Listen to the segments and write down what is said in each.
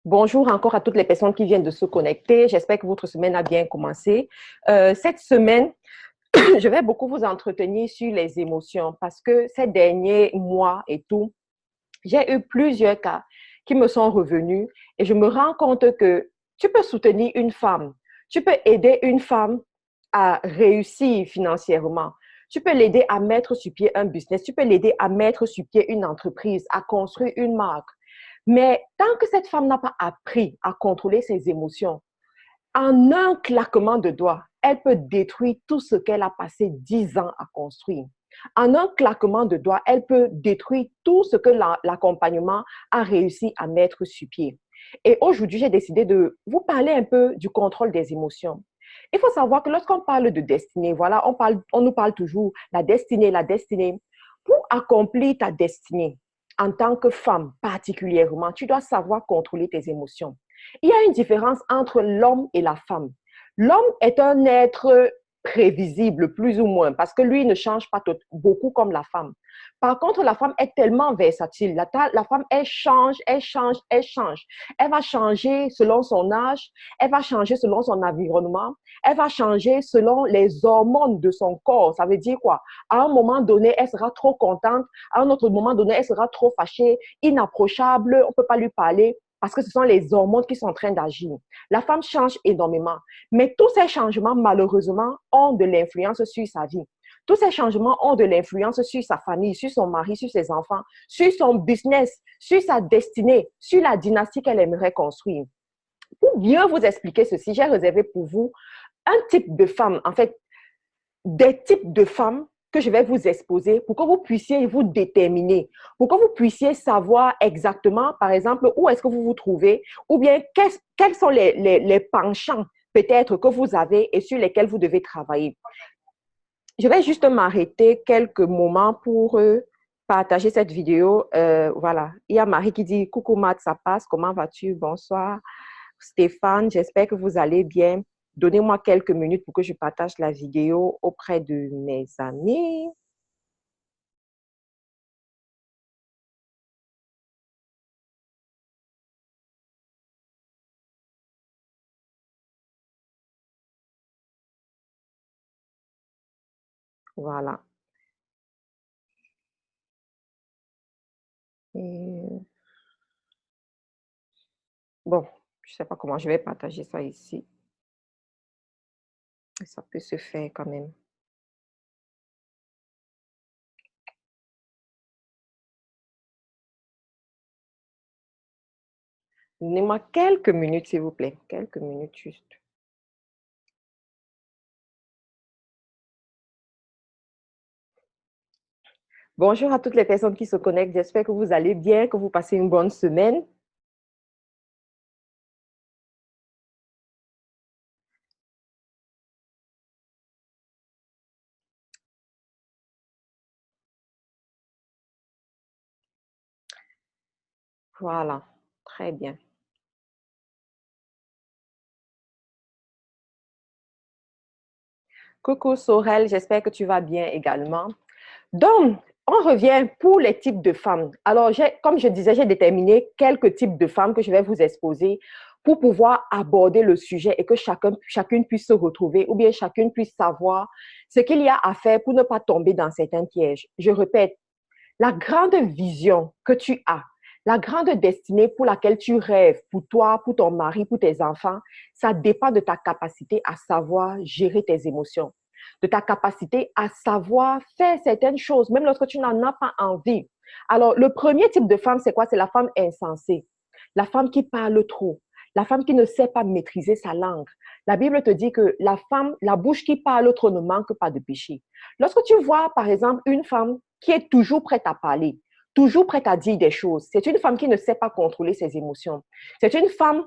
Bonjour encore à toutes les personnes qui viennent de se connecter. J'espère que votre semaine a bien commencé. Cette semaine, je vais beaucoup vous entretenir sur les émotions parce que ces derniers mois et tout, j'ai eu plusieurs cas qui me sont revenus et je me rends compte que tu peux soutenir une femme, tu peux aider une femme à réussir financièrement, tu peux l'aider à mettre sur pied un business, tu peux l'aider à mettre sur pied une entreprise, à construire une marque. Mais tant que cette femme n'a pas appris à contrôler ses émotions, en un claquement de doigts, elle peut détruire tout ce qu'elle a passé 10 ans à construire. En un claquement de doigts, elle peut détruire tout ce que l'accompagnement a réussi à mettre sur pied. Et aujourd'hui, j'ai décidé de vous parler un peu du contrôle des émotions. Il faut savoir que lorsqu'on parle de destinée, voilà, on nous parle toujours la destinée, la destinée. Pour accomplir ta destinée, en tant que femme particulièrement, tu dois savoir contrôler tes émotions. Il y a une différence entre l'homme et la femme. L'homme est un être prévisible, plus ou moins, parce que lui ne change pas beaucoup comme la femme. Par contre, la femme est tellement versatile. La femme, elle change, elle change, elle change. Elle va changer selon son âge, elle va changer selon son environnement, elle va changer selon les hormones de son corps. Ça veut dire quoi? À un moment donné, elle sera trop contente, à un autre moment donné, elle sera trop fâchée, inapprochable, on ne peut pas lui parler parce que ce sont les hormones qui sont en train d'agir. La femme change énormément, mais tous ces changements, malheureusement, ont de l'influence sur sa vie. Tous ces changements ont de l'influence sur sa famille, sur son mari, sur ses enfants, sur son business, sur sa destinée, sur la dynastie qu'elle aimerait construire. Pour bien vous expliquer ceci, j'ai réservé pour vous un type de femme, en fait, des types de femmes que je vais vous exposer pour que vous puissiez vous déterminer, pour que vous puissiez savoir exactement, par exemple, où est-ce que vous vous trouvez, ou bien quels sont les penchants peut-être que vous avez et sur lesquels vous devez travailler. Je vais juste m'arrêter quelques moments pour partager cette vidéo. Voilà, il y a Marie qui dit « Coucou Matt, ça passe, comment vas-tu? Bonsoir. Stéphane, j'espère que vous allez bien. Donnez-moi quelques minutes pour que je partage la vidéo auprès de mes amis. » Voilà. Et bon, je ne sais pas comment je vais partager ça ici. Ça peut se faire quand même. Donnez-moi quelques minutes, s'il vous plaît. Quelques minutes juste. Bonjour à toutes les personnes qui se connectent. J'espère que vous allez bien, que vous passez une bonne semaine. Voilà, très bien. Coucou Sorel, j'espère que tu vas bien également. Donc, on revient pour les types de femmes. Alors, comme je disais, j'ai déterminé quelques types de femmes que je vais vous exposer pour pouvoir aborder le sujet et que chacune puisse se retrouver ou bien chacune puisse savoir ce qu'il y a à faire pour ne pas tomber dans certains pièges. Je répète, la grande vision que tu as, la grande destinée pour laquelle tu rêves, pour toi, pour ton mari, pour tes enfants, ça dépend de ta capacité à savoir gérer tes émotions, de ta capacité à savoir faire certaines choses, même lorsque tu n'en as pas envie. Alors, le premier type de femme, c'est quoi? C'est la femme insensée, la femme qui parle trop, la femme qui ne sait pas maîtriser sa langue. La Bible te dit que la femme, la bouche qui parle trop ne manque pas de péché. Lorsque tu vois, par exemple, une femme qui est toujours prête à parler, toujours prête à dire des choses, c'est une femme qui ne sait pas contrôler ses émotions. C'est une femme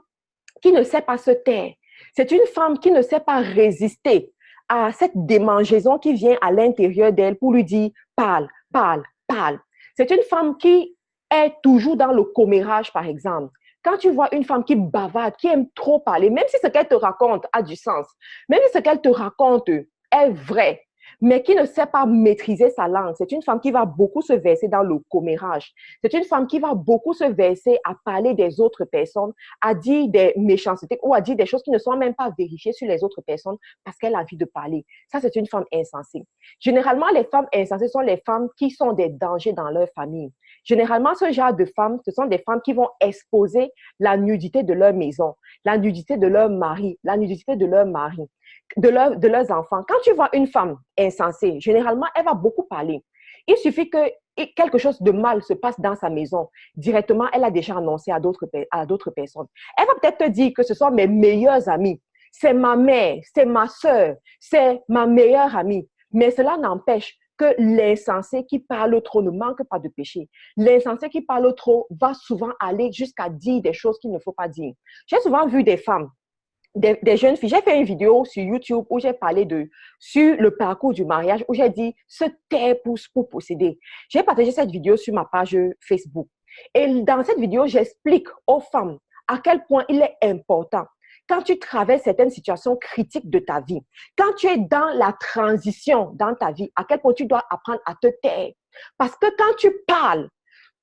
qui ne sait pas se taire. C'est une femme qui ne sait pas résister à cette démangeaison qui vient à l'intérieur d'elle pour lui dire parle, parle, parle. C'est une femme qui est toujours dans le commérage, par exemple. Quand tu vois une femme qui bavarde, qui aime trop parler, même si ce qu'elle te raconte a du sens, même si ce qu'elle te raconte est vrai, mais qui ne sait pas maîtriser sa langue. C'est une femme qui va beaucoup se verser dans le commérage. C'est une femme qui va beaucoup se verser à parler des autres personnes, à dire des méchancetés ou à dire des choses qui ne sont même pas vérifiées sur les autres personnes parce qu'elle a envie de parler. Ça, c'est une femme insensée. Généralement, les femmes insensées sont les femmes qui sont des dangers dans leur famille. Généralement, ce genre de femmes, ce sont des femmes qui vont exposer la nudité de leur maison, la nudité de leur mari, la nudité de leur mari, de leurs enfants. Quand tu vois une femme insensée, généralement, elle va beaucoup parler. Il suffit que quelque chose de mal se passe dans sa maison. Directement, elle a déjà annoncé à d'autres personnes. Elle va peut-être te dire que ce sont mes meilleurs amis. C'est ma mère, c'est ma soeur, c'est ma meilleure amie. Mais cela n'empêche que l'insensé qui parle trop ne manque pas de péché. L'insensé qui parle trop va souvent aller jusqu'à dire des choses qu'il ne faut pas dire. J'ai souvent vu des femmes, des jeunes filles. J'ai fait une vidéo sur YouTube où j'ai parlé sur le parcours du mariage, où j'ai dit se taire pour posséder. J'ai partagé cette vidéo sur ma page Facebook. Et dans cette vidéo, j'explique aux femmes à quel point il est important quand tu traverses certaines situations critiques de ta vie, quand tu es dans la transition dans ta vie, à quel point tu dois apprendre à te taire. Parce que quand tu parles,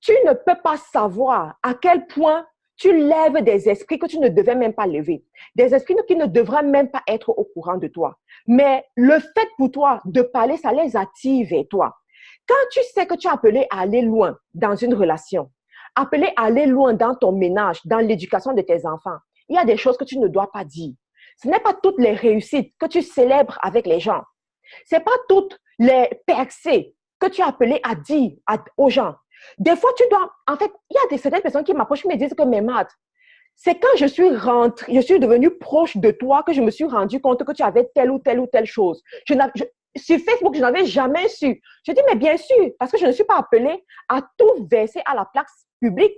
tu ne peux pas savoir à quel point tu lèves des esprits que tu ne devais même pas lever. Des esprits qui ne devraient même pas être au courant de toi. Mais le fait pour toi de parler, ça les attire vers toi. Quand tu sais que tu es appelé à aller loin dans une relation, appelé à aller loin dans ton ménage, dans l'éducation de tes enfants, il y a des choses que tu ne dois pas dire. Ce n'est pas toutes les réussites que tu célèbres avec les gens. Ce n'est pas toutes les percées que tu es appelé à dire aux gens. Des fois, tu dois... En fait, il y a certaines personnes qui m'approchent et me disent que, mais Matt, c'est quand je suis devenue proche de toi que je me suis rendu compte que tu avais telle ou telle chose. Sur Facebook, je n'avais jamais su. Je dis, mais bien sûr, parce que je ne suis pas appelée à tout verser à la place publique.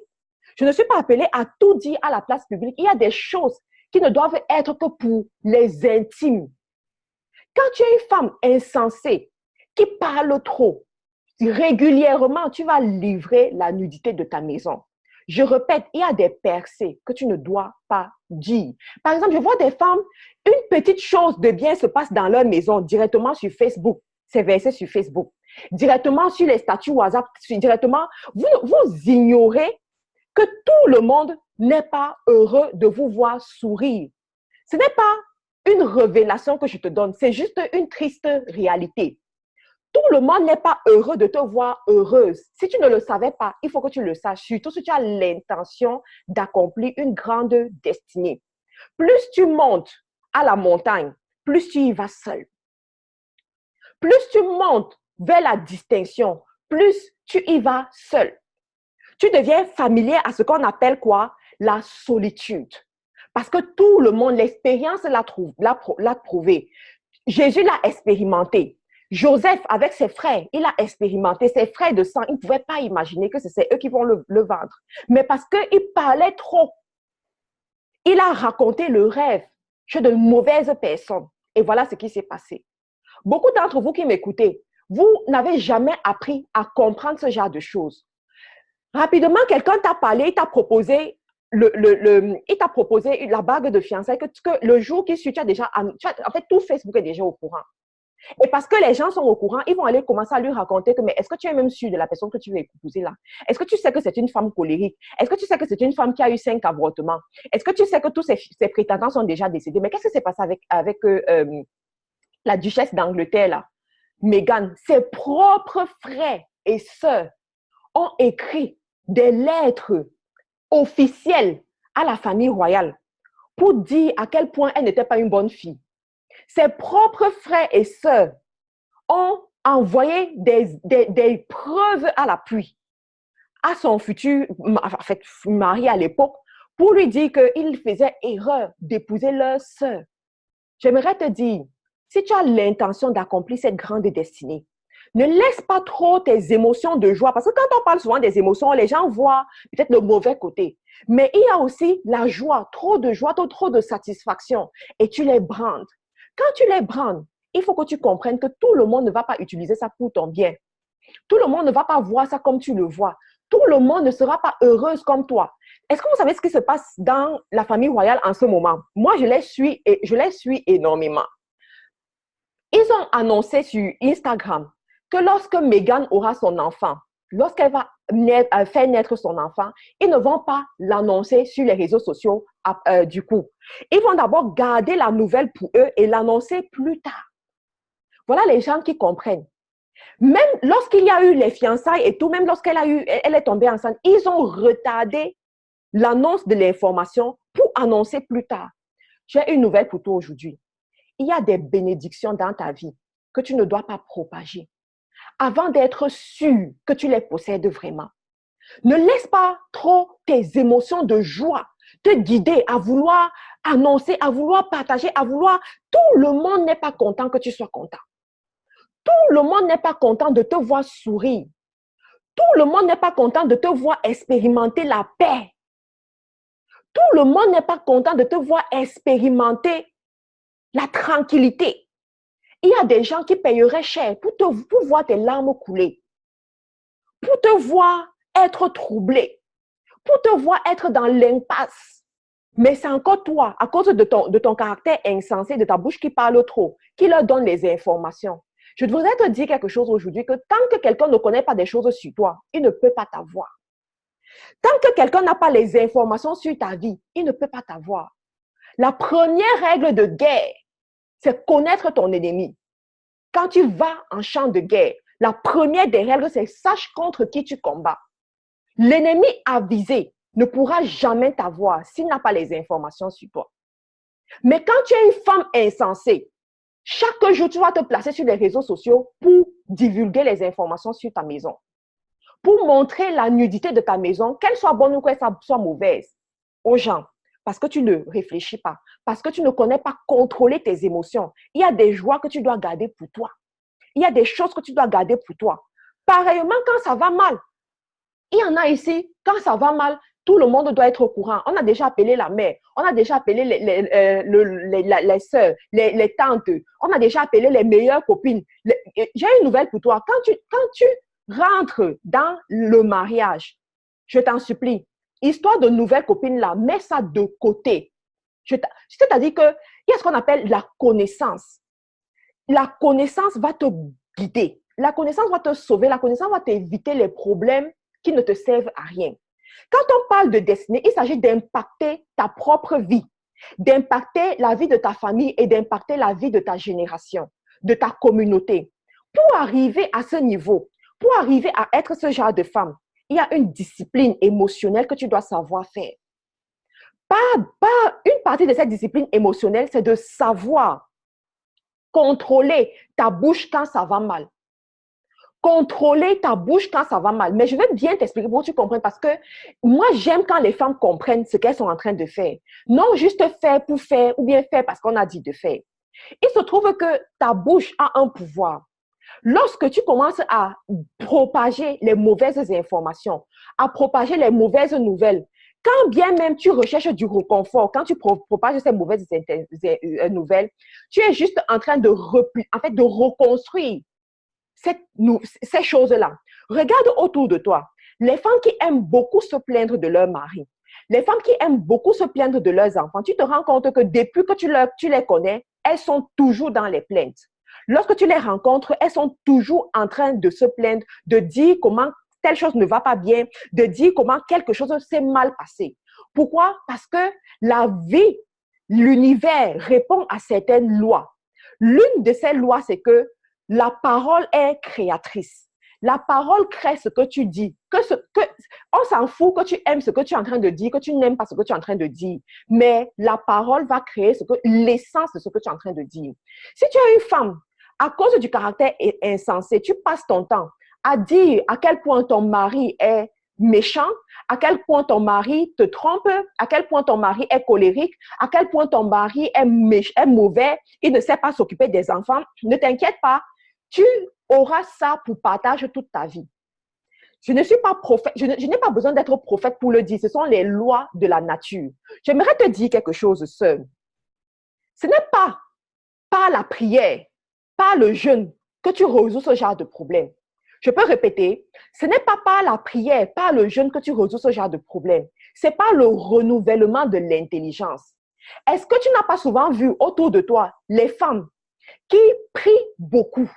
Je ne suis pas appelée à tout dire à la place publique. Il y a des choses qui ne doivent être que pour les intimes. Quand tu es une femme insensée, qui parle trop, régulièrement, tu vas livrer la nudité de ta maison. Je répète, il y a des percées que tu ne dois pas dire. Par exemple, je vois des femmes, une petite chose de bien se passe dans leur maison, directement sur Facebook. C'est versé sur Facebook. Directement sur les statuts WhatsApp, directement. Vous ignorez que tout le monde n'est pas heureux de vous voir sourire. Ce n'est pas une révélation que je te donne, c'est juste une triste réalité. Tout le monde n'est pas heureux de te voir heureuse. Si tu ne le savais pas, il faut que tu le saches, surtout si tu as l'intention d'accomplir une grande destinée. Plus tu montes à la montagne, plus tu y vas seul. Plus tu montes vers la distinction, plus tu y vas seul. Tu deviens familier à ce qu'on appelle quoi? La solitude. Parce que tout le monde, l'expérience l'a prouvé. Jésus l'a expérimenté. Joseph, avec ses frères, il a expérimenté. Ses frères de sang, ils ne pouvaient pas imaginer que c'est eux qui vont le vendre. Mais parce qu'il parlait trop, il a raconté le rêve chez de mauvaises personnes. Et voilà ce qui s'est passé. Beaucoup d'entre vous qui m'écoutez, vous n'avez jamais appris à comprendre ce genre de choses. Rapidement, quelqu'un t'a parlé, il t'a proposé la bague de fiançailles que le jour qui suit, en fait, tout Facebook est déjà au courant. Et parce que les gens sont au courant, ils vont aller commencer à lui raconter que, mais est-ce que tu es même sûr de la personne que tu veux épouser là? Est-ce que tu sais que c'est une femme colérique? Est-ce que tu sais que c'est une femme qui a eu 5 avortements? Est-ce que tu sais que tous ses prétendants sont déjà décédés? Mais qu'est-ce qui s'est passé avec la duchesse d'Angleterre là? Meghan, ses propres frères et sœurs ont écrit des lettres officielles à la famille royale pour dire à quel point elle n'était pas une bonne fille. Ses propres frères et sœurs ont envoyé des preuves à l'appui à son futur mari à l'époque pour lui dire qu'il faisait erreur d'épouser leur sœur. J'aimerais te dire, si tu as l'intention d'accomplir cette grande destinée, ne laisse pas trop tes émotions de joie, parce que quand on parle souvent des émotions, les gens voient peut-être le mauvais côté. Mais il y a aussi la joie, trop de satisfaction, et tu les brandes. Quand tu les brandes, il faut que tu comprennes que tout le monde ne va pas utiliser ça pour ton bien. Tout le monde ne va pas voir ça comme tu le vois. Tout le monde ne sera pas heureuse comme toi. Est-ce que vous savez ce qui se passe dans la famille royale en ce moment? Moi, je les suis énormément. Ils ont annoncé sur Instagram que lorsque Meghan aura son enfant, lorsqu'elle va faire naître son enfant, ils ne vont pas l'annoncer sur les réseaux sociaux du coup. Ils vont d'abord garder la nouvelle pour eux et l'annoncer plus tard. Voilà les gens qui comprennent. Même lorsqu'il y a eu les fiançailles et tout, même elle est tombée enceinte, ils ont retardé l'annonce de l'information pour annoncer plus tard. J'ai une nouvelle pour toi aujourd'hui. Il y a des bénédictions dans ta vie que tu ne dois pas propager avant d'être sûr que tu les possèdes vraiment. Ne laisse pas trop tes émotions de joie te guider à vouloir annoncer, à vouloir partager, à vouloir... Tout le monde n'est pas content que tu sois content. Tout le monde n'est pas content de te voir sourire. Tout le monde n'est pas content de te voir expérimenter la paix. Tout le monde n'est pas content de te voir expérimenter la tranquillité. Il y a des gens qui payeraient cher pour voir tes larmes couler, pour te voir être troublé, pour te voir être dans l'impasse. Mais c'est encore toi, à cause de ton caractère insensé, de ta bouche qui parle trop, qui leur donne les informations. Je voudrais te dire quelque chose aujourd'hui, que tant que quelqu'un ne connaît pas des choses sur toi, il ne peut pas t'avoir. Tant que quelqu'un n'a pas les informations sur ta vie, il ne peut pas t'avoir. La première règle de guerre, c'est connaître ton ennemi. Quand tu vas en champ de guerre, la première des règles, c'est sache contre qui tu combats. L'ennemi avisé ne pourra jamais t'avoir s'il n'a pas les informations sur toi. Mais quand tu es une femme insensée, chaque jour, tu vas te placer sur les réseaux sociaux pour divulguer les informations sur ta maison, pour montrer la nudité de ta maison, qu'elle soit bonne ou qu'elle soit mauvaise, aux gens. Parce que tu ne réfléchis pas, parce que tu ne connais pas contrôler tes émotions. Il y a des joies que tu dois garder pour toi. Il y a des choses que tu dois garder pour toi. Pareillement, quand ça va mal, il y en a ici, quand ça va mal, tout le monde doit être au courant. On a déjà appelé la mère, on a déjà appelé les soeurs, les tantes, on a déjà appelé les meilleures copines. J'ai une nouvelle pour toi. Quand tu rentres dans le mariage, je t'en supplie, histoire de nouvelles copines là, mets ça de côté. C'est-à-dire qu'il y a ce qu'on appelle la connaissance. La connaissance va te guider. La connaissance va te sauver. La connaissance va t'éviter les problèmes qui ne te servent à rien. Quand on parle de destinée, il s'agit d'impacter ta propre vie, d'impacter la vie de ta famille et d'impacter la vie de ta génération, de ta communauté. Pour arriver à ce niveau, pour arriver à être ce genre de femme, il y a une discipline émotionnelle que tu dois savoir faire. Une partie de cette discipline émotionnelle, c'est de savoir contrôler ta bouche quand ça va mal. Contrôler ta bouche quand ça va mal. Mais je vais bien t'expliquer pour que tu comprennes, parce que moi, j'aime quand les femmes comprennent ce qu'elles sont en train de faire. Non juste faire pour faire ou bien faire parce qu'on a dit de faire. Il se trouve que ta bouche a un pouvoir. Lorsque tu commences à propager les mauvaises informations, à propager les mauvaises nouvelles, quand bien même tu recherches du réconfort, quand tu propages ces mauvaises nouvelles, tu es juste en train de reconstruire ces choses-là. Regarde autour de toi. Les femmes qui aiment beaucoup se plaindre de leur mari, les femmes qui aiment beaucoup se plaindre de leurs enfants, tu te rends compte que depuis que tu les connais, elles sont toujours dans les plaintes. Lorsque tu les rencontres, elles sont toujours en train de se plaindre, de dire comment telle chose ne va pas bien, de dire comment quelque chose s'est mal passé. Pourquoi? Parce que la vie, l'univers répond à certaines lois. L'une de ces lois, c'est que la parole est créatrice. La parole crée ce que tu dis. On s'en fout que tu aimes ce que tu es en train de dire, que tu n'aimes pas ce que tu es en train de dire. Mais la parole va créer l'essence de ce que tu es en train de dire. Si tu es une femme, à cause du caractère insensé, tu passes ton temps à dire à quel point ton mari est méchant, à quel point ton mari te trompe, à quel point ton mari est colérique, à quel point ton mari est mauvais, il ne sait pas s'occuper des enfants, ne t'inquiète pas, tu auras ça pour partager toute ta vie. Je ne suis pas prophète, je n'ai pas besoin d'être prophète pour le dire, ce sont les lois de la nature. J'aimerais te dire quelque chose seul. Ce n'est pas par la prière, par le jeûne que tu résous ce genre de problème. Je peux répéter, ce n'est pas par la prière, par le jeûne que tu résous ce genre de problème. C'est par le renouvellement de l'intelligence. Est-ce que tu n'as pas souvent vu autour de toi les femmes qui prient beaucoup,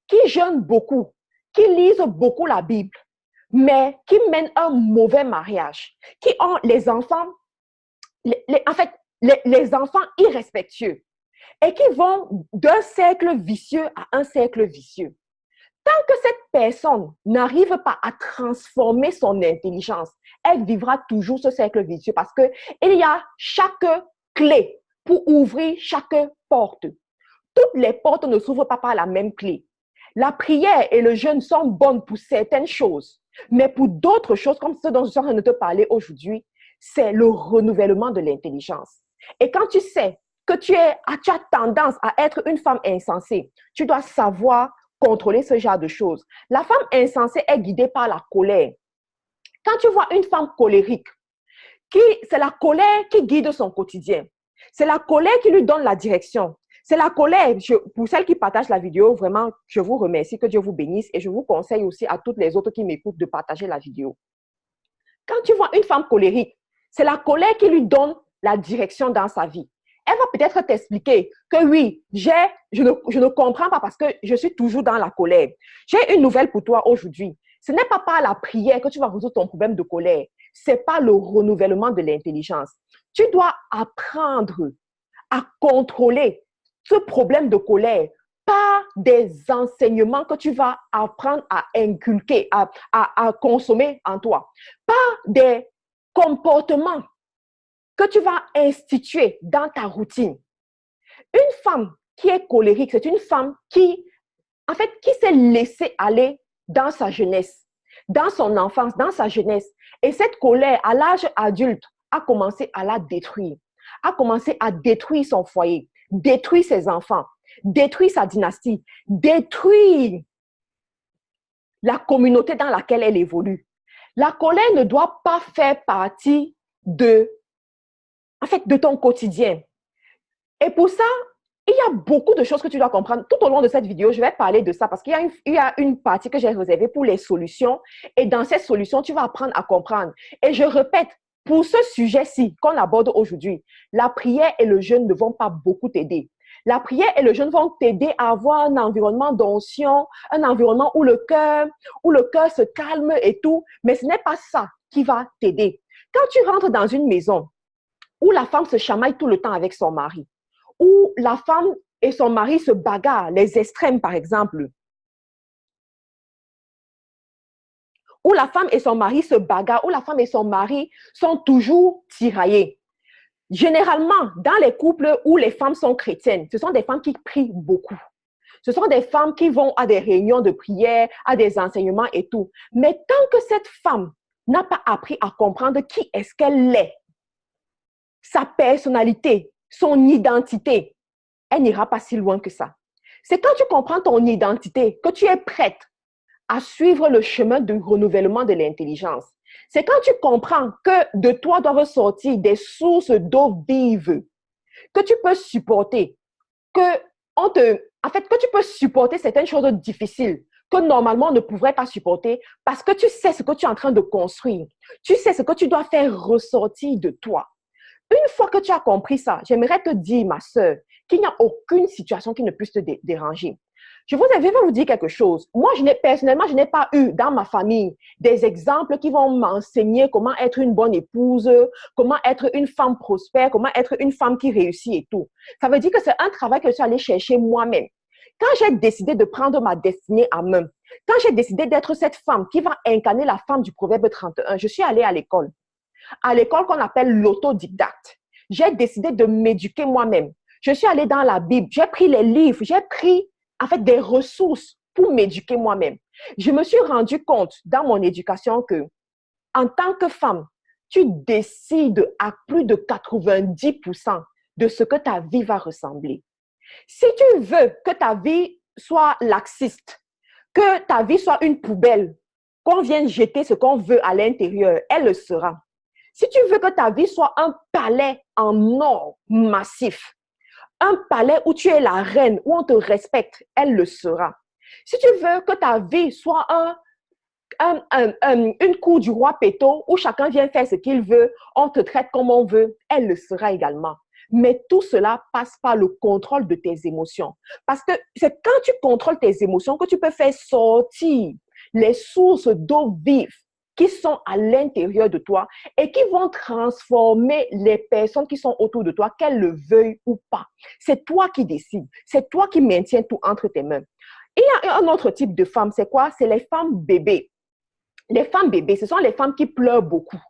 qui jeûnent beaucoup, qui lisent beaucoup la Bible, mais qui mènent un mauvais mariage, qui ont les enfants, les enfants irrespectueux et qui vont d'un cercle vicieux à un cercle vicieux. Tant que cette personne n'arrive pas à transformer son intelligence, elle vivra toujours ce cercle vicieux parce qu'il y a chaque clé pour ouvrir chaque porte. Toutes les portes ne s'ouvrent pas par la même clé. La prière et le jeûne sont bonnes pour certaines choses, mais pour d'autres choses, comme ce dont je suis en train de te parler aujourd'hui, c'est le renouvellement de l'intelligence. Et quand tu sais que tu as tendance à être une femme insensée, tu dois savoir contrôler ce genre de choses. La femme insensée est guidée par la colère. Quand tu vois une femme colérique, c'est la colère qui guide son quotidien. C'est la colère qui lui donne la direction. C'est la colère. Pour celles qui partagent la vidéo, vraiment, je vous remercie, que Dieu vous bénisse et je vous conseille aussi à toutes les autres qui m'écoutent de partager la vidéo. Quand tu vois une femme colérique, c'est la colère qui lui donne la direction dans sa vie. Elle va peut-être t'expliquer que oui, je ne comprends pas parce que je suis toujours dans la colère. J'ai une nouvelle pour toi aujourd'hui. Ce n'est pas par la prière que tu vas résoudre ton problème de colère. C'est pas le renouvellement de l'intelligence. Tu dois apprendre à contrôler ce problème de colère par des enseignements que tu vas apprendre à inculquer, à consommer en toi, par des comportements que tu vas instituer dans ta routine. Une femme qui est colérique, c'est une femme qui s'est laissée aller dans sa jeunesse, dans son enfance, dans sa jeunesse. Et cette colère, à l'âge adulte, a commencé à la détruire, a commencé à détruire son foyer, détruire ses enfants, détruire sa dynastie, détruire la communauté dans laquelle elle évolue. La colère ne doit pas faire partie de ton quotidien. Et pour ça, il y a beaucoup de choses que tu dois comprendre. Tout au long de cette vidéo, je vais parler de ça parce qu'il y a une partie que j'ai réservée pour les solutions. Et dans ces solutions, tu vas apprendre à comprendre. Et je répète, pour ce sujet-ci qu'on aborde aujourd'hui, la prière et le jeûne ne vont pas beaucoup t'aider. La prière et le jeûne vont t'aider à avoir un environnement d'onction, un environnement où le cœur se calme et tout. Mais ce n'est pas ça qui va t'aider. Quand tu rentres dans une maison où la femme se chamaille tout le temps avec son mari, où la femme et son mari se bagarrent, les extrêmes par exemple, où la femme et son mari se bagarrent, où la femme et son mari sont toujours tiraillés. Généralement, dans les couples où les femmes sont chrétiennes, ce sont des femmes qui prient beaucoup. Ce sont des femmes qui vont à des réunions de prière, à des enseignements et tout. Mais tant que cette femme n'a pas appris à comprendre qui est-ce qu'elle est, sa personnalité, son identité, elle n'ira pas si loin que ça. C'est quand tu comprends ton identité que tu es prête à suivre le chemin du renouvellement de l'intelligence. C'est quand tu comprends que de toi doivent sortir des sources d'eau vive que tu peux supporter, que tu peux supporter certaines choses difficiles que normalement on ne pourrait pas supporter parce que tu sais ce que tu es en train de construire. Tu sais ce que tu dois faire ressortir de toi. Une fois que tu as compris ça, j'aimerais te dire, ma sœur, qu'il n'y a aucune situation qui ne puisse te déranger. Je vais vous dire quelque chose. Moi, personnellement, je n'ai pas eu dans ma famille des exemples qui vont m'enseigner comment être une bonne épouse, comment être une femme prospère, comment être une femme qui réussit et tout. Ça veut dire que c'est un travail que je suis allée chercher moi-même. Quand j'ai décidé de prendre ma destinée en main, quand j'ai décidé d'être cette femme qui va incarner la femme du Proverbe 31, je suis allée à l'école. À l'école qu'on appelle l'autodidacte. J'ai décidé de m'éduquer moi-même. Je suis allée dans la Bible, j'ai pris les livres, j'ai pris des ressources pour m'éduquer moi-même. Je me suis rendu compte dans mon éducation que, en tant que femme, tu décides à plus de 90% de ce que ta vie va ressembler. Si tu veux que ta vie soit laxiste, que ta vie soit une poubelle, qu'on vienne jeter ce qu'on veut à l'intérieur, elle le sera. Si tu veux que ta vie soit un palais en or massif, un palais où tu es la reine, où on te respecte, elle le sera. Si tu veux que ta vie soit une cour du roi Péto, où chacun vient faire ce qu'il veut, on te traite comme on veut, elle le sera également. Mais tout cela passe par le contrôle de tes émotions. Parce que c'est quand tu contrôles tes émotions que tu peux faire sortir les sources d'eau vive qui sont à l'intérieur de toi et qui vont transformer les personnes qui sont autour de toi, qu'elles le veuillent ou pas. C'est toi qui décides. C'est toi qui maintiens tout entre tes mains. Il y a un autre type de femmes, c'est quoi? C'est les femmes bébés. Les femmes bébés, ce sont les femmes qui pleurent beaucoup.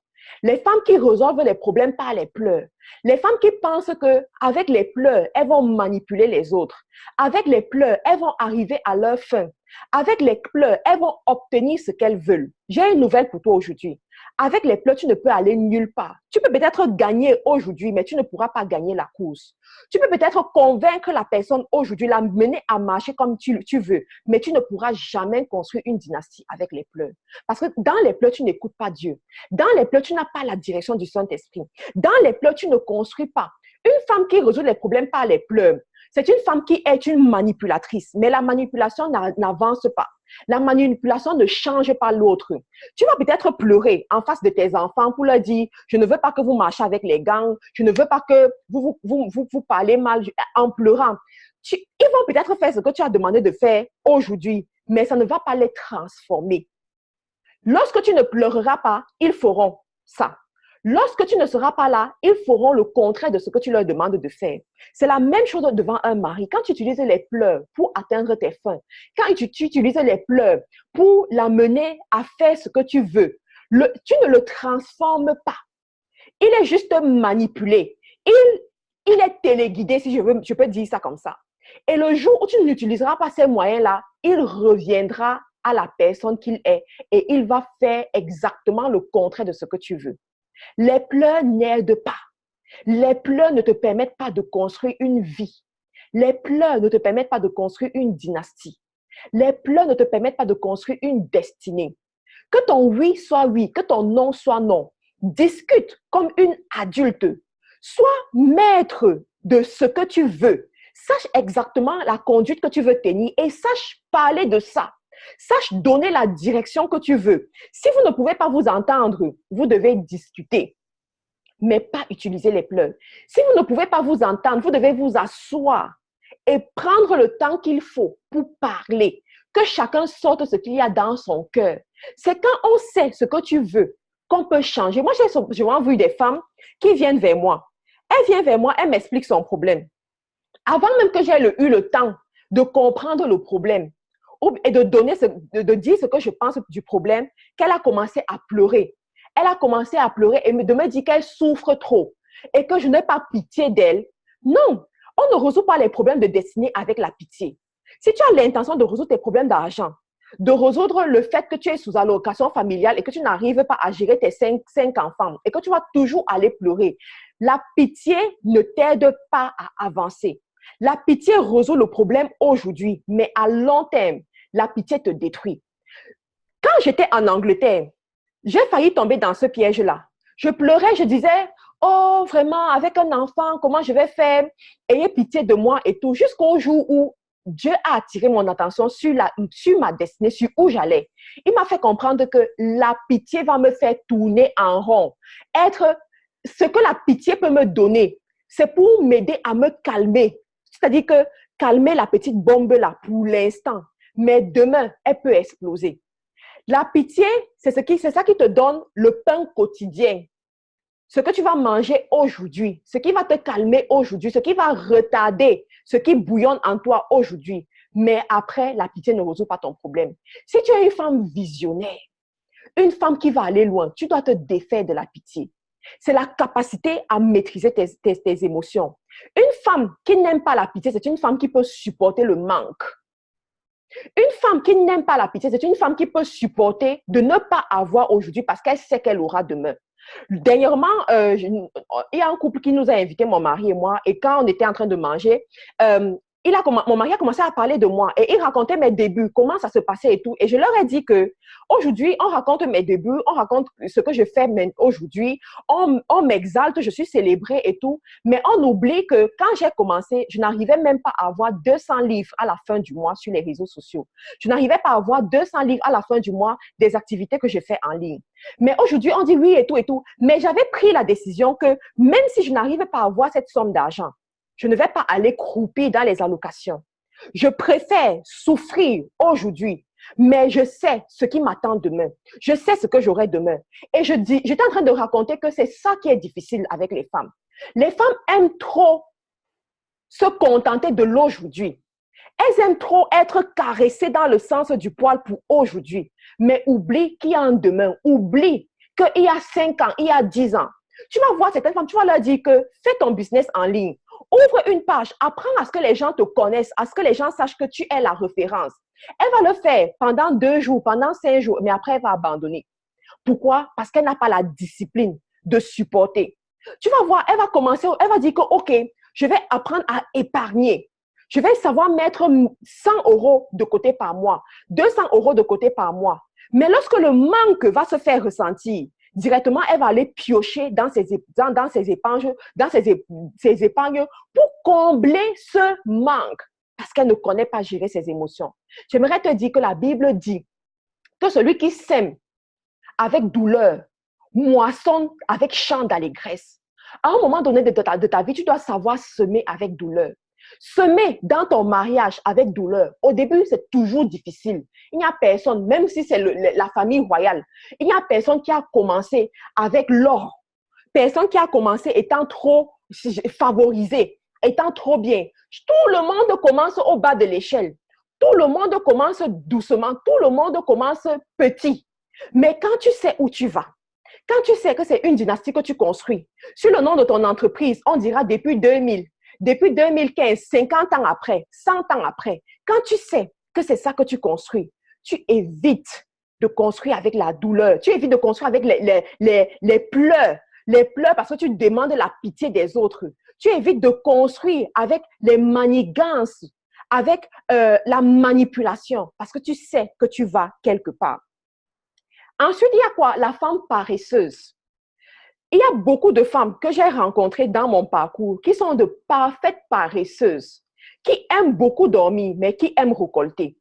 Les femmes qui résolvent les problèmes par les pleurs. Les femmes qui pensent qu'avec les pleurs, elles vont manipuler les autres. Avec les pleurs, elles vont arriver à leur fin. Avec les pleurs, elles vont obtenir ce qu'elles veulent. J'ai une nouvelle pour toi aujourd'hui. Avec les pleurs, tu ne peux aller nulle part. Tu peux peut-être gagner aujourd'hui, mais tu ne pourras pas gagner la course. Tu peux peut-être convaincre la personne aujourd'hui, la mener à marcher comme tu veux, mais tu ne pourras jamais construire une dynastie avec les pleurs. Parce que dans les pleurs, tu n'écoutes pas Dieu. Dans les pleurs, tu n'as pas la direction du Saint-Esprit. Dans les pleurs, tu ne construis pas. Une femme qui résout les problèmes par les pleurs, c'est une femme qui est une manipulatrice, mais la manipulation n'avance pas. La manipulation ne change pas l'autre. Tu vas peut-être pleurer en face de tes enfants pour leur dire, je ne veux pas que vous marchiez avec les gangs, je ne veux pas que vous parlez mal en pleurant. Ils vont peut-être faire ce que tu as demandé de faire aujourd'hui, mais ça ne va pas les transformer. Lorsque tu ne pleureras pas, ils feront ça. Lorsque tu ne seras pas là, ils feront le contraire de ce que tu leur demandes de faire. C'est la même chose devant un mari. Quand tu utilises les pleurs pour atteindre tes fins, quand tu utilises les pleurs pour l'amener à faire ce que tu veux, tu ne le transformes pas. Il est juste manipulé. Il est téléguidé, si je peux dire ça comme ça. Et le jour où tu n'utiliseras pas ces moyens-là, il reviendra à la personne qu'il est et il va faire exactement le contraire de ce que tu veux. Les pleurs n'aident pas. Les pleurs ne te permettent pas de construire une vie. Les pleurs ne te permettent pas de construire une dynastie. Les pleurs ne te permettent pas de construire une destinée. Que ton oui soit oui, que ton non soit non. Discute comme une adulte. Sois maître de ce que tu veux. Sache exactement la conduite que tu veux tenir et sache parler de ça. Sache donner la direction que tu veux. Si vous ne pouvez pas vous entendre, vous devez discuter, mais pas utiliser les pleurs. Si vous ne pouvez pas vous entendre, vous devez vous asseoir et prendre le temps qu'il faut pour parler. Que chacun sorte ce qu'il y a dans son cœur. C'est quand on sait ce que tu veux qu'on peut changer. Moi, j'ai souvent vu des femmes qui viennent vers moi. Elle vient vers moi, elle m'explique son problème. Avant même que j'aie eu le temps de comprendre le problème, et de dire ce que je pense du problème, qu'elle a commencé à pleurer. Elle a commencé à pleurer et de me dire qu'elle souffre trop et que je n'ai pas pitié d'elle. Non, on ne résout pas les problèmes de destinée avec la pitié. Si tu as l'intention de résoudre tes problèmes d'argent, de résoudre le fait que tu es sous allocation familiale et que tu n'arrives pas à gérer tes cinq enfants et que tu vas toujours aller pleurer, la pitié ne t'aide pas à avancer. La pitié résout le problème aujourd'hui, mais à long terme, la pitié te détruit. Quand j'étais en Angleterre, j'ai failli tomber dans ce piège-là. Je pleurais, je disais, oh, vraiment, avec un enfant, comment je vais faire? Ayez pitié de moi et tout, jusqu'au jour où Dieu a attiré mon attention sur ma destinée, sur où j'allais. Il m'a fait comprendre que la pitié va me faire tourner en rond. Ce que la pitié peut me donner, c'est pour m'aider à me calmer. C'est-à-dire que calmer la petite bombe là pour l'instant, mais demain, elle peut exploser. La pitié, c'est ça qui te donne le pain quotidien. Ce que tu vas manger aujourd'hui, ce qui va te calmer aujourd'hui, ce qui va retarder ce qui bouillonne en toi aujourd'hui. Mais après, la pitié ne résout pas ton problème. Si tu es une femme visionnaire, une femme qui va aller loin, tu dois te défaire de la pitié. C'est la capacité à maîtriser tes émotions. Une femme qui n'aime pas la pitié, c'est une femme qui peut supporter le manque. Une femme qui n'aime pas la pitié, c'est une femme qui peut supporter de ne pas avoir aujourd'hui parce qu'elle sait qu'elle aura demain. Dernièrement, il y a un couple qui nous a invités, mon mari et moi, et quand on était en train de manger, mon mari a commencé à parler de moi et il racontait mes débuts, comment ça se passait et tout. Et je leur ai dit que aujourd'hui, on raconte mes débuts, on raconte ce que je fais aujourd'hui, on m'exalte, je suis célébrée et tout. Mais on oublie que quand j'ai commencé, je n'arrivais même pas à avoir 200 livres à la fin du mois sur les réseaux sociaux. Je n'arrivais pas à avoir 200 livres à la fin du mois des activités que je fais en ligne. Mais aujourd'hui, on dit oui et tout et tout. Mais j'avais pris la décision que même si je n'arrivais pas à avoir cette somme d'argent, je ne vais pas aller croupir dans les allocations. Je préfère souffrir aujourd'hui, mais je sais ce qui m'attend demain. Je sais ce que j'aurai demain. Et j'étais en train de raconter que c'est ça qui est difficile avec les femmes. Les femmes aiment trop se contenter de l'aujourd'hui. Elles aiment trop être caressées dans le sens du poil pour aujourd'hui, mais oublient qu'il y a un demain, oublient qu'il y a 5 ans, il y a 10 ans. Tu vas voir certaines femmes, tu vas leur dire que fais ton business en ligne. Ouvre une page, apprends à ce que les gens te connaissent, à ce que les gens sachent que tu es la référence. Elle va le faire pendant 2 jours, pendant 5 jours, mais après, elle va abandonner. Pourquoi? Parce qu'elle n'a pas la discipline de supporter. Tu vas voir, elle va commencer, elle va dire que, OK, je vais apprendre à épargner. Je vais savoir mettre 100 euros de côté par mois, 200 euros de côté par mois. Mais lorsque le manque va se faire ressentir, directement, elle va aller piocher dans ses épargnes pour combler ce manque parce qu'elle ne connaît pas gérer ses émotions. J'aimerais te dire que la Bible dit que celui qui sème avec douleur moissonne avec chant d'allégresse. À un moment donné de ta vie, tu dois savoir semer avec douleur. Semer dans ton mariage avec douleur, au début, c'est toujours difficile. Il n'y a personne, même si c'est la famille royale, il n'y a personne qui a commencé avec l'or. Personne qui a commencé étant trop favorisé, étant trop bien. Tout le monde commence au bas de l'échelle. Tout le monde commence doucement. Tout le monde commence petit. Mais quand tu sais où tu vas, quand tu sais que c'est une dynastie que tu construis, sur le nom de ton entreprise, on dira depuis 2000, depuis 2015, 50 ans après, 100 ans après, quand tu sais que c'est ça que tu construis, tu évites de construire avec la douleur, tu évites de construire avec les pleurs parce que tu demandes la pitié des autres. Tu évites de construire avec les manigances, avec la manipulation parce que tu sais que tu vas quelque part. Ensuite, il y a quoi? La femme paresseuse. Il y a beaucoup de femmes que j'ai rencontrées dans mon parcours qui sont de parfaites paresseuses, qui aiment beaucoup dormir, mais qui aiment récolter,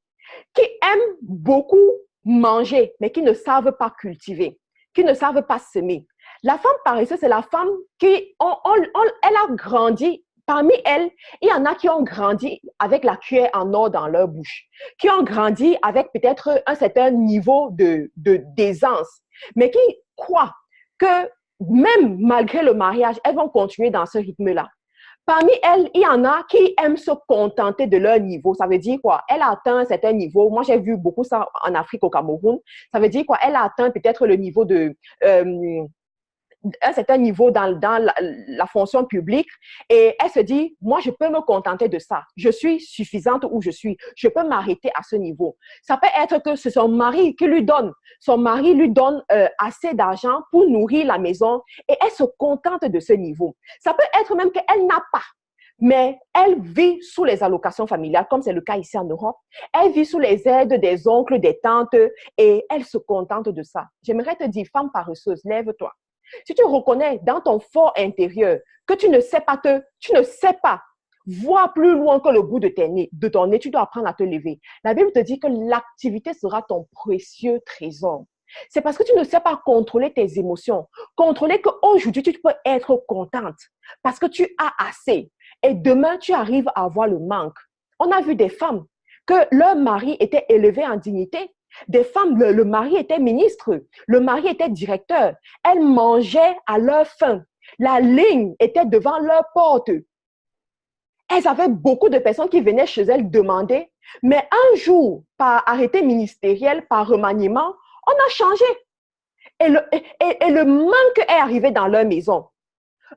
qui aiment beaucoup manger, mais qui ne savent pas cultiver, qui ne savent pas semer. La femme paresseuse, c'est la femme qui, elle a grandi. Parmi elles, il y en a qui ont grandi avec la cuillère en or dans leur bouche, qui ont grandi avec peut-être un certain niveau d'aisance, mais qui croient que même malgré le mariage, elles vont continuer dans ce rythme-là. Parmi elles, il y en a qui aiment se contenter de leur niveau. Ça veut dire quoi? Elle a atteint un certain niveau. Moi, j'ai vu beaucoup ça en Afrique, au Cameroun. Ça veut dire quoi? Elle a atteint peut-être le niveau de... un certain niveau dans la fonction publique et elle se dit, moi, je peux me contenter de ça. Je suis suffisante où je suis. Je peux m'arrêter à ce niveau. Ça peut être que c'est son mari qui lui donne. Son mari lui donne assez d'argent pour nourrir la maison et elle se contente de ce niveau. Ça peut être même qu'elle n'a pas, mais elle vit sous les allocations familiales, comme c'est le cas ici en Europe. Elle vit sous les aides des oncles, des tantes et elle se contente de ça. J'aimerais te dire, femme paresseuse, lève-toi. Si tu reconnais dans ton fort intérieur que tu ne sais pas voir plus loin que le bout de ton nez, tu dois apprendre à te lever. La Bible te dit que l'activité sera ton précieux trésor. C'est parce que tu ne sais pas contrôler tes émotions, contrôler qu'aujourd'hui, tu peux être contente parce que tu as assez et demain, tu arrives à avoir le manque. On a vu des femmes que leur mari était élevé en dignité. Des femmes, le mari était ministre, le mari était directeur. Elles mangeaient à leur faim. La ligne était devant leur porte. Elles avaient beaucoup de personnes qui venaient chez elles demander. Mais un jour, par arrêté ministériel, par remaniement, on a changé. Et le manque est arrivé dans leur maison.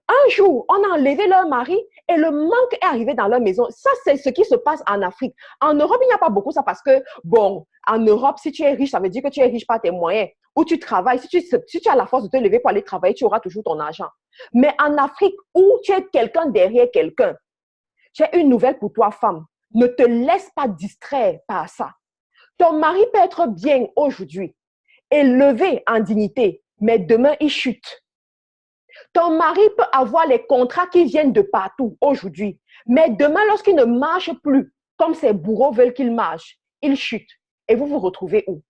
Un jour, on a enlevé leur mari et le manque est arrivé dans leur maison. Ça, c'est ce qui se passe en Afrique. En Europe, il n'y a pas beaucoup ça parce que, bon, en Europe, si tu es riche, ça veut dire que tu es riche par tes moyens. Où tu travailles, si tu as la force de te lever pour aller travailler, tu auras toujours ton argent. Mais en Afrique, où tu es quelqu'un derrière quelqu'un, j'ai une nouvelle pour toi, femme. ne te laisse pas distraire par ça. Ton mari peut être bien aujourd'hui, élevé en dignité, mais demain, il chute. Ton mari peut avoir les contrats qui viennent de partout aujourd'hui, mais demain, lorsqu'il ne marche plus comme ses bourreaux veulent qu'il marche, il chute. Et vous vous retrouvez où?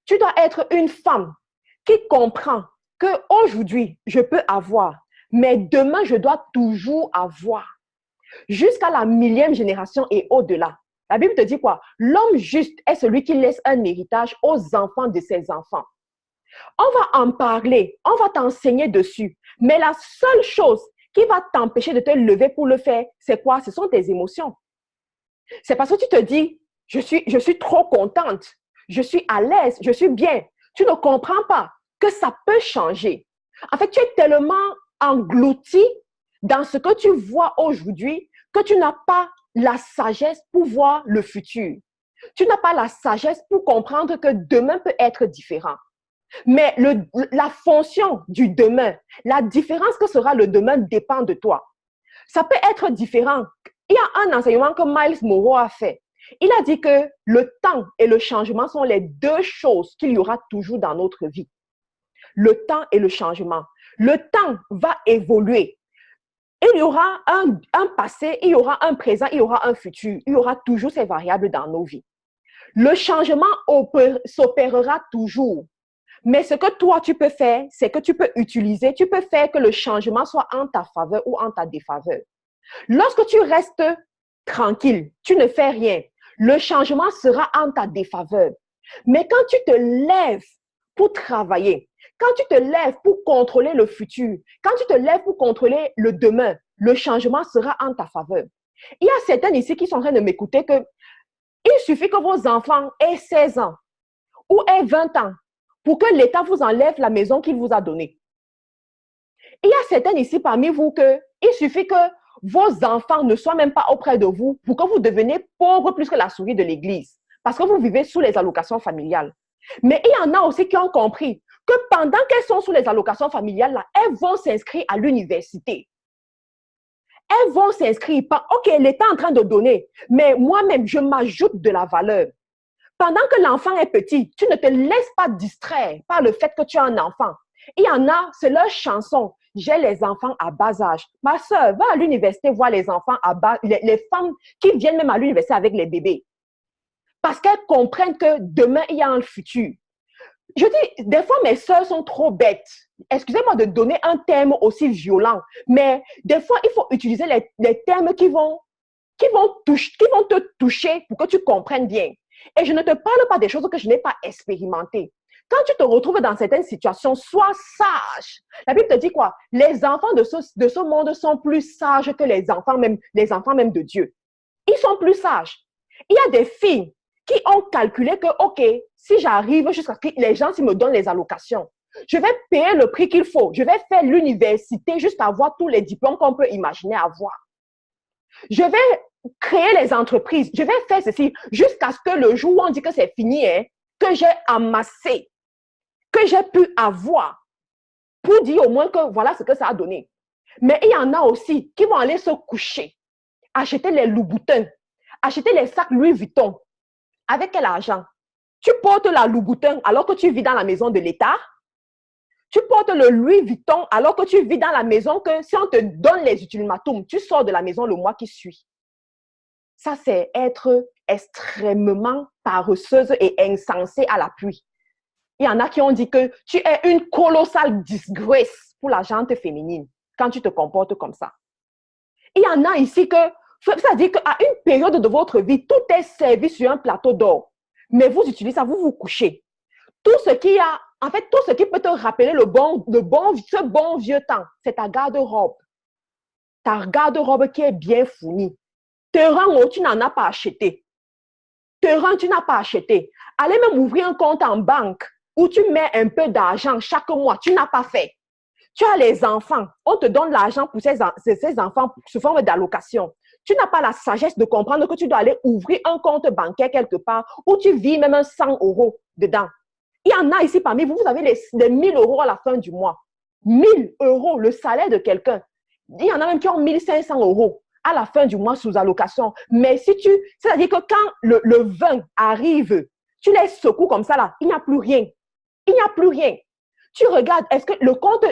Tu dois être une femme qui comprend qu'aujourd'hui, je peux avoir, mais demain, je dois toujours avoir. Jusqu'à la 1000e génération et au-delà. La Bible te dit quoi? L'homme juste est celui qui laisse un héritage aux enfants de ses enfants. On va en parler, on va t'enseigner dessus. Mais la seule chose qui va t'empêcher de te lever pour le faire, c'est quoi? Ce sont tes émotions. C'est parce que tu te dis, je suis trop contente, je suis à l'aise, je suis bien. Tu ne comprends pas que ça peut changer. En fait, tu es tellement englouti dans ce que tu vois aujourd'hui que tu n'as pas la sagesse pour voir le futur. Tu n'as pas la sagesse pour comprendre que demain peut être différent. Mais la fonction du demain, la différence que sera le demain dépend de toi. Ça peut être différent. Il y a un enseignement que Miles Monroe a fait. Il a dit que le temps et le changement sont les deux choses qu'il y aura toujours dans notre vie. Le temps et le changement. Le temps va évoluer. Il y aura un passé, il y aura un présent, il y aura un futur. Il y aura toujours ces variables dans nos vies. Le changement s'opérera toujours. Mais ce que toi, tu peux faire, c'est que tu peux utiliser, tu peux faire que le changement soit en ta faveur ou en ta défaveur. Lorsque tu restes tranquille, tu ne fais rien, le changement sera en ta défaveur. Mais quand tu te lèves pour travailler, quand tu te lèves pour contrôler le futur, quand tu te lèves pour contrôler le demain, le changement sera en ta faveur. Il y a certains ici qui sont en train de m'écouter que il suffit que vos enfants aient 16 ans ou aient 20 ans pour que l'État vous enlève la maison qu'il vous a donnée. Il y a certains ici parmi vous que il suffit que vos enfants ne soient même pas auprès de vous pour que vous deveniez pauvres plus que la souris de l'église parce que vous vivez sous les allocations familiales. Mais il y en a aussi qui ont compris que pendant qu'elles sont sous les allocations familiales, là, elles vont s'inscrire à l'université. Elles vont s'inscrire. OK, l'État est en train de donner, mais moi-même, je m'ajoute de la valeur. Pendant que l'enfant est petit, tu ne te laisses pas distraire par le fait que tu as un enfant. Il y en a, c'est leur chanson. J'ai les enfants à bas âge. Ma soeur, va à l'université voir les enfants à bas, les femmes qui viennent même à l'université avec les bébés. Parce qu'elles comprennent que demain, il y a un futur. Je dis, des fois, mes soeurs sont trop bêtes. Excusez-moi de donner un terme aussi violent, mais des fois, il faut utiliser les termes qui vont te toucher pour que tu comprennes bien. Et je ne te parle pas des choses que je n'ai pas expérimentées. Quand tu te retrouves dans certaines situations, sois sage. La Bible te dit quoi? Les enfants de ce monde sont plus sages que les enfants même de Dieu. Ils sont plus sages. Il y a des filles qui ont calculé que, OK, si j'arrive jusqu'à ce que les gens me donnent les allocations, je vais payer le prix qu'il faut. Je vais faire l'université jusqu'à avoir tous les diplômes qu'on peut imaginer avoir. Je vais créer les entreprises. Je vais faire ceci jusqu'à ce que le jour où on dit que c'est fini, que j'ai amassé, que j'ai pu avoir pour dire au moins que voilà ce que ça a donné. Mais il y en a aussi qui vont aller se coucher, acheter les Louboutins, acheter les sacs Louis Vuitton. Avec quel argent? Tu portes la Louboutin alors que tu vis dans la maison de l'État? Tu portes le Louis Vuitton alors que tu vis dans la maison que si on te donne les ultimatums, tu sors de la maison le mois qui suit. Ça, c'est être extrêmement paresseuse et insensée à l'appui. Il y en a qui ont dit que tu es une colossale disgrace pour la gente féminine quand tu te comportes comme ça. Il y en a ici que c'est-à-dire qu'à une période de votre vie, tout est servi sur un plateau d'or. Mais vous utilisez ça, vous vous couchez. Tout ce qui peut te rappeler ce bon vieux temps, c'est ta garde-robe. Ta garde-robe qui est bien fournie. Terrain où tu n'en as pas acheté. Terrain, tu n'as pas acheté. Allez même ouvrir un compte en banque où tu mets un peu d'argent chaque mois. Tu n'as pas fait. Tu as les enfants. On te donne l'argent pour ces enfants sous forme d'allocation. Tu n'as pas la sagesse de comprendre que tu dois aller ouvrir un compte bancaire quelque part où tu vis même un 100 € dedans. Il y en a ici parmi vous, vous avez les 1000 € à la fin du mois. 1000 €, le salaire de quelqu'un. Il y en a même qui ont 1500 €. à la fin du mois sous allocation. Mais si tu, c'est-à-dire que quand le 20 arrive, tu les secoues comme ça là, il n'y a plus rien. Il n'y a plus rien. Tu regardes, est-ce que le compte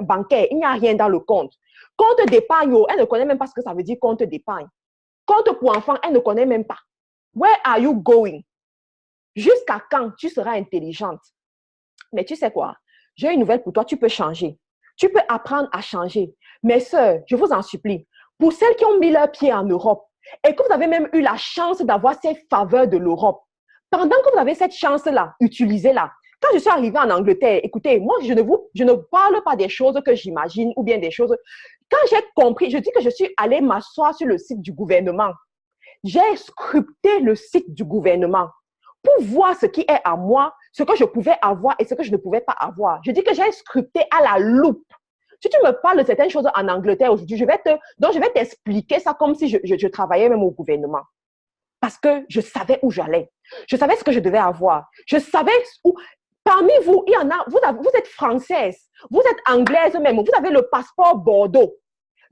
bancaire, il n'y a rien dans le compte. Compte d'épargne, elle ne connaît même pas ce que ça veut dire compte d'épargne. Compte pour enfants, elle ne connaît même pas. Where are you going? Jusqu'à quand tu seras intelligente? Mais tu sais quoi? J'ai une nouvelle pour toi, tu peux changer. Tu peux apprendre à changer. Mes sœurs, je vous en supplie, pour celles qui ont mis leurs pieds en Europe et que vous avez même eu la chance d'avoir ces faveurs de l'Europe, pendant que vous avez cette chance-là, utilisez-la. Quand je suis arrivée en Angleterre, écoutez, moi, je ne parle pas des choses que j'imagine ou bien des choses. Quand j'ai compris, je dis que je suis allée m'asseoir sur le site du gouvernement. J'ai scruté le site du gouvernement pour voir ce qui est à moi, ce que je pouvais avoir et ce que je ne pouvais pas avoir. Je dis que j'ai scruté à la loupe. Si tu me parles de certaines choses en Angleterre aujourd'hui, je vais t'expliquer ça comme si je travaillais même au gouvernement. Parce que je savais où j'allais. Je savais ce que je devais avoir. Je savais où... Parmi vous, il y en a, vous êtes française, vous êtes anglaise même, vous avez le passeport Bordeaux.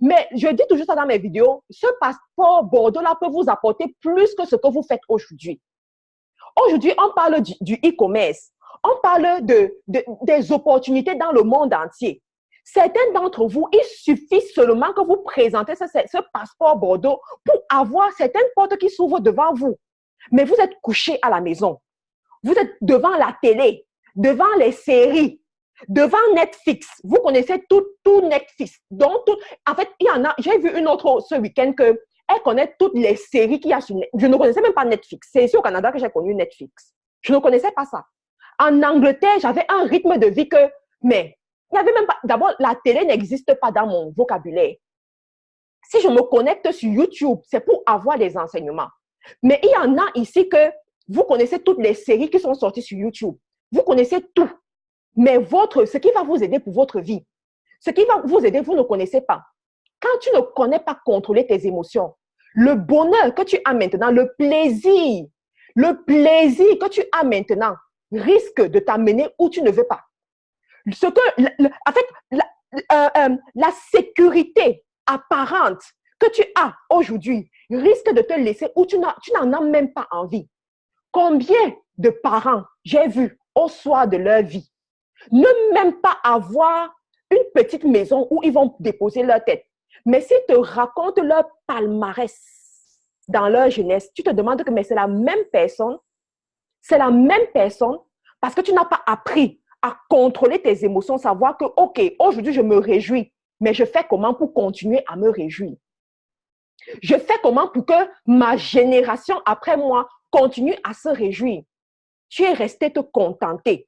Mais je dis toujours ça dans mes vidéos, ce passeport Bordeaux-là peut vous apporter plus que ce que vous faites aujourd'hui. Aujourd'hui, on parle du e-commerce. On parle des opportunités dans le monde entier. Certains d'entre vous, il suffit seulement que vous présentez ce passeport Bordeaux pour avoir certaines portes qui s'ouvrent devant vous. Mais vous êtes couché à la maison. Vous êtes devant la télé, devant les séries, devant Netflix. Vous connaissez tout Netflix. Donc, en fait, il y en a, j'ai vu une autre ce week-end que elle connaît toutes les séries qu'il y a sur Netflix. Je ne connaissais même pas Netflix. C'est ici au Canada que j'ai connu Netflix. Je ne connaissais pas ça. En Angleterre, j'avais un rythme de vie que, mais, il n'y avait même pas, d'abord, la télé n'existe pas dans mon vocabulaire. Si je me connecte sur YouTube, c'est pour avoir des enseignements. Mais il y en a ici que vous connaissez toutes les séries qui sont sorties sur YouTube. Vous connaissez tout. Mais ce qui va vous aider pour votre vie, ce qui va vous aider, vous ne connaissez pas. Quand tu ne connais pas contrôler tes émotions, le bonheur que tu as maintenant, le plaisir que tu as maintenant risque de t'amener où tu ne veux pas. En fait, la sécurité apparente que tu as aujourd'hui risque de te laisser où tu n'en as même pas envie. Combien de parents j'ai vu au soir de leur vie ne même pas avoir une petite maison où ils vont déposer leur tête. Mais s'ils te racontent leur palmarès dans leur jeunesse, tu te demandes que mais c'est la même personne parce que tu n'as pas appris à contrôler tes émotions, savoir que, OK, aujourd'hui je me réjouis, mais je fais comment pour continuer à me réjouir? Je fais comment pour que ma génération après moi continue à se réjouir? Tu es resté te contenter.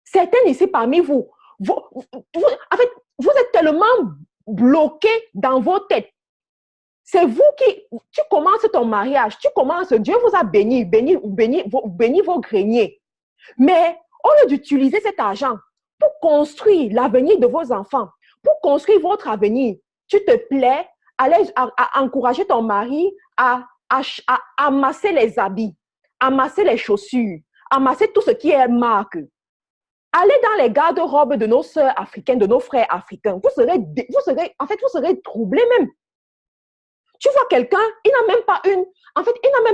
Certains ici parmi vous, en fait, vous êtes tellement bloqués dans vos têtes. C'est vous tu commences ton mariage, Dieu vous a béni vos greniers. Mais au lieu d'utiliser cet argent pour construire l'avenir de vos enfants, pour construire votre avenir, tu te plais à encourager ton mari à amasser les habits, amasser les chaussures, amasser tout ce qui est marque. Allez dans les garde-robes de nos sœurs africaines, de nos frères africains. Vous serez troublés même. Tu vois quelqu'un, il n'a même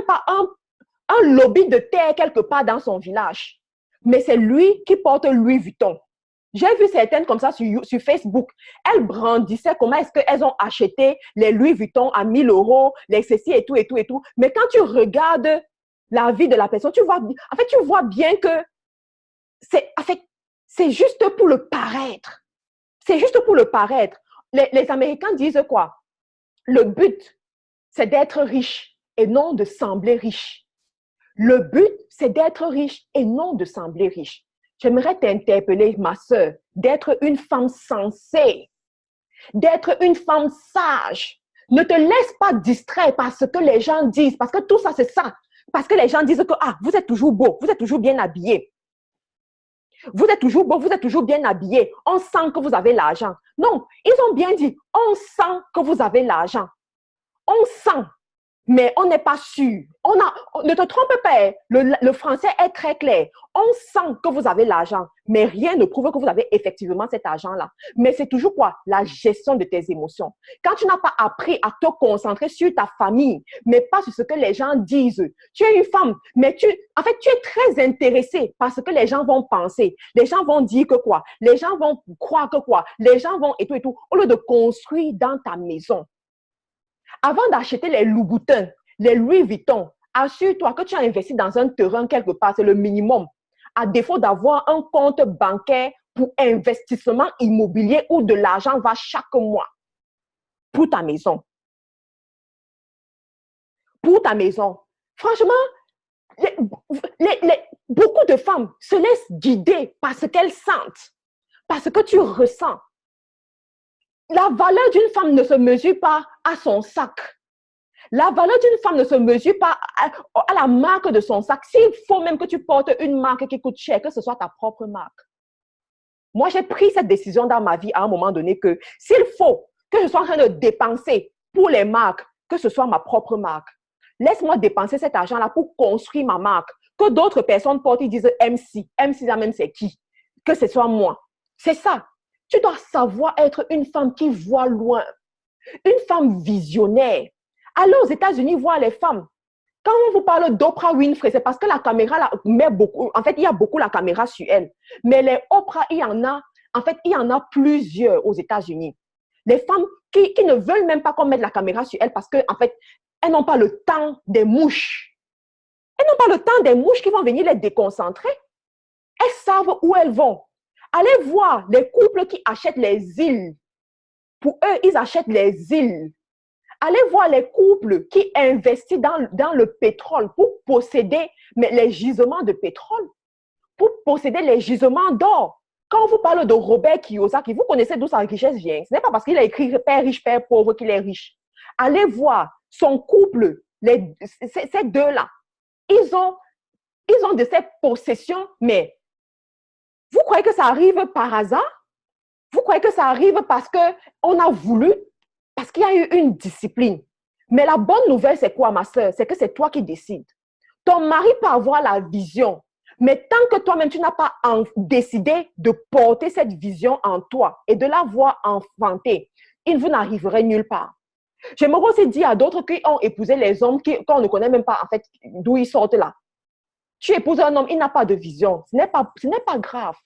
pas un lobby de terre quelque part dans son village. Mais c'est lui qui porte Louis Vuitton. J'ai vu certaines comme ça sur Facebook. Elles brandissaient comment est-ce qu'elles ont acheté les Louis Vuitton à 1 000 €, les ceci et tout et tout et tout. Mais quand tu regardes la vie de la personne, tu vois bien que c'est juste pour le paraître. C'est juste pour le paraître. Les Américains disent quoi? Le but, c'est d'être riche et non de sembler riche. Le but, c'est d'être riche et non de sembler riche. J'aimerais t'interpeller, ma sœur, d'être une femme sensée, d'être une femme sage. Ne te laisse pas distraire par ce que les gens disent, parce que tout ça, c'est ça. Parce que les gens disent que vous êtes toujours beau, vous êtes toujours bien habillé. Vous êtes toujours beau, vous êtes toujours bien habillé. On sent que vous avez l'argent. Non, ils ont bien dit, on sent que vous avez l'argent. On sent. mais on n'est pas sûr. Ne te trompe pas, hein. Le français est très clair. On sent que vous avez l'argent, mais rien ne prouve que vous avez effectivement cet argent-là. Mais c'est toujours quoi? La gestion de tes émotions. Quand tu n'as pas appris à te concentrer sur ta famille, mais pas sur ce que les gens disent. Tu es une femme, mais tu es très intéressé par ce que les gens vont penser. Les gens vont dire que quoi? Les gens vont croire que quoi? Les gens vont et tout, au lieu de construire dans ta maison. Avant d'acheter les Louboutins, les Louis Vuitton, assure-toi que tu as investi dans un terrain quelque part, c'est le minimum. À défaut d'avoir un compte bancaire pour investissement immobilier où de l'argent va chaque mois pour ta maison. Pour ta maison. Franchement, beaucoup de femmes se laissent guider par ce qu'elles sentent, par ce que tu ressens. La valeur d'une femme ne se mesure pas à son sac. La valeur d'une femme ne se mesure pas à la marque de son sac. S'il faut même que tu portes une marque qui coûte cher, que ce soit ta propre marque. Moi, j'ai pris cette décision dans ma vie à un moment donné que s'il faut que je sois en train de dépenser pour les marques, que ce soit ma propre marque, laisse-moi dépenser cet argent-là pour construire ma marque. Que d'autres personnes portent, ils disent MC. MC, là même, c'est qui? Que ce soit moi. C'est ça. Tu dois savoir être une femme qui voit loin. Une femme visionnaire. Allez aux États-Unis voir les femmes. Quand on vous parle d'Oprah Winfrey, c'est parce que la caméra là, met beaucoup. En fait, il y a beaucoup la caméra sur elle. Mais les Oprah, il y en a plusieurs aux États-Unis. Les femmes qui ne veulent même pas qu'on mette la caméra sur elles parce qu'en fait, elles n'ont pas le temps des mouches. Elles n'ont pas le temps des mouches qui vont venir les déconcentrer. Elles savent où elles vont. Allez voir les couples qui achètent les îles. Pour eux, ils achètent les îles. Allez voir les couples qui investissent dans le pétrole pour posséder les gisements de pétrole, pour posséder les gisements d'or. Quand on vous parle de Robert Kiyosaki, vous connaissez d'où sa richesse vient. Ce n'est pas parce qu'il a écrit Père riche, Père pauvre qu'il est riche. Allez voir son couple, ces deux-là. Ils ont de ces possessions, mais vous croyez que ça arrive par hasard? Vous croyez que ça arrive parce qu'on a voulu? Parce qu'il y a eu une discipline. Mais la bonne nouvelle, c'est quoi, ma soeur? C'est que c'est toi qui décides. Ton mari peut avoir la vision, mais tant que toi-même, tu n'as pas décidé de porter cette vision en toi et de la voir enfanter, vous n'arriverez nulle part. J'aimerais aussi dire à d'autres qui ont épousé les hommes qu'on ne connaît même pas en fait d'où ils sortent là. Tu épouses un homme, il n'a pas de vision. Ce n'est pas grave.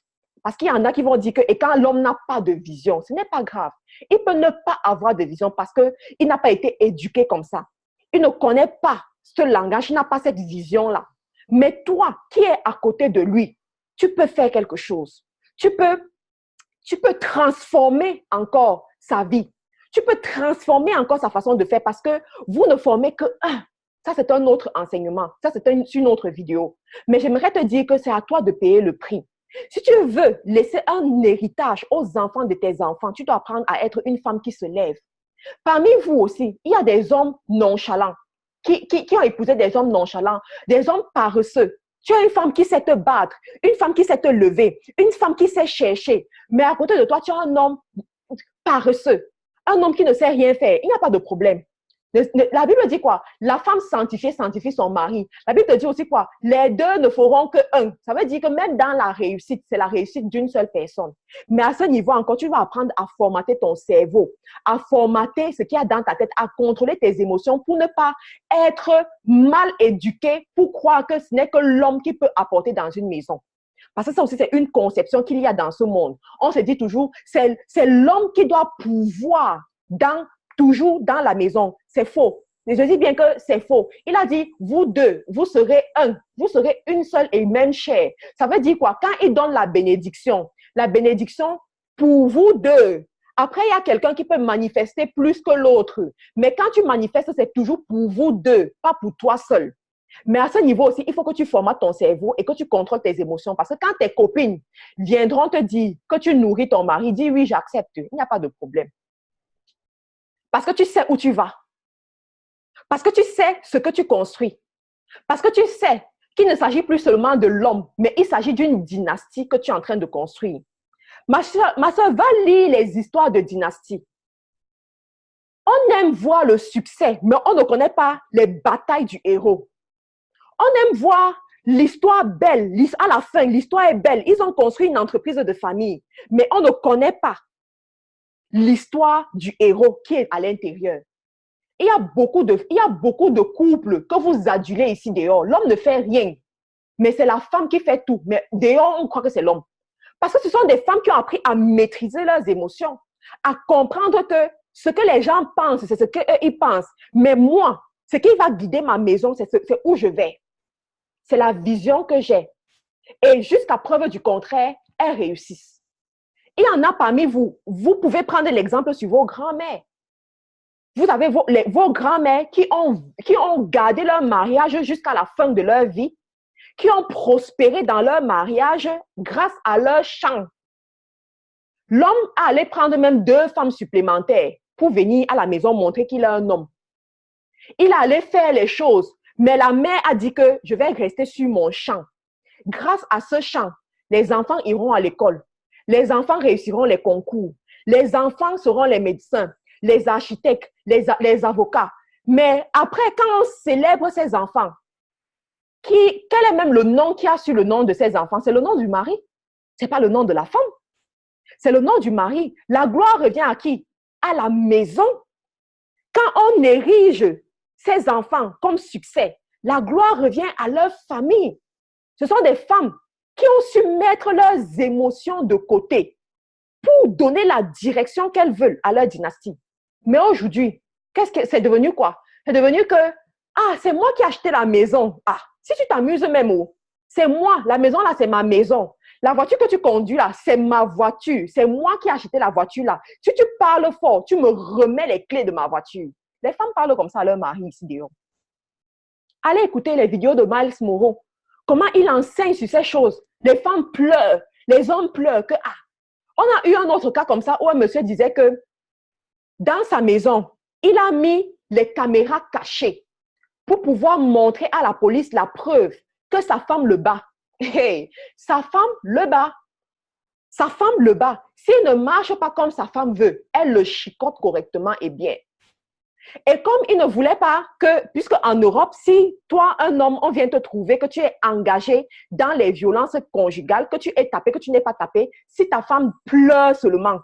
Parce qu'il y en a qui vont dire que et quand l'homme n'a pas de vision, ce n'est pas grave. Il peut ne pas avoir de vision parce qu'il n'a pas été éduqué comme ça. Il ne connaît pas ce langage, il n'a pas cette vision-là. Mais toi, qui es à côté de lui, tu peux faire quelque chose. Tu peux transformer encore sa vie. Tu peux transformer encore sa façon de faire parce que vous ne formez que un. Ça, c'est un autre enseignement. Ça, c'est une autre vidéo. Mais j'aimerais te dire que c'est à toi de payer le prix. Si tu veux laisser un héritage aux enfants de tes enfants, tu dois apprendre à être une femme qui se lève. Parmi vous aussi, il y a des hommes nonchalants qui ont épousé des hommes nonchalants, des hommes paresseux. Tu es une femme qui sait te battre, une femme qui sait te lever, une femme qui sait chercher. Mais à côté de toi, tu as un homme paresseux, un homme qui ne sait rien faire. Il n'y a pas de problème. La Bible dit quoi? La femme sanctifie son mari. La Bible te dit aussi quoi? Les deux ne feront que un. Ça veut dire que même dans la réussite, c'est la réussite d'une seule personne. Mais à ce niveau encore, tu vas apprendre à formater ton cerveau, à formater ce qu'il y a dans ta tête, à contrôler tes émotions pour ne pas être mal éduqué, pour croire que ce n'est que l'homme qui peut apporter dans une maison. Parce que ça aussi, c'est une conception qu'il y a dans ce monde. On se dit toujours, c'est l'homme qui doit pouvoir toujours dans la maison. C'est faux. Je dis bien que c'est faux. Il a dit, vous deux, vous serez un. Vous serez une seule et même chair. Ça veut dire quoi? Quand il donne la bénédiction pour vous deux. Après, il y a quelqu'un qui peut manifester plus que l'autre. Mais quand tu manifestes, c'est toujours pour vous deux, pas pour toi seul. Mais à ce niveau aussi, il faut que tu formates ton cerveau et que tu contrôles tes émotions. Parce que quand tes copines viendront te dire que tu nourris ton mari, dis oui, j'accepte. Il n'y a pas de problème. Parce que tu sais où tu vas. Parce que tu sais ce que tu construis. Parce que tu sais qu'il ne s'agit plus seulement de l'homme, mais il s'agit d'une dynastie que tu es en train de construire. Ma soeur, va lire les histoires de dynastie. On On aime voir le succès, mais on ne connaît pas les batailles du héros. On aime voir l'histoire belle. À la fin, l'histoire est belle. Ils ont construit une entreprise de famille, mais on ne connaît pas l'histoire du héros qui est à l'intérieur. Il y a beaucoup de couples que vous adulez ici dehors. L'homme ne fait rien, mais c'est la femme qui fait tout. Mais dehors, on croit que c'est l'homme. Parce que ce sont des femmes qui ont appris à maîtriser leurs émotions, à comprendre que ce que les gens pensent, c'est ce qu'ils pensent. Mais moi, ce qui va guider ma maison, c'est où je vais. C'est la vision que j'ai. Et jusqu'à preuve du contraire, elles réussissent. Il y en a parmi vous. Vous pouvez prendre l'exemple sur vos grands-mères. Vous avez vos grands-mères qui ont gardé leur mariage jusqu'à la fin de leur vie, qui ont prospéré dans leur mariage grâce à leur chant. L'homme allait prendre même 2 femmes supplémentaires pour venir à la maison montrer qu'il est un homme. Il allait faire les choses, mais la mère a dit que je vais rester sur mon champ. Grâce à ce champ, les enfants iront à l'école. Les enfants réussiront les concours. Les enfants seront les médecins, les architectes, les avocats. Mais après, quand on célèbre ces enfants, quel est même le nom qu'il y a sur le nom de ces enfants? C'est le nom du mari. Ce n'est pas le nom de la femme. C'est le nom du mari. La gloire revient à qui? À la maison. Quand on érige ces enfants comme succès, la gloire revient à leur famille. Ce sont des femmes qui ont su mettre leurs émotions de côté pour donner la direction qu'elles veulent à leur dynastie. Mais aujourd'hui, qu'est-ce que c'est devenu quoi? C'est devenu que, c'est moi qui ai acheté la maison. Si tu t'amuses même, c'est moi, la maison là, c'est ma maison. La voiture que tu conduis là, c'est ma voiture. C'est moi qui ai acheté la voiture là. Si tu parles fort, tu me remets les clés de ma voiture. Les femmes parlent comme ça à leur mari ici dehors. Allez écouter les vidéos de Miles Moreau. Comment il enseigne sur ces choses. Les femmes pleurent, les hommes pleurent. On a eu un autre cas comme ça où un monsieur disait que dans sa maison, il a mis les caméras cachées pour pouvoir montrer à la police la preuve que sa femme le bat. Hey, sa femme le bat. Sa femme le bat. S'il ne marche pas comme sa femme veut, elle le chicote correctement et bien. Et comme il ne voulait pas que, puisque en Europe, si toi, un homme, on vient te trouver que tu es engagé dans les violences conjugales, que tu es tapé, que tu n'es pas tapé, si ta femme pleure seulement,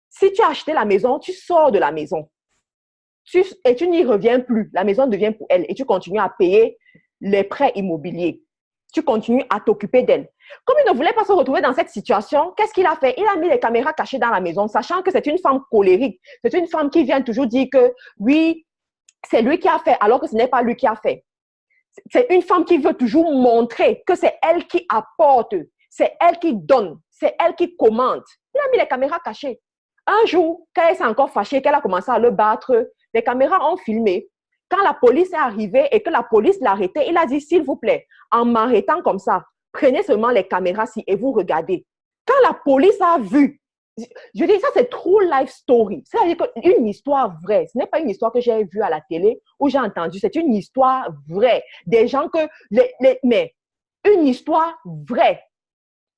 si tu as acheté la maison, tu sors de la maison. Et tu n'y reviens plus. La maison devient pour elle et tu continues à payer les prêts immobiliers. Tu continues à t'occuper d'elle. Comme il ne voulait pas se retrouver dans cette situation, qu'est-ce qu'il a fait? Il a mis les caméras cachées dans la maison, sachant que c'est une femme colérique. C'est une femme qui vient toujours dire que oui, c'est lui qui a fait, alors que ce n'est pas lui qui a fait. C'est une femme qui veut toujours montrer que c'est elle qui apporte, c'est elle qui donne, c'est elle qui commente. Il a mis les caméras cachées. Un jour, quand elle s'est encore fâchée, qu'elle a commencé à le battre, les caméras ont filmé. Quand la police est arrivée et que la police l'a arrêté, il a dit, s'il vous plaît, en m'arrêtant comme ça, prenez seulement les caméras et vous regardez. Quand la police a vu, je dis, ça c'est true life story. C'est-à-dire qu'une histoire vraie, ce n'est pas une histoire que j'ai vue à la télé ou j'ai entendue, c'est une histoire vraie. Des gens que, mais une histoire vraie.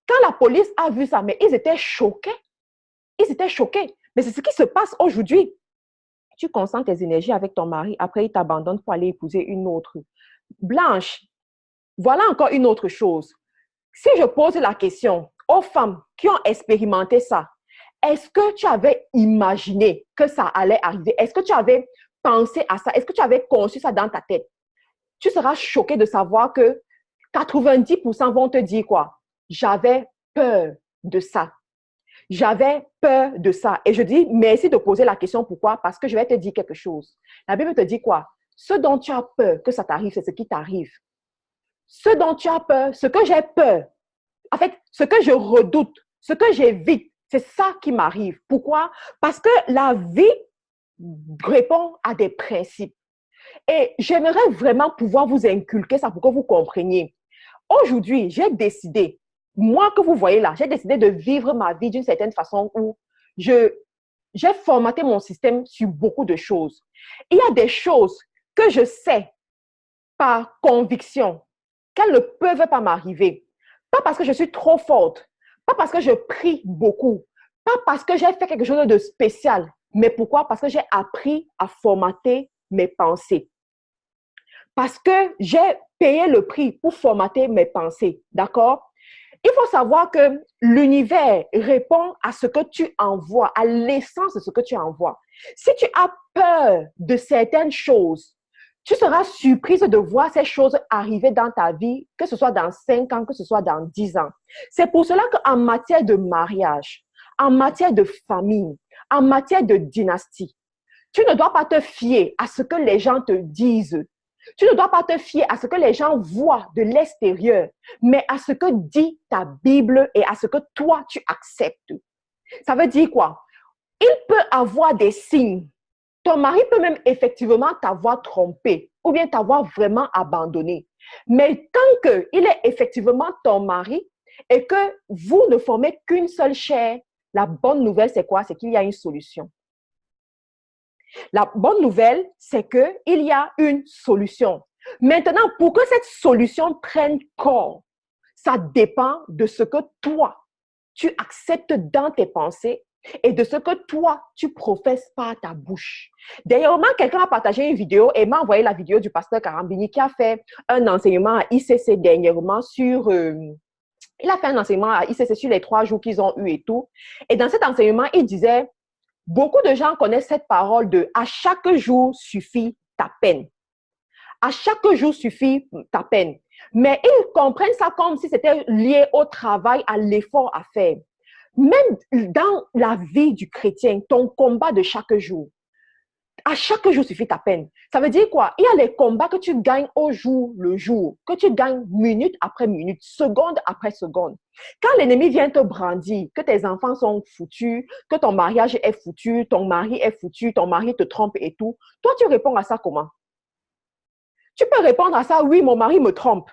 Quand la police a vu ça, mais ils étaient choqués. Ils étaient choqués. Mais c'est ce qui se passe aujourd'hui. Tu concentres tes énergies avec ton mari, après il t'abandonne pour aller épouser une autre. Blanche, voilà encore une autre chose. Si je pose la question aux femmes qui ont expérimenté ça, est-ce que tu avais imaginé que ça allait arriver? Est-ce que tu avais pensé à ça? Est-ce que tu avais conçu ça dans ta tête? Tu seras choqué de savoir que 90% vont te dire quoi? J'avais peur de ça. J'avais peur de ça. Et je dis, merci de poser la question. Pourquoi? Parce que je vais te dire quelque chose. La Bible te dit quoi? Ce dont tu as peur que ça t'arrive, c'est ce qui t'arrive. Ce dont tu as peur, ce que j'ai peur, en fait, ce que je redoute, ce que j'évite, c'est ça qui m'arrive. Pourquoi? Parce que la vie répond à des principes. Et j'aimerais vraiment pouvoir vous inculquer ça pour que vous compreniez. Aujourd'hui, j'ai décidé, moi que vous voyez là, j'ai décidé de vivre ma vie d'une certaine façon où j'ai formaté mon système sur beaucoup de choses. Il y a des choses que je sais par conviction qu'elles ne peuvent pas m'arriver. Pas parce que je suis trop forte, pas parce que je prie beaucoup, pas parce que j'ai fait quelque chose de spécial, Mais pourquoi? Parce que j'ai appris à formater mes pensées. Parce que j'ai payé le prix pour formater mes pensées. D'accord? Il faut savoir que l'univers répond à ce que tu envoies, à l'essence de ce que tu envoies. Si tu as peur de certaines choses, tu seras surprise de voir ces choses arriver dans ta vie, que ce soit dans 5 ans, que ce soit dans 10 ans. C'est pour cela qu'en matière de mariage, en matière de famille, en matière de dynastie, tu ne dois pas te fier à ce que les gens te disent. Tu ne dois pas te fier à ce que les gens voient de l'extérieur, mais à ce que dit ta Bible et à ce que toi, tu acceptes. Ça veut dire quoi? Il peut avoir des signes. Ton mari peut même effectivement t'avoir trompé ou bien t'avoir vraiment abandonné. Mais tant qu'il est effectivement ton mari et que vous ne formez qu'une seule chair, la bonne nouvelle, c'est quoi? C'est qu'il y a une solution. La bonne nouvelle, c'est qu'il y a une solution. Maintenant, pour que cette solution prenne corps, ça dépend de ce que toi, tu acceptes dans tes pensées et de ce que toi, tu professes par ta bouche. D'ailleurs, quelqu'un a partagé une vidéo et m'a envoyé la vidéo du pasteur Karambini qui a fait un enseignement à ICC dernièrement sur... il a fait un enseignement à ICC sur les 3 jours qu'ils ont eu et tout. Et dans cet enseignement, il disait... Beaucoup de gens connaissent cette parole de « à chaque jour suffit ta peine ». À chaque jour suffit ta peine. Mais ils comprennent ça comme si c'était lié au travail, à l'effort à faire. Même dans la vie du chrétien, ton combat de chaque jour, à chaque jour suffit ta peine. Ça veut dire quoi? Il y a les combats que tu gagnes au jour le jour, que tu gagnes minute après minute, seconde après seconde. Quand l'ennemi vient te brandir, que tes enfants sont foutus, que ton mariage est foutu, ton mari est foutu, ton mari te trompe et tout, toi, tu réponds à ça comment? Tu peux répondre à ça, oui, mon mari me trompe.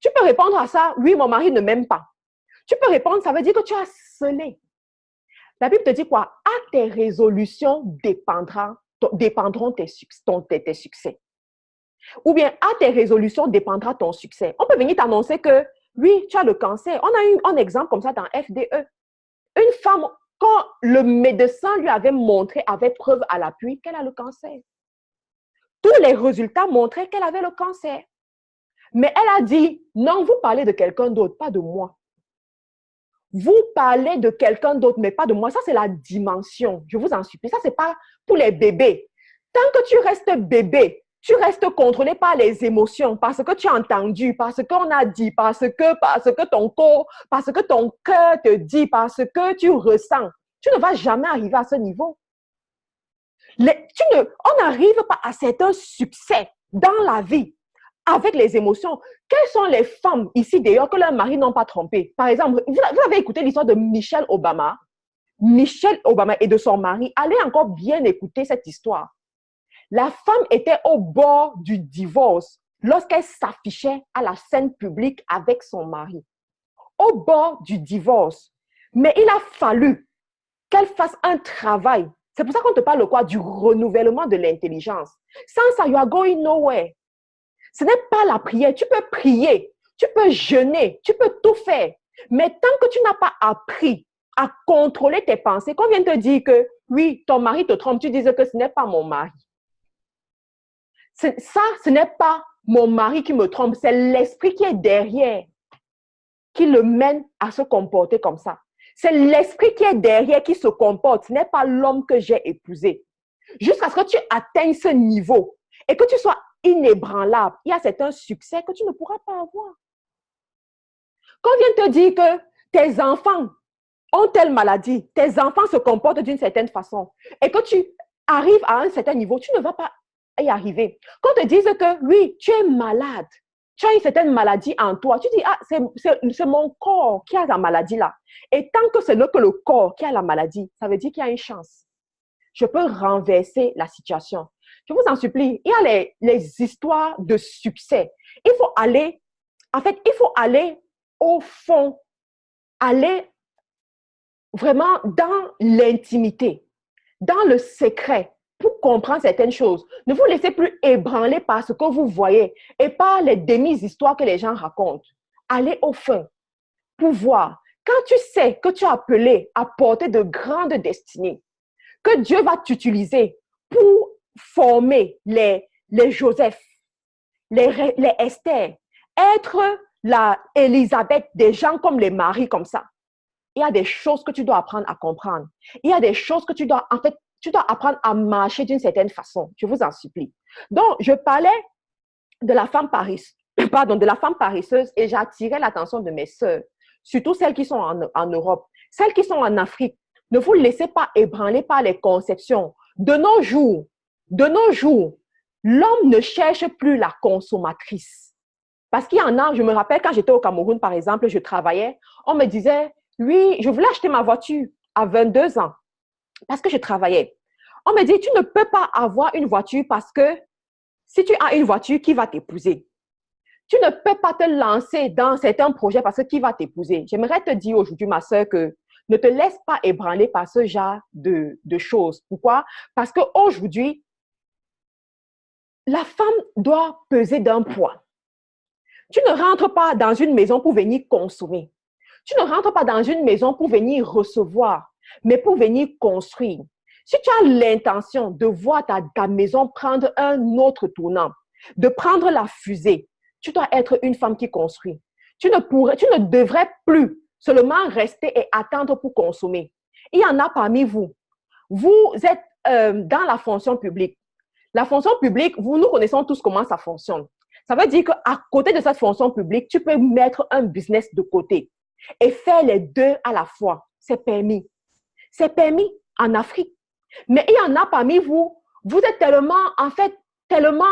Tu peux répondre à ça, oui, mon mari ne m'aime pas. Tu peux répondre, ça veut dire que tu as scellé. La Bible te dit quoi? À tes résolutions dépendront tes succès. Ou bien à tes résolutions dépendra ton succès. On peut venir t'annoncer que, oui, tu as le cancer. On a eu un exemple comme ça dans FDE. Une femme, quand le médecin lui avait montré, avec preuve à l'appui, qu'elle a le cancer. Tous les résultats montraient qu'elle avait le cancer. Mais elle a dit, non, vous parlez de quelqu'un d'autre, pas de moi. Vous parlez de quelqu'un d'autre, mais pas de moi. Ça, c'est la dimension. Je vous en supplie. Ça, ce n'est pas pour les bébés. Tant que tu restes bébé, tu restes contrôlé par les émotions, parce que tu as entendu, parce qu'on a dit, parce que ton corps, parce que ton cœur te dit, parce que tu ressens. Tu ne vas jamais arriver à ce niveau. On n'arrive pas à certains succès dans la vie avec les émotions. Quelles sont les femmes ici d'ailleurs que leurs maris n'ont pas trompé? Par exemple, vous avez écouté l'histoire de Michelle Obama. Michelle Obama et de son mari. Allez encore bien écouter cette histoire. La femme était au bord du divorce lorsqu'elle s'affichait à la scène publique avec son mari. Au bord du divorce. Mais il a fallu qu'elle fasse un travail. C'est pour ça qu'on te parle quoi? Du renouvellement de l'intelligence. Sans ça, you are going nowhere. Ce n'est pas la prière. Tu peux prier, tu peux jeûner, tu peux tout faire. Mais tant que tu n'as pas appris à contrôler tes pensées, qu'on vient te dire que oui, ton mari te trompe, tu dises que ce n'est pas mon mari. Ce n'est pas mon mari qui me trompe, c'est l'esprit qui est derrière qui le mène à se comporter comme ça. C'est l'esprit qui est derrière qui se comporte, ce n'est pas l'homme que j'ai épousé. Jusqu'à ce que tu atteignes ce niveau et que tu sois inébranlable, il y a certains succès que tu ne pourras pas avoir. Quand on vient te dire que tes enfants ont telle maladie, tes enfants se comportent d'une certaine façon et que tu arrives à un certain niveau, tu ne vas pas y arriver. Quand on te dise que oui, tu es malade, tu as une certaine maladie en toi, tu dis, ah, c'est mon corps qui a la maladie là. Et tant que ce n'est que le corps qui a la maladie, ça veut dire qu'il y a une chance. Je peux renverser la situation. Je vous en supplie, il y a les histoires de succès. Il faut aller au fond, aller vraiment dans l'intimité, dans le secret, pour comprendre certaines choses. Ne vous laissez plus ébranler par ce que vous voyez et par les demi-histoires que les gens racontent. Allez au fond pour voir. Quand tu sais que tu es appelé à porter de grandes destinées, que Dieu va t'utiliser pour former les Joseph, les Esther, être la Élisabeth, des gens comme les Marie comme ça. Il y a des choses que tu dois apprendre à comprendre. Il y a des choses que tu dois, en fait, tu dois apprendre à marcher d'une certaine façon. Je vous en supplie. Donc, je parlais de la femme paresseuse et j'attirais l'attention de mes sœurs, surtout celles qui sont en Europe, celles qui sont en Afrique. Ne vous laissez pas ébranler par les conceptions. De nos jours, l'homme ne cherche plus la consommatrice. Parce qu'il y en a, je me rappelle quand j'étais au Cameroun, par exemple, je travaillais, on me disait, oui, je voulais acheter ma voiture à 22 ans parce que je travaillais. On me dit, tu ne peux pas avoir une voiture parce que si tu as une voiture, qui va t'épouser? Tu ne peux pas te lancer dans certains projets parce que qui va t'épouser? J'aimerais te dire aujourd'hui, ma soeur, que ne te laisse pas ébranler par ce genre de choses. Pourquoi? Parce qu'aujourd'hui, la femme doit peser d'un poids. Tu ne rentres pas dans une maison pour venir consommer. Tu ne rentres pas dans une maison pour venir recevoir, mais pour venir construire. Si tu as l'intention de voir ta maison prendre un autre tournant, de prendre la fusée, tu dois être une femme qui construit. Tu ne devrais plus seulement rester et attendre pour consommer. Il y en a parmi vous. Vous êtes dans la fonction publique. La fonction publique, nous connaissons tous comment ça fonctionne. Ça veut dire qu'à côté de cette fonction publique, tu peux mettre un business de côté et faire les deux à la fois. C'est permis. C'est permis en Afrique. Mais il y en a parmi vous, vous êtes tellement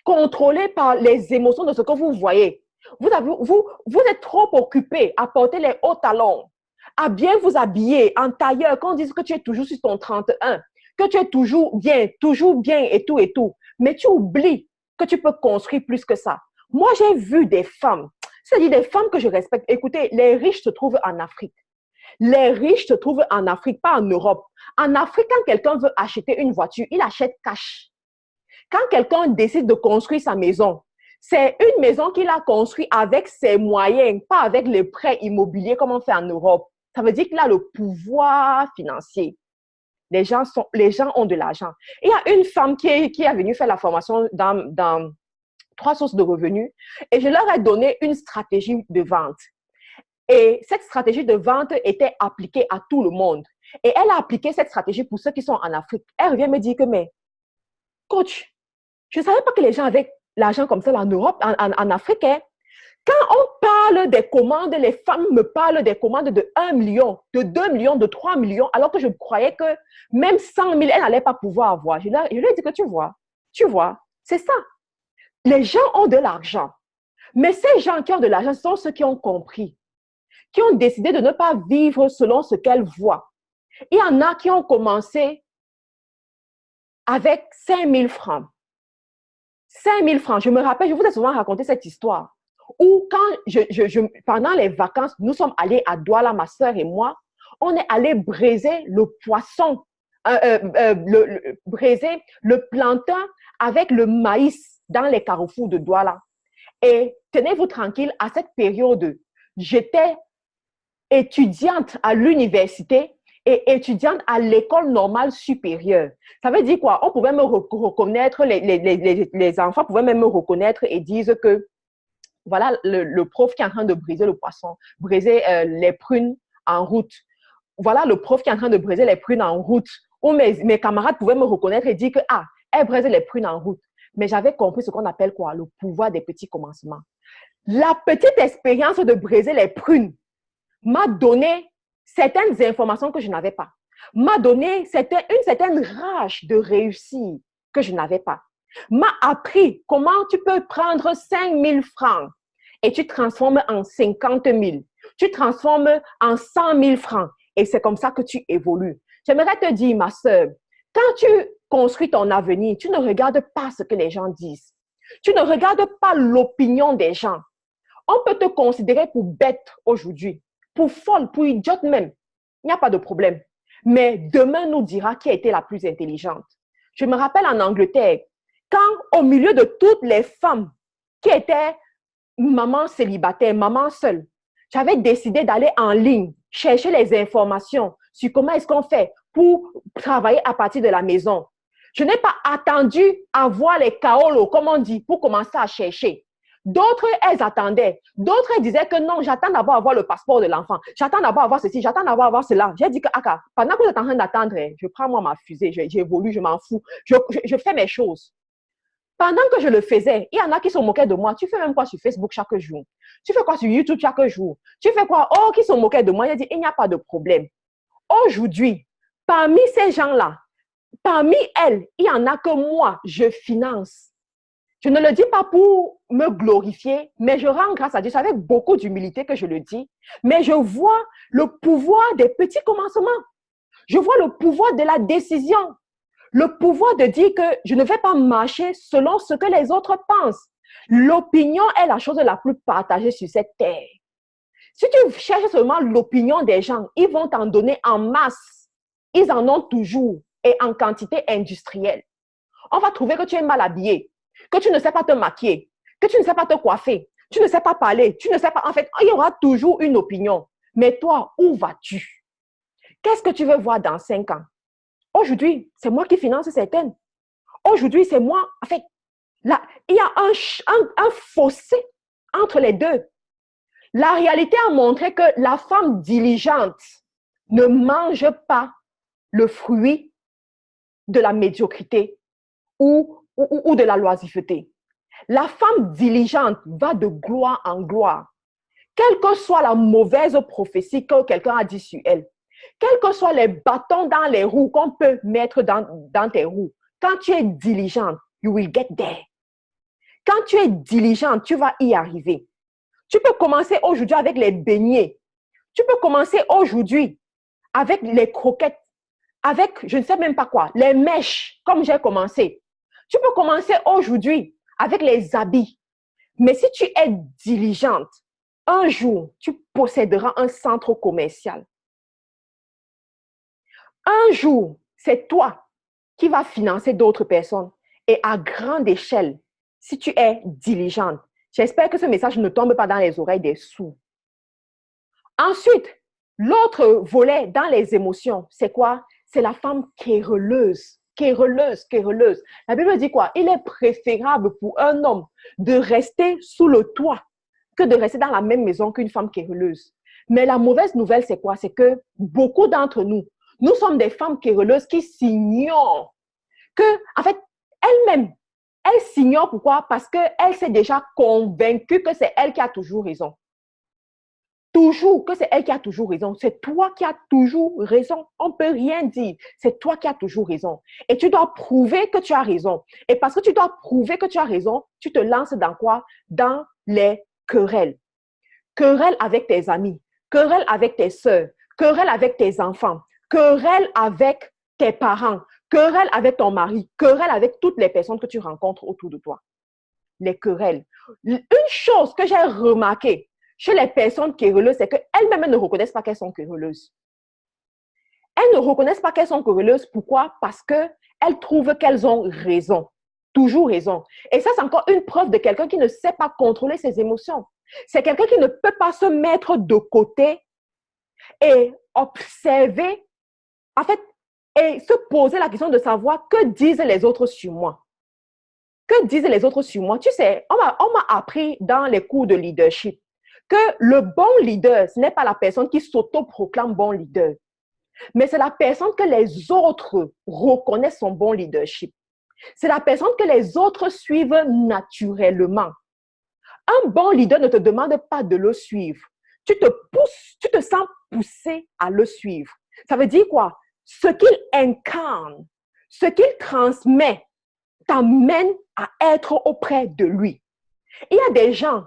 contrôlé par les émotions de ce que vous voyez. Vous êtes trop occupé à porter les hauts talons, à bien vous habiller en tailleur, quand on dit que tu es toujours sur ton 31, que tu es toujours bien et tout. Mais tu oublies que tu peux construire plus que ça. Moi, j'ai vu des femmes, c'est-à-dire des femmes que je respecte. Écoutez, les riches se trouvent en Afrique. Les riches se trouvent en Afrique, pas en Europe. En Afrique, quand quelqu'un veut acheter une voiture, il achète cash. Quand quelqu'un décide de construire sa maison, c'est une maison qu'il a construite avec ses moyens, pas avec les prêts immobiliers comme on fait en Europe. Ça veut dire qu'il a le pouvoir financier. Les gens ont de l'argent. Il y a une femme qui est venue faire la formation dans 3 sources de revenus et je leur ai donné une stratégie de vente. Et cette stratégie de vente était appliquée à tout le monde. Et elle a appliqué cette stratégie pour ceux qui sont en Afrique. Elle revient me dire que, mais, coach, je ne savais pas que les gens avaient l'argent comme ça en Europe, en Afrique. Hein. Quand on parle des commandes, les femmes me parlent des commandes de 1 million, de 2 millions, de 3 millions, alors que je croyais que même 100 000, elle n'allait pas pouvoir avoir. Je lui ai dit que tu vois, c'est ça. Les gens ont de l'argent. Mais ces gens qui ont de l'argent sont ceux qui ont compris, qui ont décidé de ne pas vivre selon ce qu'elles voient. Il y en a qui ont commencé avec 5 000 francs. 5 000 francs. Je me rappelle, je vous ai souvent raconté cette histoire. Où quand pendant les vacances, nous sommes allés à Douala, ma soeur et moi, on est allé braiser le poisson, braiser le plantain avec le maïs dans les carrefours de Douala. Et tenez-vous tranquille, à cette période, j'étais étudiante à l'université et étudiante à l'école normale supérieure. Ça veut dire quoi? On pouvait me reconnaître, les enfants pouvaient même me reconnaître et dire que voilà le prof qui est en train de briser le poisson, briser les prunes en route. Voilà le prof qui est en train de briser les prunes en route. Ou mes camarades pouvaient me reconnaître et dire que, ah, elle brise les prunes en route. Mais j'avais compris ce qu'on appelle quoi? Le pouvoir des petits commencements. La petite expérience de briser les prunes m'a donné certaines informations que je n'avais pas. M'a donné une certaine rage de réussir que je n'avais pas. M'a appris comment tu peux prendre 5 000 francs et tu transformes en 50 000. Tu transformes en 100 000 francs et c'est comme ça que tu évolues. J'aimerais te dire, ma soeur, quand tu construis ton avenir, tu ne regardes pas ce que les gens disent. Tu ne regardes pas l'opinion des gens. On peut te considérer pour bête aujourd'hui, pour folle, pour idiote même. Il n'y a pas de problème. Mais demain nous dira qui a été la plus intelligente. Je me rappelle en Angleterre, quand au milieu de toutes les femmes qui étaient maman célibataire, maman seule, j'avais décidé d'aller en ligne, chercher les informations sur comment est-ce qu'on fait pour travailler à partir de la maison. Je n'ai pas attendu à voir les kaolos, comme on dit, pour commencer à chercher. D'autres, elles attendaient. D'autres, elles disaient que non, j'attends d'abord à avoir le passeport de l'enfant. J'attends d'abord à avoir ceci, j'attends d'abord à avoir cela. J'ai dit que, Aka, pendant que vous êtes en train d'attendre, je prends moi ma fusée, j'évolue, je m'en fous. Je fais mes choses. Pendant que je le faisais, il y en a qui se moquaient de moi. Tu fais même quoi sur Facebook chaque jour? Tu fais quoi sur YouTube chaque jour? Tu fais quoi? Oh, qui se moquaient de moi. J'ai dit, il n'y a pas de problème. Aujourd'hui, parmi ces gens-là, parmi elles, il y en a que moi, je finance. Je ne le dis pas pour me glorifier, mais je rends grâce à Dieu. C'est avec beaucoup d'humilité que je le dis. Mais je vois le pouvoir des petits commencements. Je vois le pouvoir de la décision. Le pouvoir de dire que je ne vais pas marcher selon ce que les autres pensent. L'opinion est la chose la plus partagée sur cette terre. Si tu cherches seulement l'opinion des gens, ils vont t'en donner en masse. Ils en ont toujours et en quantité industrielle. On va trouver que tu es mal habillé, que tu ne sais pas te maquiller, que tu ne sais pas te coiffer, tu ne sais pas parler, tu ne sais pas. En fait, il y aura toujours une opinion. Mais toi, où vas-tu? Qu'est-ce que tu veux voir dans 5 ans? Aujourd'hui, c'est moi qui finance certaines. Aujourd'hui, c'est moi. En fait, là, il y a un fossé entre les deux. La réalité a montré que la femme diligente ne mange pas le fruit de la médiocrité ou de la loisiveté. La femme diligente va de gloire en gloire. Quelle que soit la mauvaise prophétie que quelqu'un a dit sur elle, quels que soient les bâtons dans les roues qu'on peut mettre dans tes roues, quand tu es diligente, you will get there. Quand tu es diligente, tu vas y arriver. Tu peux commencer aujourd'hui avec les beignets. Tu peux commencer aujourd'hui avec les croquettes, avec je ne sais même pas quoi, les mèches, comme j'ai commencé. Tu peux commencer aujourd'hui avec les habits. Mais si tu es diligente, un jour, tu posséderas un centre commercial. Un jour, c'est toi qui vas financer d'autres personnes et à grande échelle, si tu es diligente. J'espère que ce message ne tombe pas dans les oreilles des sourds. Ensuite, l'autre volet dans les émotions, c'est quoi? C'est la femme querelleuse. Querelleuse. La Bible dit quoi? Il est préférable pour un homme de rester sous le toit que de rester dans la même maison qu'une femme querelleuse. Mais la mauvaise nouvelle, c'est quoi? C'est que beaucoup d'entre nous, nous sommes des femmes querelleuses qui s'ignorent. Que, en fait, elle-même, elle s'ignore pourquoi? Parce qu'elle s'est déjà convaincue que c'est elle qui a toujours raison. Toujours, que c'est elle qui a toujours raison. C'est toi qui as toujours raison. On ne peut rien dire. C'est toi qui as toujours raison. Et tu dois prouver que tu as raison. Et parce que tu dois prouver que tu as raison, tu te lances dans quoi? Dans les querelles. Querelles avec tes amis. Querelles avec tes sœurs. Querelles avec tes enfants. Querelles avec tes parents. Querelles avec ton mari. Querelles avec toutes les personnes que tu rencontres autour de toi. Les querelles. Une chose que j'ai remarquée chez les personnes querelleuses, c'est qu'elles-mêmes ne reconnaissent pas qu'elles sont querelleuses. Elles ne reconnaissent pas qu'elles sont querelleuses. Pourquoi? Parce qu'elles trouvent qu'elles ont raison. Toujours raison. Et ça, c'est encore une preuve de quelqu'un qui ne sait pas contrôler ses émotions. C'est quelqu'un qui ne peut pas se mettre de côté et observer, en fait, et se poser la question de savoir que disent les autres sur moi. Que disent les autres sur moi? Tu sais, on m'a appris dans les cours de leadership que le bon leader, ce n'est pas la personne qui s'auto-proclame bon leader, mais c'est la personne que les autres reconnaissent son bon leadership. C'est la personne que les autres suivent naturellement. Un bon leader ne te demande pas de le suivre. Tu te pousses, tu te sens poussé à le suivre. Ça veut dire quoi? Ce qu'il incarne, ce qu'il transmet, t'amène à être auprès de lui. Il y a des gens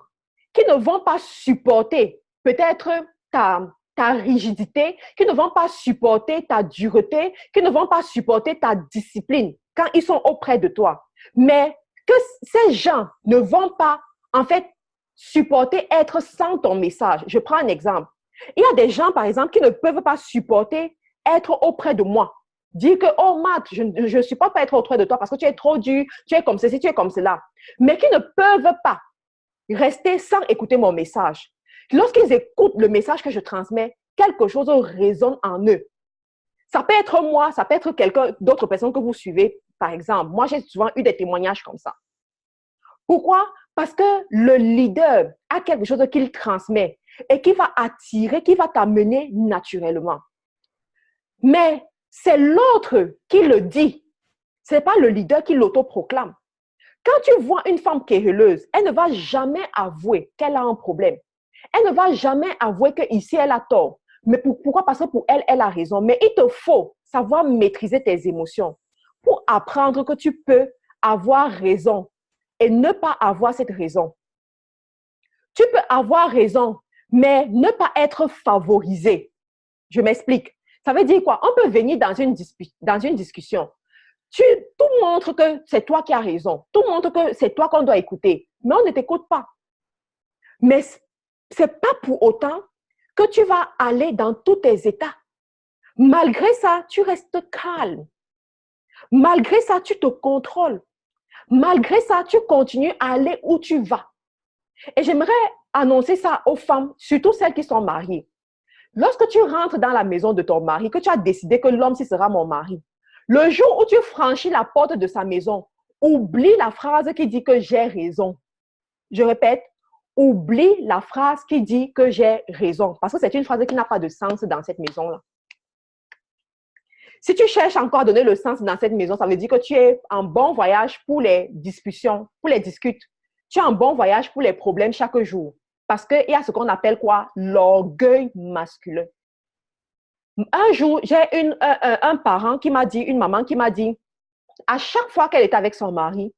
qui ne vont pas supporter peut-être ta rigidité, qui ne vont pas supporter ta dureté, qui ne vont pas supporter ta discipline quand ils sont auprès de toi. Mais que ces gens ne vont pas, en fait, supporter être sans ton message. Je prends un exemple. Il y a des gens, par exemple, qui ne peuvent pas supporter être auprès de moi. Dire que, oh Matt, je ne supporte pas être auprès de toi parce que tu es trop dur, tu es comme ceci, tu es comme cela. Mais qui ne peuvent pas rester sans écouter mon message. Lorsqu'ils écoutent le message que je transmets, quelque chose résonne en eux. Ça peut être moi, ça peut être quelqu'un d'autres personnes que vous suivez, par exemple. Moi, j'ai souvent eu des témoignages comme ça. Pourquoi? Parce que le leader a quelque chose qu'il transmet et qui va attirer, qui va t'amener naturellement. Mais c'est l'autre qui le dit. Ce n'est pas le leader qui l'autoproclame. Quand tu vois une femme querelleuse, elle ne va jamais avouer qu'elle a un problème. Elle ne va jamais avouer qu'ici, elle a tort. Mais pourquoi? Parce que pour elle, elle a raison. Mais il te faut savoir maîtriser tes émotions pour apprendre que tu peux avoir raison et ne pas avoir cette raison. Tu peux avoir raison, mais ne pas être favorisé. Je m'explique. Ça veut dire quoi? On peut venir dans une discussion. Tout montre que c'est toi qui as raison. Tout montre que c'est toi qu'on doit écouter. Mais on ne t'écoute pas. Mais ce n'est pas pour autant que tu vas aller dans tous tes états. Malgré ça, tu restes calme. Malgré ça, tu te contrôles. Malgré ça, tu continues à aller où tu vas. Et j'aimerais annoncer ça aux femmes, surtout celles qui sont mariées. Lorsque tu rentres dans la maison de ton mari, que tu as décidé que l'homme, ci sera mon mari, le jour où tu franchis la porte de sa maison, oublie la phrase qui dit que j'ai raison. Je répète, oublie la phrase qui dit que j'ai raison, parce que c'est une phrase qui n'a pas de sens dans cette maison-là. Si tu cherches encore à donner le sens dans cette maison, ça veut dire que tu es en bon voyage pour les discussions, pour les discutes. Tu es en bon voyage pour les problèmes chaque jour. Parce qu'il y a ce qu'on appelle quoi? L'orgueil masculin. Un jour, j'ai un parent qui m'a dit, une maman qui m'a dit, à chaque fois qu'elle était avec son mari,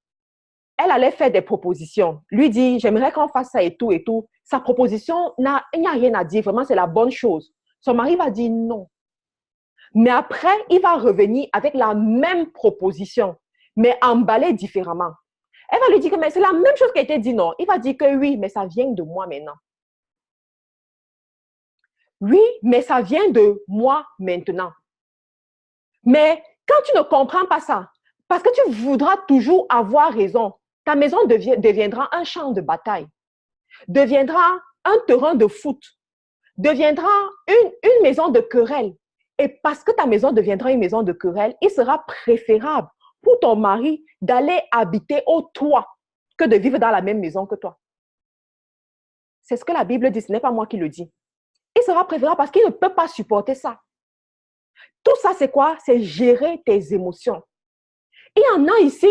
elle allait faire des propositions. Lui dit, j'aimerais qu'on fasse ça et tout et tout. Sa proposition, il n'y a rien à dire. Vraiment, c'est la bonne chose. Son mari va dire non. Mais après, il va revenir avec la même proposition, mais emballée différemment. Elle va lui dire que mais c'est la même chose qui a été dit, non. Il va dire que oui, mais ça vient de moi maintenant. Oui, mais ça vient de moi maintenant. Mais quand tu ne comprends pas ça, parce que tu voudras toujours avoir raison, ta maison deviendra un champ de bataille, deviendra un terrain de foot, deviendra une maison de querelle. Et parce que ta maison deviendra une maison de querelle, il sera préférable pour ton mari d'aller habiter au toit que de vivre dans la même maison que toi. C'est ce que la Bible dit, ce n'est pas moi qui le dis. Il sera préférable parce qu'il ne peut pas supporter ça. Tout ça, c'est quoi? C'est gérer tes émotions. Il y en a ici,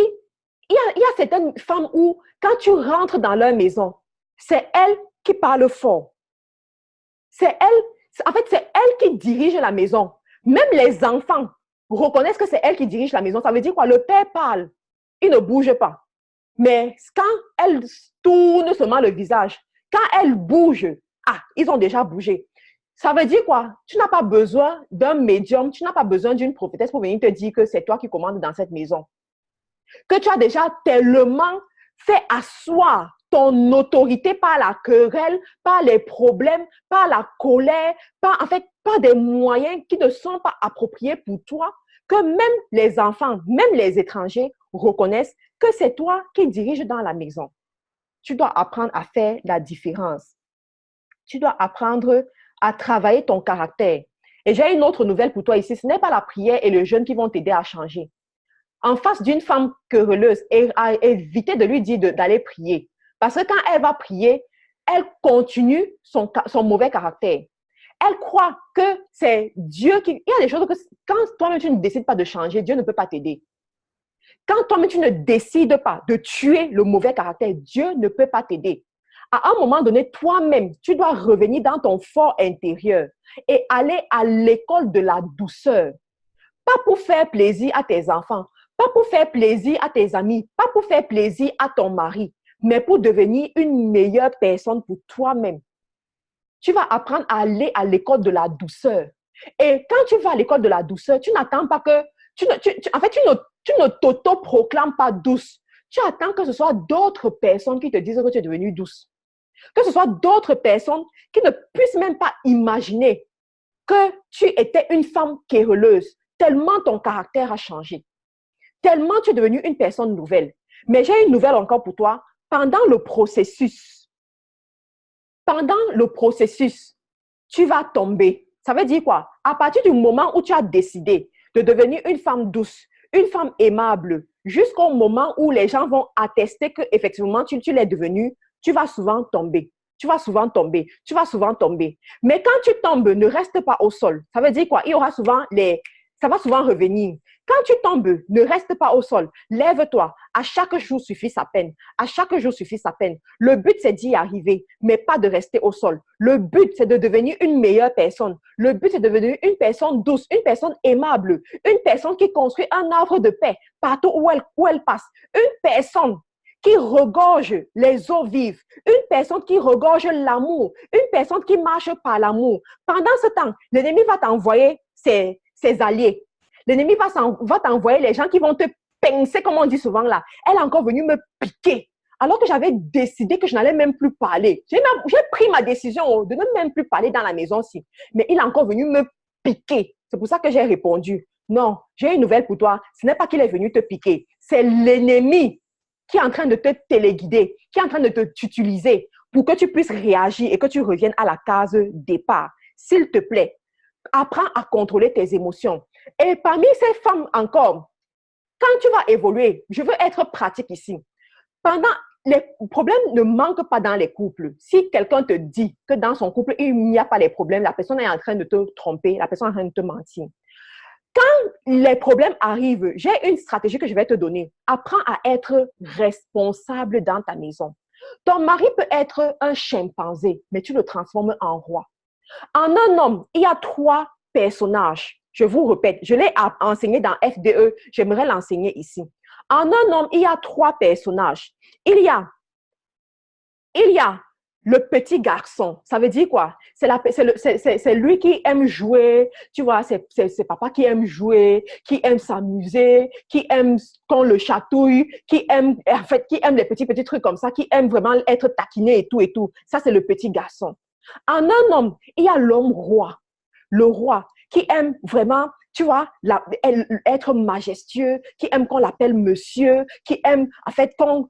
il y a certaines femmes où, quand tu rentres dans leur maison, c'est elles qui parlent fort. C'est elles qui dirigent la maison. Même les enfants reconnaissent que c'est elles qui dirigent la maison. Ça veut dire quoi? Le père parle, il ne bouge pas. Mais quand elles tournent seulement le visage, quand elles bougent, ils ont déjà bougé. Ça veut dire quoi? Tu n'as pas besoin d'un médium, tu n'as pas besoin d'une prophétesse pour venir te dire que c'est toi qui commandes dans cette maison. Que tu as déjà tellement fait asseoir ton autorité par la querelle, par les problèmes, par la colère, par des moyens qui ne sont pas appropriés pour toi, que même les enfants, même les étrangers reconnaissent que c'est toi qui diriges dans la maison. Tu dois apprendre à faire la différence. Tu dois apprendre à travailler ton caractère. Et j'ai une autre nouvelle pour toi ici. Ce n'est pas la prière et le jeûne qui vont t'aider à changer. En face d'une femme querelleuse, éviter de lui dire d'aller prier. Parce que quand elle va prier, elle continue son mauvais caractère. Elle croit que c'est Dieu qui... Il y a des choses que quand toi-même tu ne décides pas de changer, Dieu ne peut pas t'aider. Quand toi-même tu ne décides pas de tuer le mauvais caractère, Dieu ne peut pas t'aider. À un moment donné, toi-même, tu dois revenir dans ton fort intérieur et aller à l'école de la douceur. Pas pour faire plaisir à tes enfants, pas pour faire plaisir à tes amis, pas pour faire plaisir à ton mari, mais pour devenir une meilleure personne pour toi-même. Tu vas apprendre à aller à l'école de la douceur. Et quand tu vas à l'école de la douceur, tu n'attends pas que... tu ne t'auto-proclames pas douce. Tu attends que ce soit d'autres personnes qui te disent que tu es devenue douce. Que ce soit d'autres personnes qui ne puissent même pas imaginer que tu étais une femme querelleuse, tellement ton caractère a changé. Tellement tu es devenue une personne nouvelle. Mais j'ai une nouvelle encore pour toi. Pendant le processus, tu vas tomber. Ça veut dire quoi? À partir du moment où tu as décidé de devenir une femme douce, une femme aimable, jusqu'au moment où les gens vont attester qu'effectivement tu l'es devenue, tu vas souvent tomber. Tu vas souvent tomber. Tu vas souvent tomber. Mais quand tu tombes, ne reste pas au sol. Ça veut dire quoi? Il y aura souvent ça va souvent revenir. Quand tu tombes, ne reste pas au sol. Lève-toi. À chaque jour suffit sa peine. À chaque jour suffit sa peine. Le but, c'est d'y arriver, mais pas de rester au sol. Le but, c'est de devenir une meilleure personne. Le but, c'est de devenir une personne douce, une personne aimable, une personne qui construit un arbre de paix partout où elle passe. Une personne qui regorge les eaux vives, une personne qui regorge l'amour, une personne qui marche par l'amour. Pendant ce temps, l'ennemi va t'envoyer ses alliés. L'ennemi va t'envoyer les gens qui vont te pincer, comme on dit souvent là. Elle est encore venue me piquer. Alors que j'avais décidé que je n'allais même plus parler. J'ai pris ma décision de ne même plus parler dans la maison-ci. Mais il est encore venu me piquer. C'est pour ça que j'ai répondu, non, j'ai une nouvelle pour toi. Ce n'est pas qu'il est venu te piquer. C'est l'ennemi qui est en train de te téléguider, qui est en train de t'utiliser pour que tu puisses réagir et que tu reviennes à la case départ. S'il te plaît, apprends à contrôler tes émotions. Et parmi ces femmes encore, quand tu vas évoluer, je veux être pratique ici. Les problèmes ne manquent pas dans les couples. Si quelqu'un te dit que dans son couple, il n'y a pas les problèmes, la personne est en train de te tromper, la personne est en train de te mentir. Quand les problèmes arrivent, j'ai une stratégie que je vais te donner. Apprends à être responsable dans ta maison. Ton mari peut être un chimpanzé, mais tu le transformes en roi. En un homme, il y a 3 personnages. Je vous répète, je l'ai enseigné dans FDE, j'aimerais l'enseigner ici. En un homme, il y a 3 personnages. Il y a le petit garçon. Ça veut dire quoi? C'est lui qui aime jouer. Tu vois, c'est papa qui aime jouer, qui aime s'amuser, qui aime qu'on le chatouille, qui aime les petits trucs comme ça, qui aime vraiment être taquiné et tout et tout. Ça, c'est le petit garçon. En un homme, il y a l'homme roi. Le roi qui aime vraiment, tu vois, être majestueux, qui aime qu'on l'appelle monsieur, qui aime, en fait, qu'on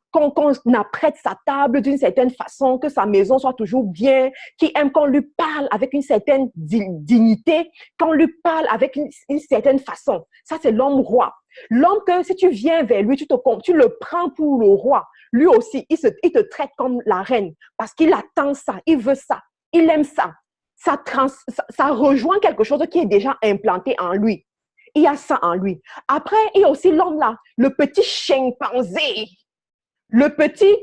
apprête sa table d'une certaine façon, que sa maison soit toujours bien, qui aime qu'on lui parle avec une certaine dignité, qu'on lui parle avec une certaine façon. Ça, c'est l'homme roi. L'homme que si tu viens vers lui, tu le prends pour le roi. Lui aussi, il te traite comme la reine parce qu'il attend ça, il veut ça, il aime ça. Ça rejoint quelque chose qui est déjà implanté en lui. Il y a ça en lui. Après, il y a aussi l'homme là, le petit chimpanzé. Le petit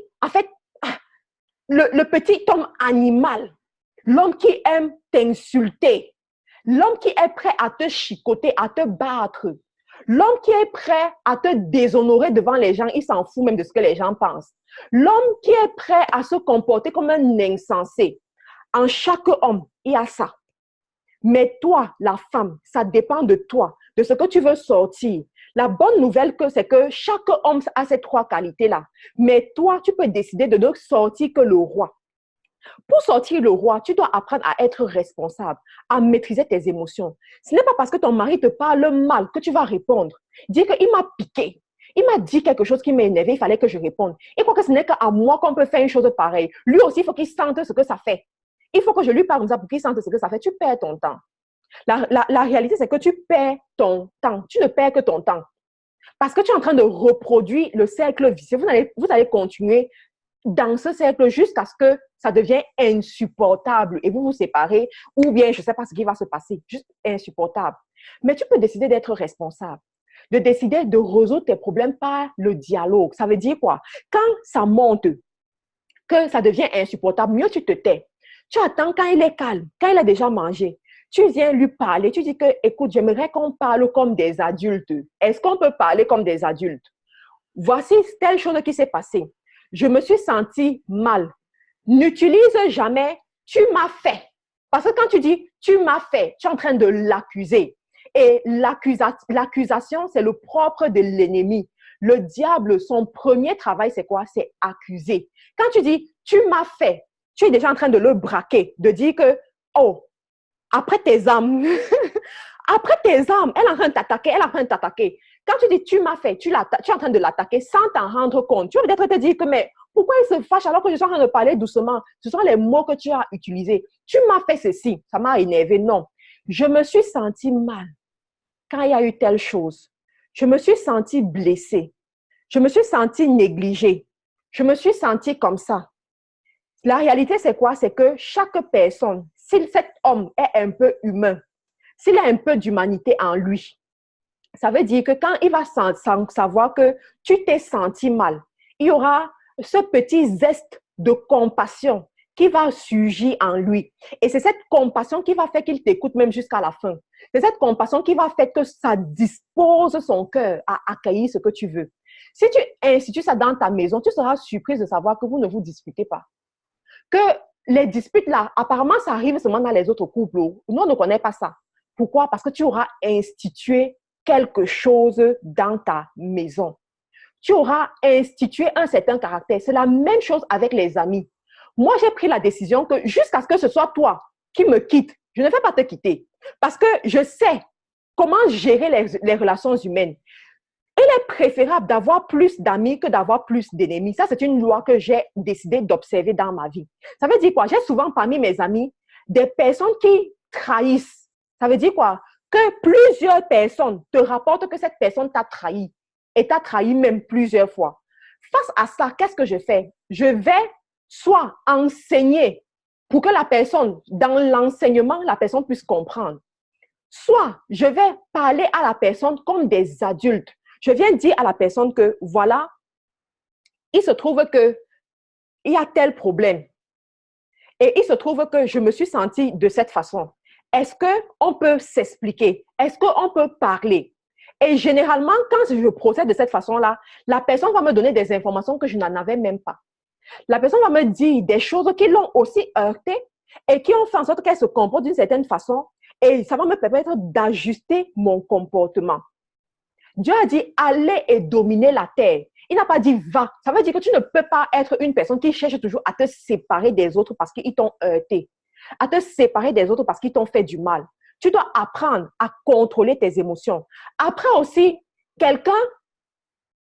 homme animal. L'homme qui aime t'insulter. L'homme qui est prêt à te chicoter, à te battre. L'homme qui est prêt à te déshonorer devant les gens, il s'en fout même de ce que les gens pensent. L'homme qui est prêt à se comporter comme un insensé. En chaque homme, il y a ça. Mais toi, la femme, ça dépend de toi, de ce que tu veux sortir. La bonne nouvelle, c'est que chaque homme a ces 3 qualités-là. Mais toi, tu peux décider de ne sortir que le roi. Pour sortir le roi, tu dois apprendre à être responsable, à maîtriser tes émotions. Ce n'est pas parce que ton mari te parle mal que tu vas répondre. Dire qu'il m'a piqué. Il m'a dit quelque chose qui m'a énervé, il fallait que je réponde. Et quoi que ce n'est qu'à moi qu'on peut faire une chose pareille. Lui aussi, il faut qu'il sente ce que ça fait. Il faut que je lui parle comme ça pour qu'il sente ce que ça fait. Tu perds ton temps. La réalité, c'est que tu perds ton temps. Tu ne perds que ton temps. Parce que tu es en train de reproduire le cercle vicieux. Vous allez continuer dans ce cercle jusqu'à ce que ça devienne insupportable et vous vous séparez ou bien je ne sais pas ce qui va se passer. Juste insupportable. Mais tu peux décider d'être responsable. De décider de résoudre tes problèmes par le dialogue. Ça veut dire quoi? Quand ça monte, que ça devient insupportable, mieux tu te tais. Tu attends quand il est calme, quand il a déjà mangé. Tu viens lui parler, tu dis que, écoute, j'aimerais qu'on parle comme des adultes. Est-ce qu'on peut parler comme des adultes? Voici telle chose qui s'est passée. Je me suis sentie mal. N'utilise jamais « tu m'as fait ». Parce que quand tu dis « tu m'as fait », tu es en train de l'accuser. Et l'accusation, c'est le propre de l'ennemi. Le diable, son premier travail, c'est quoi? C'est accuser. Quand tu dis « tu m'as fait », tu es déjà en train de le braquer, de dire que « oh, après tes armes, après tes armes, elle est en train de t'attaquer, elle est en train de t'attaquer. » Quand tu dis « tu m'as fait », tu es en train de l'attaquer sans t'en rendre compte. Tu vas peut-être te dire que « mais pourquoi il se fâche alors que je suis en train de parler doucement? » Ce sont les mots que tu as utilisés. « Tu m'as fait ceci, ça m'a énervé. » Non. je me suis sentie mal quand il y a eu telle chose. Je me suis sentie blessée. Je me suis sentie négligée. Je me suis sentie comme ça. La réalité, c'est quoi? C'est que chaque personne, si cet homme est un peu humain, s'il a un peu d'humanité en lui, ça veut dire que quand il va savoir que tu t'es senti mal, il y aura ce petit zeste de compassion qui va surgir en lui. Et c'est cette compassion qui va faire qu'il t'écoute même jusqu'à la fin. C'est cette compassion qui va faire que ça dispose son cœur à accueillir ce que tu veux. Si tu institues ça dans ta maison, tu seras surprise de savoir que vous ne vous disputez pas. Que les disputes là, apparemment, ça arrive seulement dans les autres couples. Nous, on ne connaît pas ça. Pourquoi? Parce que tu auras institué quelque chose dans ta maison. Tu auras institué un certain caractère. C'est la même chose avec les amis. Moi, j'ai pris la décision que jusqu'à ce que ce soit toi qui me quittes, je ne vais pas te quitter. Parce que je sais comment gérer les relations humaines. Il est préférable d'avoir plus d'amis que d'avoir plus d'ennemis. Ça, c'est une loi que j'ai décidé d'observer dans ma vie. Ça veut dire quoi? J'ai souvent parmi mes amis des personnes qui trahissent. Ça veut dire quoi? Que plusieurs personnes te rapportent que cette personne t'a trahi et t'a trahi même plusieurs fois. Face à ça, qu'est-ce que je fais? Je vais soit enseigner pour que la personne, dans l'enseignement, la personne puisse comprendre. Soit je vais parler à la personne comme des adultes. Je viens dire à la personne que voilà, il se trouve qu'il y a tel problème. Et il se trouve que je me suis sentie de cette façon. Est-ce qu'on peut s'expliquer? Est-ce qu'on peut parler? Et généralement, quand je procède de cette façon-là, la personne va me donner des informations que je n'en avais même pas. La personne va me dire des choses qui l'ont aussi heurtée et qui ont fait en sorte qu'elle se comporte d'une certaine façon. Et ça va me permettre d'ajuster mon comportement. Dieu a dit, allez et dominez la terre. Il n'a pas dit, va. Ça veut dire que tu ne peux pas être une personne qui cherche toujours à te séparer des autres parce qu'ils t'ont heurté, à te séparer des autres parce qu'ils t'ont fait du mal. Tu dois apprendre à contrôler tes émotions. Apprends aussi quelqu'un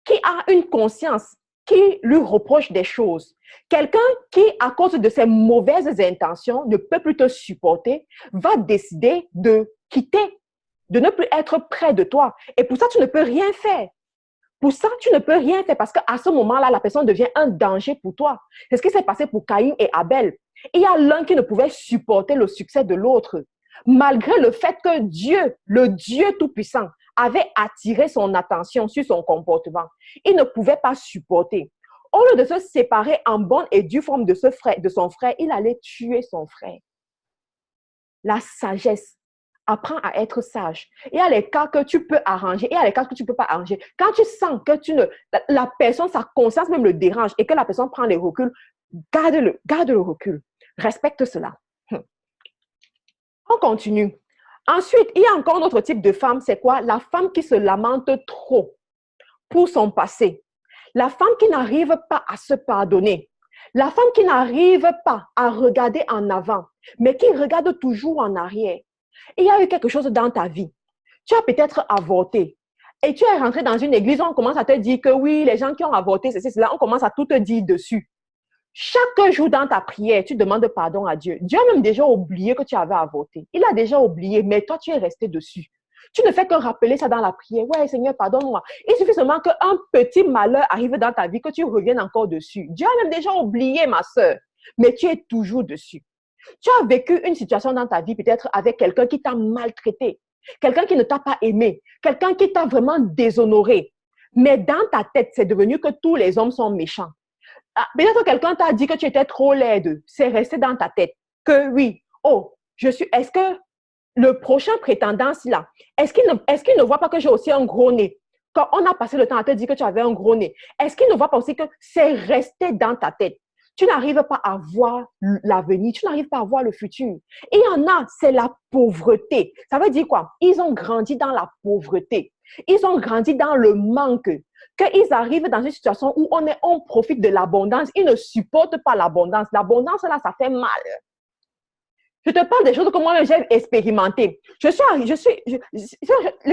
qui a une conscience, qui lui reproche des choses. Quelqu'un qui, à cause de ses mauvaises intentions, ne peut plus te supporter, va décider de quitter, de ne plus être près de toi. Et pour ça, tu ne peux rien faire. Pour ça, tu ne peux rien faire parce qu'à ce moment-là, la personne devient un danger pour toi. C'est ce qui s'est passé pour Caïn et Abel. Il y a l'un qui ne pouvait supporter le succès de l'autre, malgré le fait que Dieu, le Dieu Tout-Puissant, avait attiré son attention sur son comportement. Il ne pouvait pas supporter. Au lieu de se séparer en bonne et due forme de son frère, il allait tuer son frère. La sagesse. Apprends à être sage. Il y a les cas que tu peux arranger, il y a les cas que tu ne peux pas arranger. Quand tu sens que la personne, sa conscience même le dérange et que la personne prend les reculs, garde le recul. Respecte cela. On continue. Ensuite, il y a encore un autre type de femme, c'est quoi? La femme qui se lamente trop pour son passé. La femme qui n'arrive pas à se pardonner. La femme qui n'arrive pas à regarder en avant, mais qui regarde toujours en arrière. Il y a eu quelque chose dans ta vie. Tu as peut-être avorté. Et tu es rentré dans une église où on commence à te dire que oui, les gens qui ont avorté, c'est cela, on commence à tout te dire dessus. Chaque jour dans ta prière, tu demandes pardon à Dieu. Dieu a même déjà oublié que tu avais avorté. Il a déjà oublié, mais toi, tu es resté dessus. Tu ne fais que rappeler ça dans la prière. Ouais, Seigneur, pardonne-moi. Il suffit seulement qu'un petit malheur arrive dans ta vie, que tu reviennes encore dessus. Dieu a même déjà oublié, ma sœur, mais tu es toujours dessus. Tu as vécu une situation dans ta vie, peut-être avec quelqu'un qui t'a maltraité, quelqu'un qui ne t'a pas aimé, quelqu'un qui t'a vraiment déshonoré. Mais dans ta tête, c'est devenu que tous les hommes sont méchants. Peut-être quelqu'un t'a dit que tu étais trop laide. C'est resté dans ta tête. Que oui, oh, est-ce que le prochain prétendant, là, est-ce qu'il ne voit pas que j'ai aussi un gros nez? Quand on a passé le temps à te dire que tu avais un gros nez, est-ce qu'il ne voit pas aussi que c'est resté dans ta tête? Tu n'arrives pas à voir l'avenir, tu n'arrives pas à voir le futur. Et il y en a, c'est la pauvreté. Ça veut dire quoi? Ils ont grandi dans la pauvreté. Ils ont grandi dans le manque. Qu'ils arrivent dans une situation où on profite de l'abondance, ils ne supportent pas l'abondance. L'abondance, là, ça fait mal. Je te parle des choses que moi-même j'ai expérimentées. Le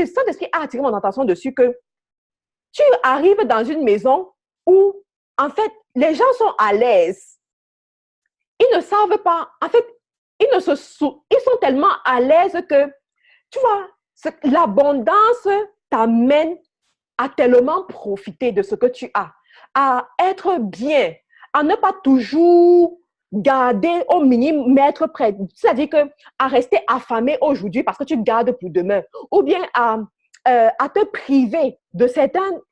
Saint-Esprit a attiré mon attention dessus que tu arrives dans une maison où, en fait, les gens sont à l'aise. Ils ne savent pas. En fait, Ils sont tellement à l'aise que, tu vois, l'abondance t'amène à tellement profiter de ce que tu as, à être bien, à ne pas toujours garder au minimum, mettre près. C'est-à-dire que à rester affamé aujourd'hui parce que tu gardes pour demain, ou bien à te priver de certains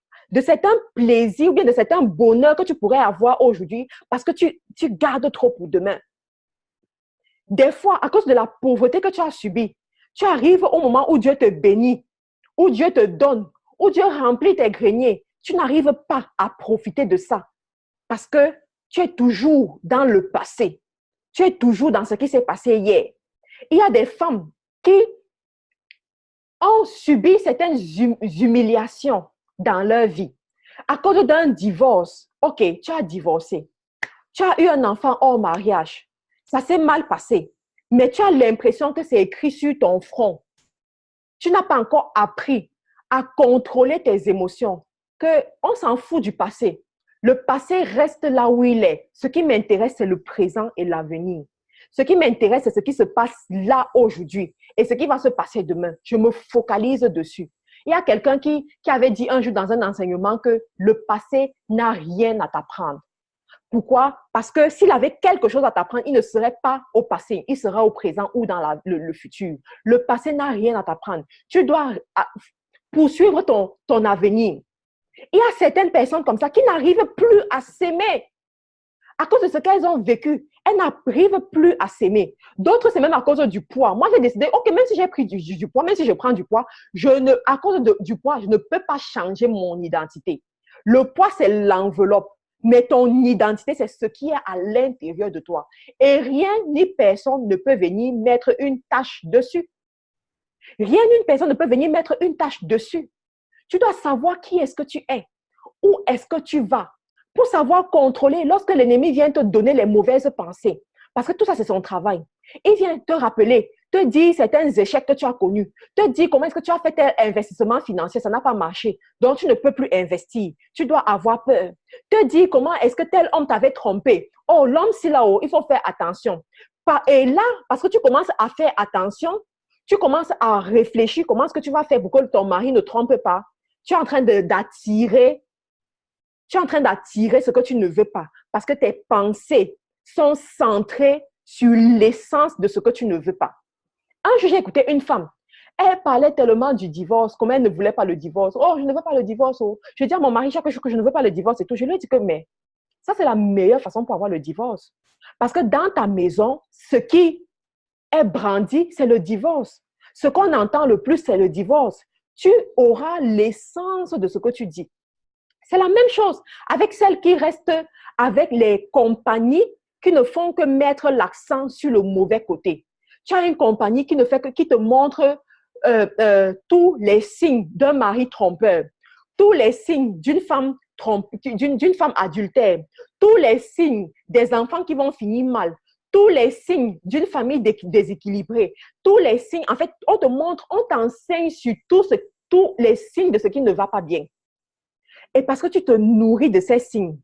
plaisirs ou bien de certains bonheurs que tu pourrais avoir aujourd'hui parce que tu gardes trop pour demain. Des fois, à cause de la pauvreté que tu as subie, tu arrives au moment où Dieu te bénit, où Dieu te donne, où Dieu remplit tes greniers. Tu n'arrives pas à profiter de ça parce que tu es toujours dans le passé. Tu es toujours dans ce qui s'est passé hier. Il y a des femmes qui ont subi certaines humiliations dans leur vie à cause d'un divorce. Ok, tu as divorcé. Tu as eu un enfant hors mariage. Ça s'est mal passé. Mais tu as l'impression que c'est écrit sur ton front. Tu n'as pas encore appris à contrôler tes émotions. On s'en fout du passé. Le passé reste là où il est. Ce qui m'intéresse, c'est le présent et l'avenir. Ce qui m'intéresse, c'est ce qui se passe là aujourd'hui et ce qui va se passer demain. Je me focalise dessus. Il y a quelqu'un qui avait dit un jour dans un enseignement que le passé n'a rien à t'apprendre. Pourquoi? Parce que s'il avait quelque chose à t'apprendre, il ne serait pas au passé, il sera au présent ou dans le futur. Le passé n'a rien à t'apprendre. Tu dois poursuivre ton avenir. Il y a certaines personnes comme ça qui n'arrivent plus à s'aimer à cause de ce qu'elles ont vécu. Elles n'arrivent plus à s'aimer. D'autres, c'est même à cause du poids. Moi, j'ai décidé, ok, même si j'ai pris du poids, même si je prends du poids, à cause du poids, je ne peux pas changer mon identité. Le poids, c'est l'enveloppe. Mais ton identité, c'est ce qui est à l'intérieur de toi. Et rien ni personne ne peut venir mettre une tâche dessus. Rien ni personne ne peut venir mettre une tâche dessus. Tu dois savoir qui est-ce que tu es. Où est-ce que tu vas? Pour savoir contrôler lorsque l'ennemi vient te donner les mauvaises pensées. Parce que tout ça, c'est son travail. Il vient te rappeler, te dire certains échecs que tu as connus, te dire comment est-ce que tu as fait tel investissement financier, ça n'a pas marché, donc tu ne peux plus investir. Tu dois avoir peur. Te dire comment est-ce que tel homme t'avait trompé. Oh, l'homme, c'est là-haut, il faut faire attention. Et là, parce que tu commences à faire attention, tu commences à réfléchir comment est-ce que tu vas faire pour que ton mari ne trompe pas. Tu es en train d'attirer ce que tu ne veux pas parce que tes pensées sont centrées sur l'essence de ce que tu ne veux pas. Un jour, j'ai écouté une femme. Elle parlait tellement du divorce, comme elle ne voulait pas le divorce. Oh, je ne veux pas le divorce. Oh. Je dis à mon mari chaque jour que je ne veux pas le divorce et tout. Je lui ai dit que, mais ça, c'est la meilleure façon pour avoir le divorce. Parce que dans ta maison, ce qui est brandi, c'est le divorce. Ce qu'on entend le plus, c'est le divorce. Tu auras l'essence de ce que tu dis. C'est la même chose avec celles qui restent avec les compagnies qui ne font que mettre l'accent sur le mauvais côté. Tu as une compagnie qui te montre tous les signes d'un mari trompeur, tous les signes d'une femme adultère, tous les signes des enfants qui vont finir mal, tous les signes d'une famille déséquilibrée, tous les signes, en fait, on t'enseigne sur tous les signes de ce qui ne va pas bien. Et parce que tu te nourris de ces signes,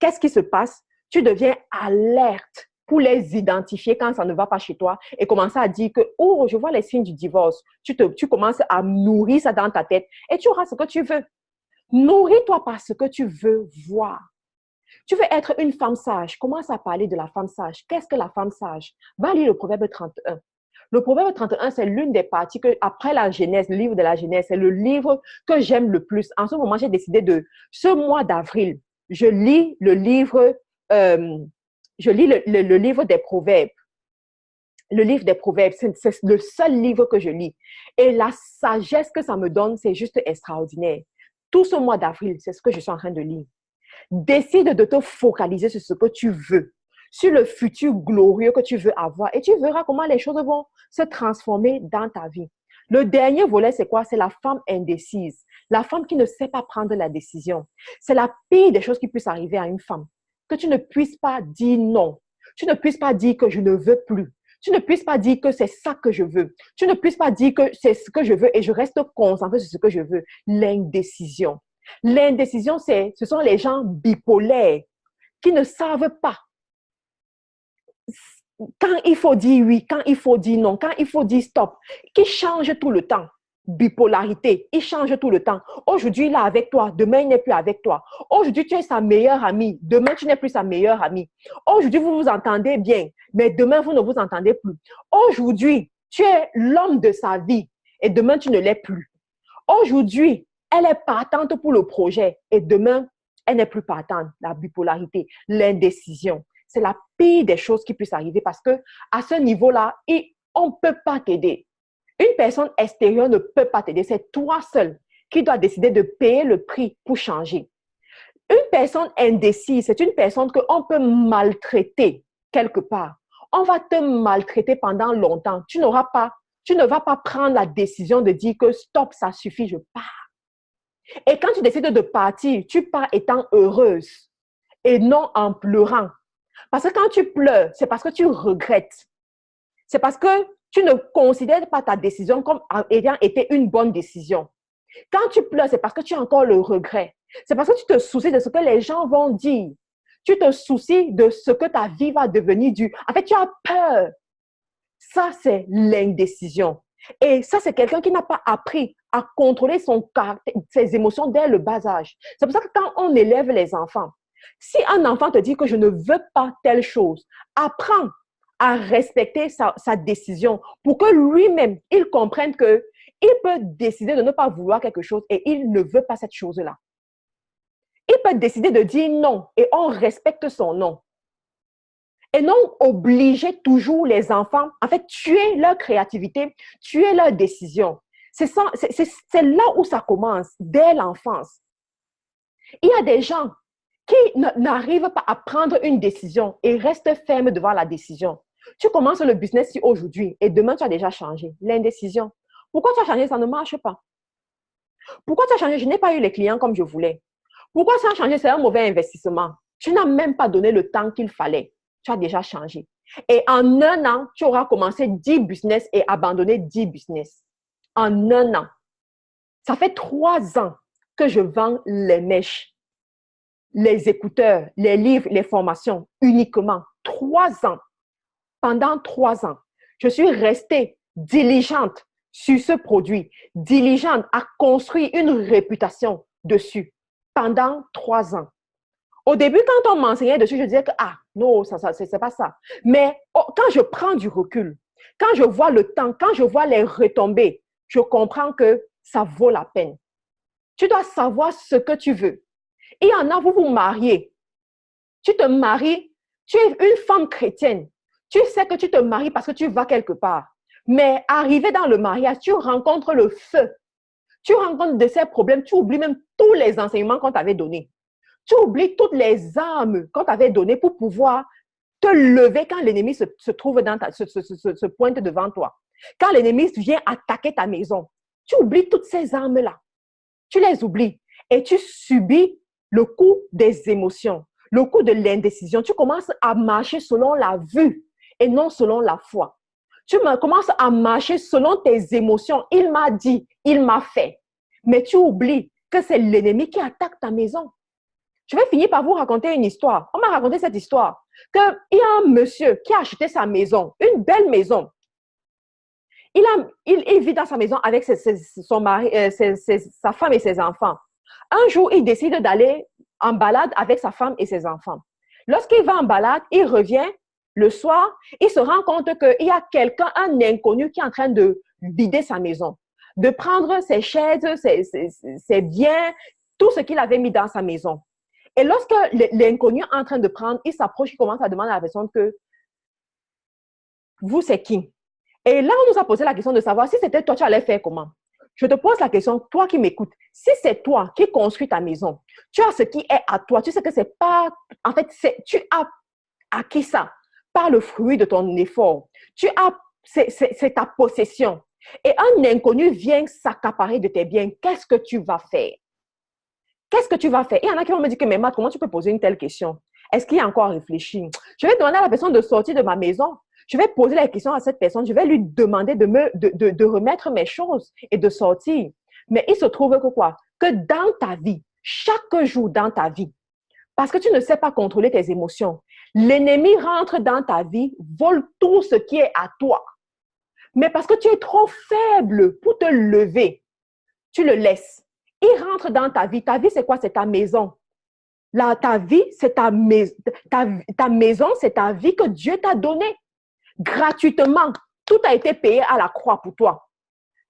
qu'est-ce qui se passe? Tu deviens alerte pour les identifier quand ça ne va pas chez toi et commencer à dire que, oh, je vois les signes du divorce. Tu commences à nourrir ça dans ta tête et tu auras ce que tu veux. Nourris-toi par ce que tu veux voir. Tu veux être une femme sage. Commence à parler de la femme sage. Qu'est-ce que la femme sage? Va lire le Proverbe 31. Le Proverbe 31, c'est l'une des parties que, après la Genèse, le livre de la Genèse, c'est le livre que j'aime le plus. En ce moment, j'ai décidé ce mois d'avril, je lis le livre des Proverbes. Le livre des Proverbes, c'est le seul livre que je lis. Et la sagesse que ça me donne, c'est juste extraordinaire. Tout ce mois d'avril, c'est ce que je suis en train de lire. Décide de te focaliser sur ce que tu veux, sur le futur glorieux que tu veux avoir et tu verras comment les choses vont se transformer dans ta vie. Le dernier volet, c'est quoi? C'est la femme indécise, la femme qui ne sait pas prendre la décision. C'est la pire des choses qui puisse arriver à une femme, que tu ne puisses pas dire non, tu ne puisses pas dire que je ne veux plus, tu ne puisses pas dire que c'est ça que je veux, tu ne puisses pas dire que c'est ce que je veux et je reste concentrée sur ce que je veux. L'indécision. L'indécision, ce sont les gens bipolaires qui ne savent pas quand il faut dire oui, quand il faut dire non, quand il faut dire stop, qui change tout le temps. Bipolarité, il change tout le temps. Aujourd'hui, il est avec toi, demain, il n'est plus avec toi. Aujourd'hui, tu es sa meilleure amie, demain, tu n'es plus sa meilleure amie. Aujourd'hui, vous vous entendez bien, mais demain, vous ne vous entendez plus. Aujourd'hui, tu es l'homme de sa vie et demain, tu ne l'es plus. Aujourd'hui, elle est partante pour le projet et demain, elle n'est plus partante. La bipolarité, l'indécision, c'est la pire des choses qui puissent arriver parce que à ce niveau-là, on ne peut pas t'aider. Une personne extérieure ne peut pas t'aider. C'est toi seul qui dois décider de payer le prix pour changer. Une personne indécise, c'est une personne qu'on peut maltraiter quelque part. On va te maltraiter pendant longtemps. Tu ne vas pas prendre la décision de dire que stop, ça suffit, je pars. Et quand tu décides de partir, tu pars étant heureuse et non en pleurant. Parce que quand tu pleures, c'est parce que tu regrettes. C'est parce que tu ne considères pas ta décision comme ayant été une bonne décision. Quand tu pleures, c'est parce que tu as encore le regret. C'est parce que tu te soucies de ce que les gens vont dire. Tu te soucies de ce que ta vie va devenir dure. En fait, tu as peur. Ça, c'est l'indécision. Et ça, c'est quelqu'un qui n'a pas appris à contrôler son caractère, ses émotions dès le bas âge. C'est pour ça que quand on élève les enfants, si un enfant te dit que je ne veux pas telle chose, apprends à respecter sa décision pour que lui-même, il comprenne qu'il peut décider de ne pas vouloir quelque chose et il ne veut pas cette chose-là. Il peut décider de dire non et on respecte son non. Et non obliger toujours les enfants, en fait, tuer leur créativité, tuer leur décision. C'est là où ça commence, dès l'enfance. Il y a des gens qui n'arrivent pas à prendre une décision et restent fermes devant la décision. Tu commences le business aujourd'hui et demain, tu as déjà changé. L'indécision. Pourquoi tu as changé? Ça ne marche pas. Pourquoi tu as changé? Je n'ai pas eu les clients comme je voulais. Pourquoi ça a changé? C'est un mauvais investissement. Tu n'as même pas donné le temps qu'il fallait. Tu as déjà changé. Et en un an, tu auras commencé 10 business et abandonné 10 business. En un an. Ça fait 3 ans que je vends les mèches, les écouteurs, les livres, les formations uniquement. 3 ans. Pendant 3 ans, je suis restée diligente sur ce produit, diligente à construire une réputation dessus pendant 3 ans. Au début, quand on m'enseignait dessus, je disais que, non, c'est pas ça. Mais quand je prends du recul, quand je vois le temps, quand je vois les retombées, je comprends que ça vaut la peine. Tu dois savoir ce que tu veux. Il y en a, vous vous mariez. Tu te maries, tu es une femme chrétienne. Tu sais que tu te maries parce que tu vas quelque part. Mais arrivé dans le mariage, tu rencontres le feu. Tu rencontres de ces problèmes, tu oublies même tous les enseignements qu'on t'avait donnés. Tu oublies toutes les armes qu'on t'avait données pour pouvoir te lever quand l'ennemi se trouve se pointe devant toi. Quand l'ennemi vient attaquer ta maison, tu oublies toutes ces armes-là. Tu les oublies et tu subis le coup des émotions, le coup de l'indécision. Tu commences à marcher selon la vue et non selon la foi. Tu commences à marcher selon tes émotions. Il m'a dit, il m'a fait. Mais tu oublies que c'est l'ennemi qui attaque ta maison. Je vais finir par vous raconter une histoire. On m'a raconté cette histoire. Qu'il y a un monsieur qui a acheté sa maison, une belle maison. Il vit dans sa maison avec son mari, sa femme et ses enfants. Un jour, il décide d'aller en balade avec sa femme et ses enfants. Lorsqu'il va en balade, il revient le soir, il se rend compte qu'il y a quelqu'un, un inconnu qui est en train de vider sa maison, de prendre ses chaises, ses biens, tout ce qu'il avait mis dans sa maison. Et lorsque l'inconnu est en train de prendre, il s'approche, il commence à demander à la personne que vous, c'est qui? Et là, on nous a posé la question de savoir si c'était toi, tu allais faire comment? Je te pose la question, toi qui m'écoutes, si c'est toi qui construis ta maison, tu as ce qui est à toi, tu sais que c'est pas, en fait, tu as acquis ça par le fruit de ton effort. C'est ta possession. Et un inconnu vient s'accaparer de tes biens. Qu'est-ce que tu vas faire? Qu'est-ce que tu vas faire? Il y en a qui vont me dire que, mais Matt, comment tu peux poser une telle question? Est-ce qu'il y a encore à réfléchir? Je vais demander à la personne de sortir de ma maison. Je vais poser la question à cette personne. Je vais lui demander de remettre mes choses et de sortir. Mais il se trouve que quoi? Que dans ta vie, chaque jour dans ta vie, parce que tu ne sais pas contrôler tes émotions, L'ennemi rentre dans ta vie, vole tout ce qui est à toi. Mais parce que tu es trop faible pour te lever, tu le laisses. Il rentre dans ta vie. Ta vie, c'est quoi? C'est ta maison. Là, ta vie, c'est ta maison, c'est ta vie que Dieu t'a donnée gratuitement. Tout a été payé à la croix pour toi.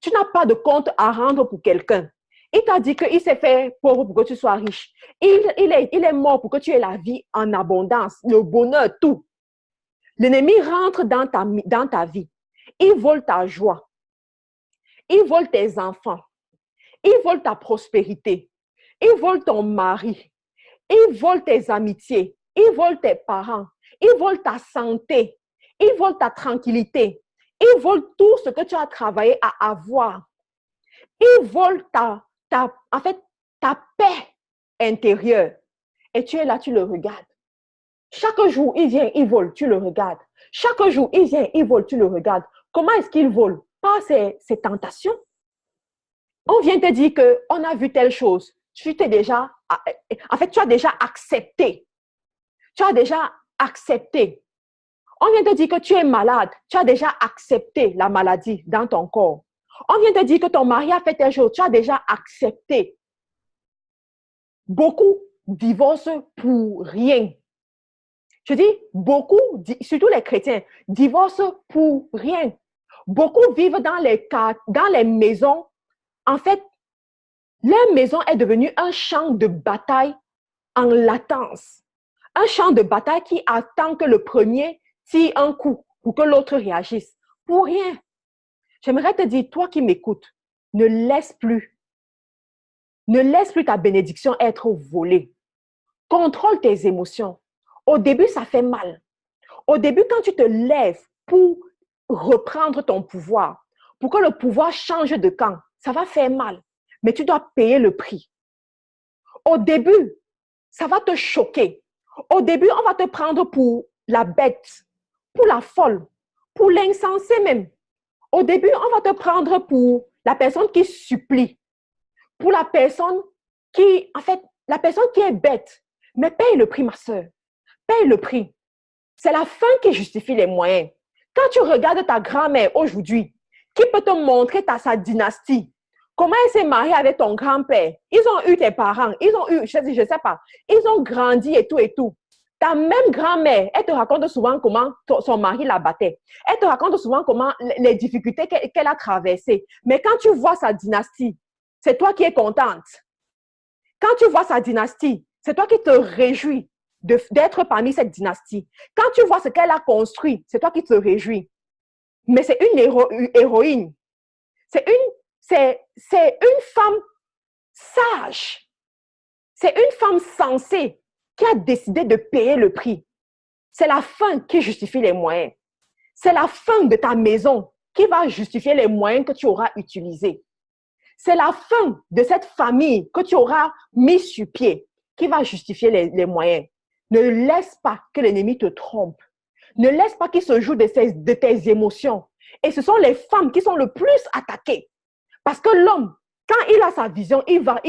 Tu n'as pas de compte à rendre pour quelqu'un. Il t'a dit qu'il s'est fait pauvre pour que tu sois riche. Il est mort pour que tu aies la vie en abondance, le bonheur, tout. L'ennemi rentre dans ta vie. Il vole ta joie. Il vole tes enfants. Il vole ta prospérité. Il vole ton mari. Il vole tes amitiés. Il vole tes parents. Il vole ta santé. Il vole ta tranquillité. Il vole tout ce que tu as travaillé à avoir. Il vole en fait, ta paix intérieure. Et tu es là, tu le regardes. Chaque jour, il vient, il vole, tu le regardes. Chaque jour, il vient, il vole, tu le regardes. Comment est-ce qu'il vole? Par ses tentations. On vient te dire qu'on a vu telle chose. Tu as déjà accepté. Tu as déjà accepté. On vient te dire que tu es malade. Tu as déjà accepté la maladie dans ton corps. On vient te dire que ton mari a fait telle chose. Tu as déjà accepté. Beaucoup divorcent pour rien. Je dis beaucoup, surtout les chrétiens, divorcent pour rien. Beaucoup vivent dans les maisons. En fait, leur maison est devenue un champ de bataille en latence. Un champ de bataille qui attend que le premier tire un coup pour que l'autre réagisse. Pour rien. J'aimerais te dire, toi qui m'écoutes, ne laisse plus ta bénédiction être volée. Contrôle tes émotions. Au début, ça fait mal. Au début, quand tu te lèves pour reprendre ton pouvoir, pour que le pouvoir change de camp, ça va faire mal. Mais tu dois payer le prix. Au début, ça va te choquer. Au début, on va te prendre pour la bête, pour la folle, pour l'insensé même. Au début, on va te prendre pour la personne qui supplie, pour la personne qui est bête. Mais paye le prix, ma soeur. Paye le prix. C'est la fin qui justifie les moyens. Quand tu regardes ta grand-mère aujourd'hui, qui peut te montrer sa dynastie? Comment elle s'est mariée avec ton grand-père? Ils ont eu tes parents, ils ont eu, je ne sais pas, ils ont grandi et tout et tout. Ta même grand-mère, elle te raconte souvent comment son mari la battait. Elle te raconte souvent comment les difficultés qu'elle a traversées. Mais quand tu vois sa dynastie, c'est toi qui es contente. Quand tu vois sa dynastie, c'est toi qui te réjouis d'être parmi cette dynastie. Quand tu vois ce qu'elle a construit, c'est toi qui te réjouis. Mais c'est une héroïne. C'est une femme sage. C'est une femme sensée qui a décidé de payer le prix. C'est la fin qui justifie les moyens. C'est la fin de ta maison qui va justifier les moyens que tu auras utilisés. C'est la fin de cette famille que tu auras mis sur pied qui va justifier les moyens. Ne laisse pas que l'ennemi te trompe. Ne laisse pas qu'il se joue de tes émotions. Et ce sont les femmes qui sont le plus attaquées. Parce que l'homme, quand il a sa vision, il va.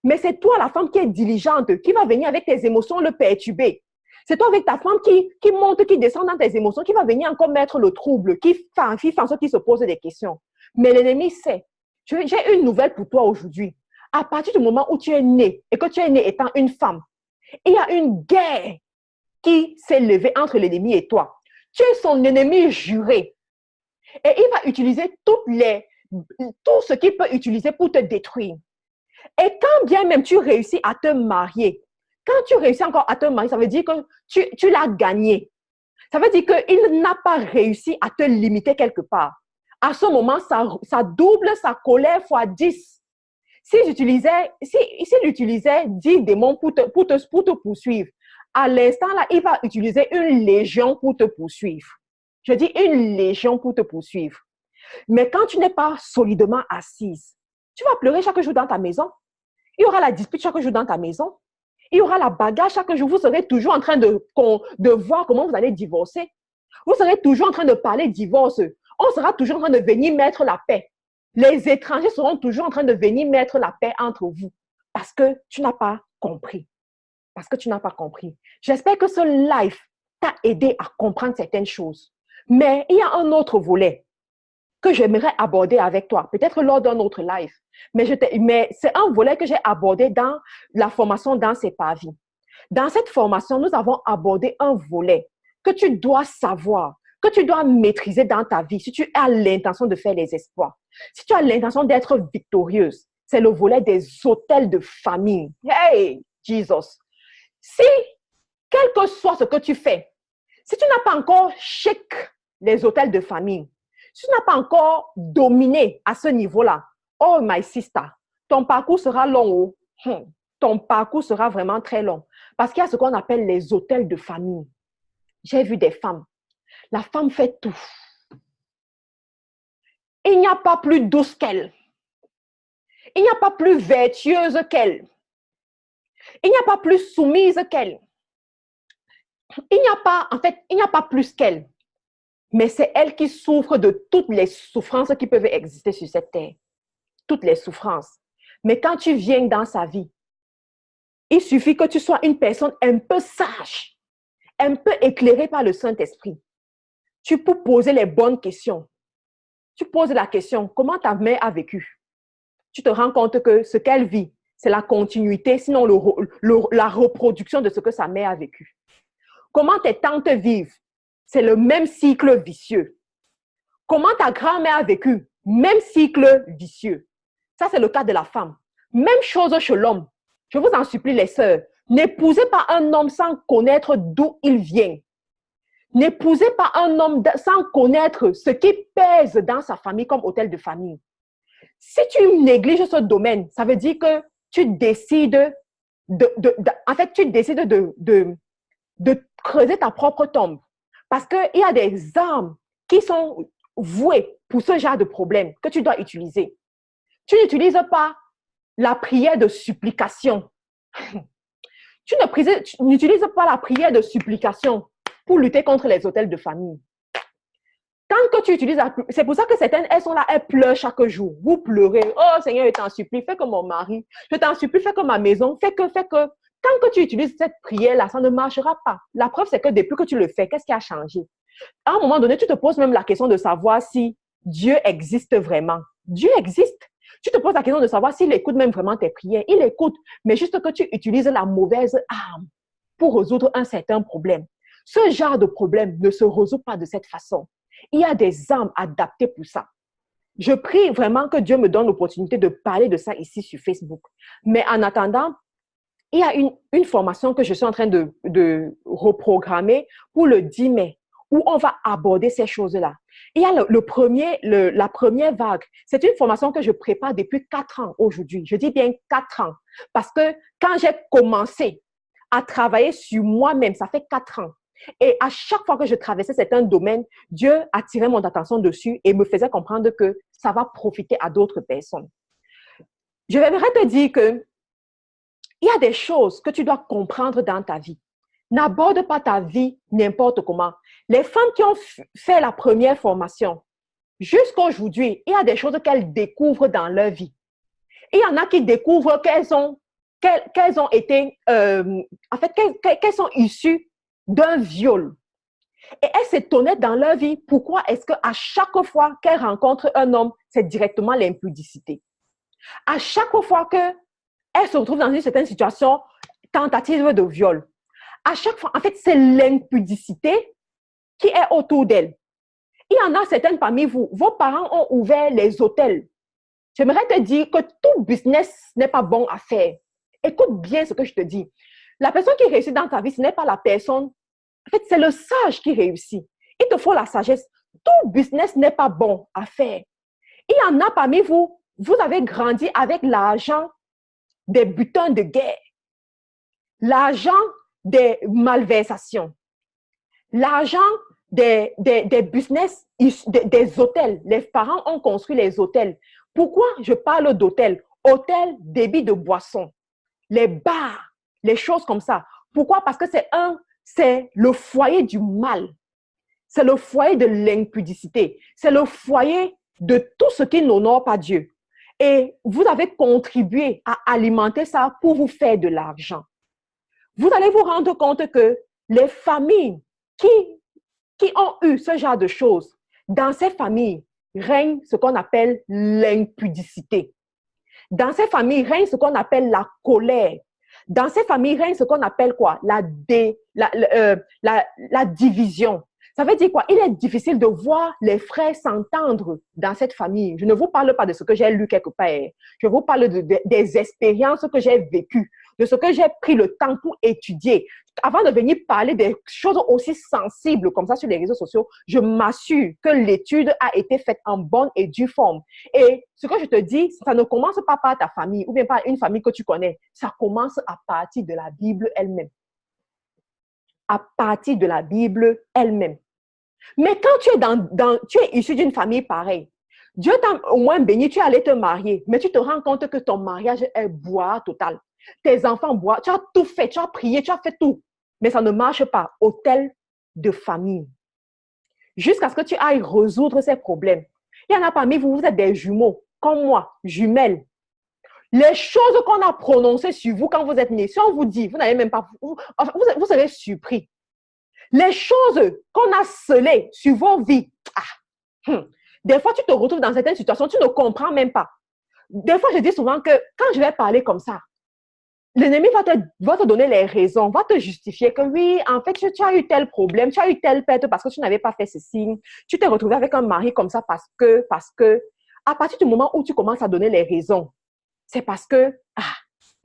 Mais c'est toi, la femme qui est diligente, qui va venir avec tes émotions le perturber. C'est toi avec ta femme qui monte, qui descend dans tes émotions, qui va venir encore mettre le trouble, qui fait en sorte qu'il se pose des questions. Mais l'ennemi sait. J'ai une nouvelle pour toi aujourd'hui. À partir du moment où tu es né, et que tu es né étant une femme, il y a une guerre qui s'est levée entre l'ennemi et toi. Tu es son ennemi juré. Et il va utiliser tout ce qu'il peut utiliser pour te détruire. Et quand bien même tu réussis à te marier, quand tu réussis encore à te marier, ça veut dire que tu l'as gagné. Ça veut dire qu'il n'a pas réussi à te limiter quelque part. À ce moment, ça double sa colère fois 10. S'il utilisait 10 démons pour te poursuivre, à l'instant là, il va utiliser une légion pour te poursuivre. Je dis une légion pour te poursuivre. Mais quand tu n'es pas solidement assise, tu vas pleurer chaque jour dans ta maison. Il y aura la dispute chaque jour dans ta maison. Il y aura la bagarre chaque jour. Vous serez toujours en train de voir comment vous allez divorcer. Vous serez toujours en train de parler divorce. On sera toujours en train de venir mettre la paix. Les étrangers seront toujours en train de venir mettre la paix entre vous parce que tu n'as pas compris. parce que tu n'as pas compris. J'espère que ce live t'a aidé à comprendre certaines choses. Mais il y a un autre volet que j'aimerais aborder avec toi, peut-être lors d'un autre live. Mais c'est un volet que j'ai abordé dans la formation dans C'est pas vie. Dans cette formation, nous avons abordé un volet que tu dois savoir, que tu dois maîtriser dans ta vie si tu as l'intention de faire les exploits. Si tu as l'intention d'être victorieuse, c'est le volet des hôtels de famille. Hey, Jesus! Si, quel que soit ce que tu fais, si tu n'as pas encore check les hôtels de famille, si tu n'as pas encore dominé à ce niveau-là, oh my sister, ton parcours sera long. Ton parcours sera vraiment très long. Parce qu'il y a ce qu'on appelle les hôtels de famille. J'ai vu des femmes. La femme fait tout. Il n'y a pas plus douce qu'elle. Il n'y a pas plus vertueuse qu'elle. Il n'y a pas plus soumise qu'elle. Il n'y a pas plus qu'elle. Mais c'est elle qui souffre de toutes les souffrances qui peuvent exister sur cette terre. Toutes les souffrances. Mais quand tu viens dans sa vie, il suffit que tu sois une personne un peu sage, un peu éclairée par le Saint-Esprit. Tu peux poser les bonnes questions. Tu poses la question, comment ta mère a vécu? Tu te rends compte que ce qu'elle vit, c'est la continuité, sinon la reproduction de ce que sa mère a vécu. Comment tes tantes vivent? C'est le même cycle vicieux. Comment ta grand-mère a vécu? Même cycle vicieux. Ça, c'est le cas de la femme. Même chose chez l'homme. Je vous en supplie, les sœurs, n'épousez pas un homme sans connaître d'où il vient. N'épousez pas un homme sans connaître ce qui pèse dans sa famille comme hôtel de famille. Si tu négliges ce domaine, ça veut dire que tu décides de creuser ta propre tombe. Parce qu'il y a des armes qui sont vouées pour ce genre de problème que tu dois utiliser. Tu n'utilises pas la prière de supplication. Tu n'utilises pas la prière de supplication pour lutter contre les hôtels de famille. Tant que tu utilises c'est pour ça que certaines, elles sont là, elles pleurent chaque jour. Vous pleurez. Oh Seigneur, je t'en supplie, fais comme mon mari. Je t'en supplie, fais comme ma maison. Fais que. Tant que tu utilises cette prière-là, ça ne marchera pas. La preuve, c'est que depuis que tu le fais, qu'est-ce qui a changé? À un moment donné, tu te poses même la question de savoir si Dieu existe vraiment. Dieu existe. Tu te poses la question de savoir s'il écoute même vraiment tes prières. Il écoute, mais juste que tu utilises la mauvaise arme pour résoudre un certain problème. Ce genre de problème ne se résout pas de cette façon. Il y a des armes adaptées pour ça. Je prie vraiment que Dieu me donne l'opportunité de parler de ça ici sur Facebook. Mais en attendant, il y a une formation que je suis en train de reprogrammer pour le 10 mai, où on va aborder ces choses-là. Il y a la première vague. C'est une formation que je prépare depuis 4 ans aujourd'hui. Je dis bien 4 ans. Parce que quand j'ai commencé à travailler sur moi-même, ça fait 4 ans. Et à chaque fois que je traversais certains domaines, Dieu attirait mon attention dessus et me faisait comprendre que ça va profiter à d'autres personnes. Je voudrais te dire que il y a des choses que tu dois comprendre dans ta vie. N'aborde pas ta vie n'importe comment. Les femmes qui ont fait la première formation, jusqu'à aujourd'hui, il y a des choses qu'elles découvrent dans leur vie. Il y en a qui découvrent qu'elles sont issues d'un viol. Et elles s'étonnaient dans leur vie, pourquoi est-ce qu'à chaque fois qu'elles rencontrent un homme, c'est directement l'impudicité. À chaque fois qu'elles se retrouvent dans une certaine situation, tentative de viol, à chaque fois, en fait, c'est l'impudicité qui est autour d'elles. Il y en a certaines parmi vous, vos parents ont ouvert les hôtels. J'aimerais te dire que tout business n'est pas bon à faire. Écoute bien ce que je te dis. La personne qui réussit dans ta vie, ce n'est pas la personne. En fait, c'est le sage qui réussit. Il te faut la sagesse. Tout business n'est pas bon à faire. Il y en a parmi vous, vous avez grandi avec l'argent des butins de guerre, l'argent des malversations, l'argent des business, des hôtels. Les parents ont construit les hôtels. Pourquoi je parle d'hôtels? Hôtels, débit de boissons, les bars, les choses comme ça. Pourquoi? Parce que c'est le foyer du mal. C'est le foyer de l'impudicité. C'est le foyer de tout ce qui n'honore pas Dieu. Et vous avez contribué à alimenter ça pour vous faire de l'argent. vous allez vous rendre compte que les familles qui ont eu ce genre de choses, dans ces familles règne ce qu'on appelle l'impudicité. Dans ces familles règne ce qu'on appelle la colère. Dans ces familles règne ce qu'on appelle quoi? La division. Ça veut dire quoi? Il est difficile de voir les frères s'entendre dans cette famille. Je ne vous parle pas de ce que j'ai lu quelque part. Je vous parle des expériences que j'ai vécues, de ce que j'ai pris le temps pour étudier. Avant de venir parler des choses aussi sensibles comme ça sur les réseaux sociaux, je m'assure que l'étude a été faite en bonne et due forme. Et ce que je te dis, ça ne commence pas par ta famille ou bien par une famille que tu connais. Ça commence à partir de la Bible elle-même. À partir de la Bible elle-même. Mais quand tu es issu d'une famille pareille, Dieu t'a au moins béni, tu es allé te marier, mais tu te rends compte que ton mariage est boire total. Tes enfants boivent, tu as tout fait, tu as prié, tu as fait tout, mais ça ne marche pas. Hôtel de famille. Jusqu'à ce que tu ailles résoudre ces problèmes. Il y en a parmi vous, vous êtes des jumeaux, comme moi, jumelles. Les choses qu'on a prononcées sur vous quand vous êtes nés, si on vous dit, vous n'allez même pas, vous serez surpris. Les choses qu'on a scellées sur vos vies, des fois, tu te retrouves dans certaines situations, tu ne comprends même pas. Des fois, je dis souvent que quand je vais parler comme ça, l'ennemi va te donner les raisons, va te justifier que oui, en fait, tu as eu tel problème, tu as eu telle perte parce que tu n'avais pas fait ceci. Tu t'es retrouvé avec un mari comme ça parce que, à partir du moment où tu commences à donner les raisons, c'est parce que,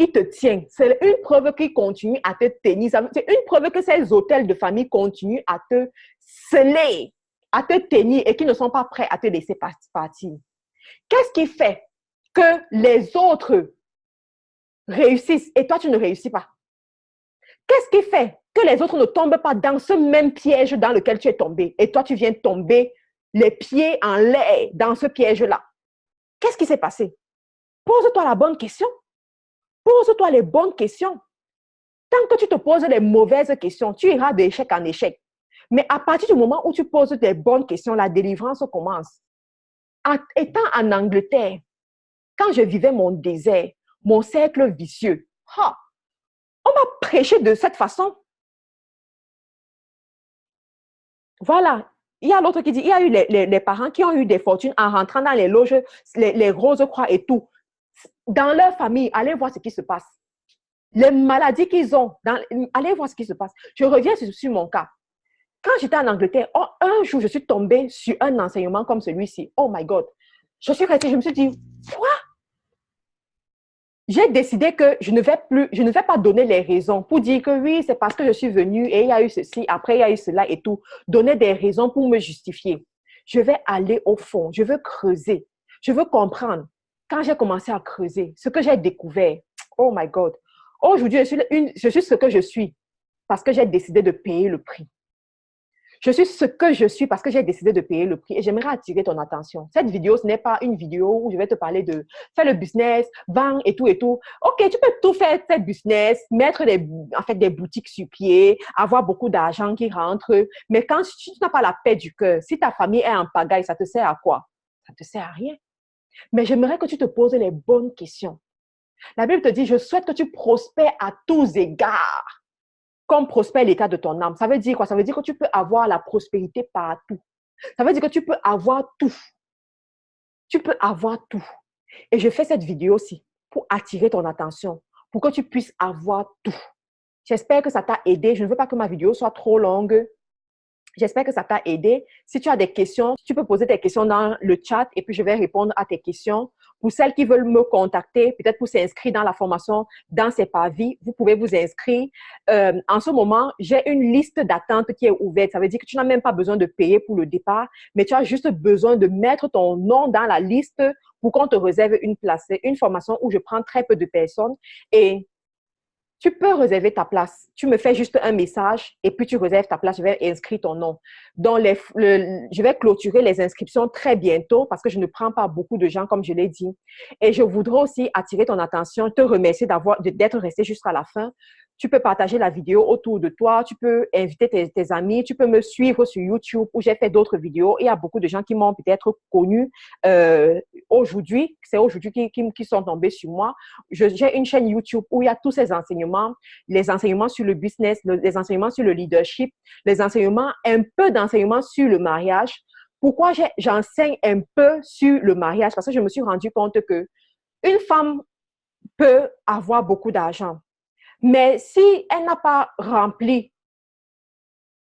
il te tient. C'est une preuve qu'il continue à te tenir. C'est une preuve que ces hôtels de famille continuent à te sceller, à te tenir et qu'ils ne sont pas prêts à te laisser partir. Qu'est-ce qui fait que les autres réussissent et toi, tu ne réussis pas? Qu'est-ce qui fait que les autres ne tombent pas dans ce même piège dans lequel tu es tombé et toi, tu viens tomber les pieds en l'air dans ce piège-là? Qu'est-ce qui s'est passé? Pose-toi la bonne question. Pose-toi les bonnes questions. Tant que tu te poses les mauvaises questions, tu iras d'échec en échec. Mais à partir du moment où tu poses des bonnes questions, la délivrance commence. Étant en Angleterre, quand je vivais mon désert, mon cercle vicieux, on m'a prêché de cette façon. Voilà. Il y a l'autre qui dit, il y a eu les parents qui ont eu des fortunes en rentrant dans les loges, les roses croix et tout. Dans leur famille, allez voir ce qui se passe. Les maladies qu'ils ont, allez voir ce qui se passe. Je reviens sur mon cas. Quand j'étais en Angleterre, un jour, je suis tombée sur un enseignement comme celui-ci. Oh my God. Je suis restée, je me suis dit, quoi? J'ai décidé que je ne vais pas donner les raisons pour dire que oui, c'est parce que je suis venue et il y a eu ceci, après il y a eu cela et tout. Donner des raisons pour me justifier. Je vais aller au fond, je veux creuser, je veux comprendre. Quand j'ai commencé à creuser, ce que j'ai découvert, oh my God. Aujourd'hui, je suis ce que je suis parce que j'ai décidé de payer le prix. Je suis ce que je suis parce que j'ai décidé de payer le prix et j'aimerais attirer ton attention. Cette vidéo, ce n'est pas une vidéo où je vais te parler de faire le business, vendre et tout et tout. Ok, tu peux tout faire, cette business, mettre des boutiques sur pied, avoir beaucoup d'argent qui rentre. Mais quand tu n'as pas la paix du cœur, si ta famille est en pagaille, ça te sert à quoi? Ça te sert à rien. Mais j'aimerais que tu te poses les bonnes questions. La Bible te dit, je souhaite que tu prospères à tous égards. Comme prospère l'état de ton âme. Ça veut dire quoi? Ça veut dire que tu peux avoir la prospérité partout. Ça veut dire que tu peux avoir tout. Tu peux avoir tout. Et je fais cette vidéo aussi pour attirer ton attention, pour que tu puisses avoir tout. J'espère que ça t'a aidé. Je ne veux pas que ma vidéo soit trop longue. J'espère que ça t'a aidé. Si tu as des questions, tu peux poser tes questions dans le chat et puis je vais répondre à tes questions. Pour celles qui veulent me contacter, peut-être pour s'inscrire dans la formation dans C'est pas vie, vous pouvez vous inscrire. En ce moment, j'ai une liste d'attente qui est ouverte. Ça veut dire que tu n'as même pas besoin de payer pour le départ, mais tu as juste besoin de mettre ton nom dans la liste pour qu'on te réserve une place. C'est une formation où je prends très peu de personnes et tu peux réserver ta place. Tu me fais juste un message et puis tu réserves ta place. Je vais inscrire ton nom. Je vais clôturer les inscriptions très bientôt parce que je ne prends pas beaucoup de gens, comme je l'ai dit. Et je voudrais aussi attirer ton attention, te remercier d'être resté jusqu'à la fin. Tu peux partager la vidéo autour de toi, tu peux inviter tes amis, tu peux me suivre sur YouTube où j'ai fait d'autres vidéos. Il y a beaucoup de gens qui m'ont peut-être connu aujourd'hui, c'est aujourd'hui qui sont tombés sur moi. J'ai une chaîne YouTube où il y a tous ces enseignements, les enseignements sur le business, les enseignements sur le leadership, les enseignements, un peu d'enseignements sur le mariage. Pourquoi j'enseigne un peu sur le mariage? Parce que je me suis rendu compte que une femme peut avoir beaucoup d'argent, mais si elle n'a pas rempli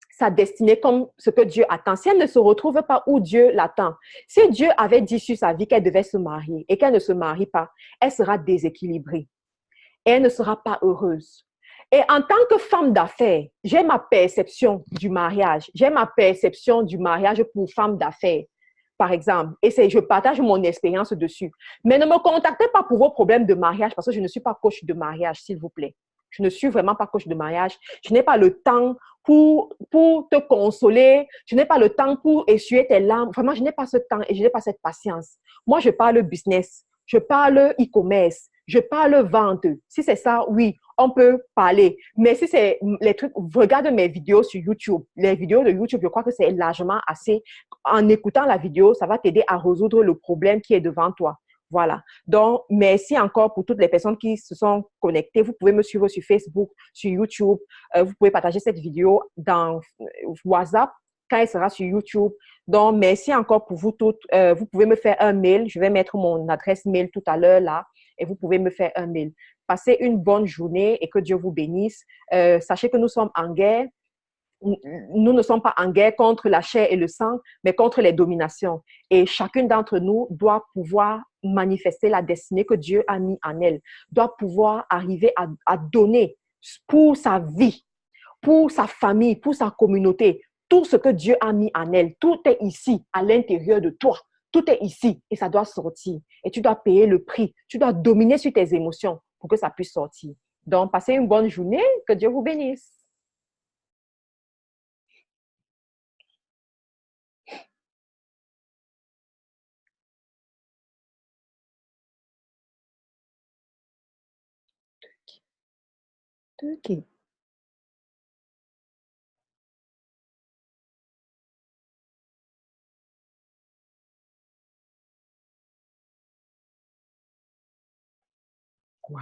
sa destinée comme ce que Dieu attend, si elle ne se retrouve pas où Dieu l'attend, si Dieu avait dit sur sa vie qu'elle devait se marier et qu'elle ne se marie pas, elle sera déséquilibrée et elle ne sera pas heureuse. Et en tant que femme d'affaires, j'ai ma perception du mariage. J'ai ma perception du mariage pour femme d'affaires, par exemple. Et je partage mon expérience dessus. Mais ne me contactez pas pour vos problèmes de mariage parce que je ne suis pas coach de mariage, s'il vous plaît. Je ne suis vraiment pas coach de mariage. Je n'ai pas le temps pour te consoler. Je n'ai pas le temps pour essuyer tes larmes. Vraiment, je n'ai pas ce temps et je n'ai pas cette patience. Moi, je parle business. Je parle e-commerce. Je parle vente. Si c'est ça, oui, on peut parler. Mais si c'est les trucs, regarde mes vidéos sur YouTube. Les vidéos de YouTube, je crois que c'est largement assez. En écoutant la vidéo, ça va t'aider à résoudre le problème qui est devant toi. Voilà. Donc, merci encore pour toutes les personnes qui se sont connectées. Vous pouvez me suivre sur Facebook, sur YouTube. Vous pouvez partager cette vidéo dans WhatsApp quand elle sera sur YouTube. Donc, merci encore pour vous toutes. Vous pouvez me faire un mail. Je vais mettre mon adresse mail tout à l'heure là et vous pouvez me faire un mail. Passez une bonne journée et que Dieu vous bénisse. Sachez que nous sommes en guerre. Nous ne sommes pas en guerre contre la chair et le sang, mais contre les dominations. Et chacune d'entre nous doit pouvoir manifester la destinée que Dieu a mis en elle, doit pouvoir arriver à donner pour sa vie, pour sa famille, pour sa communauté, tout ce que Dieu a mis en elle. Tout est ici, à l'intérieur de toi. Tout est ici et ça doit sortir. Et tu dois payer le prix. Tu dois dominer sur tes émotions pour que ça puisse sortir. Donc, passez une bonne journée. Que Dieu vous bénisse. OK. Wow.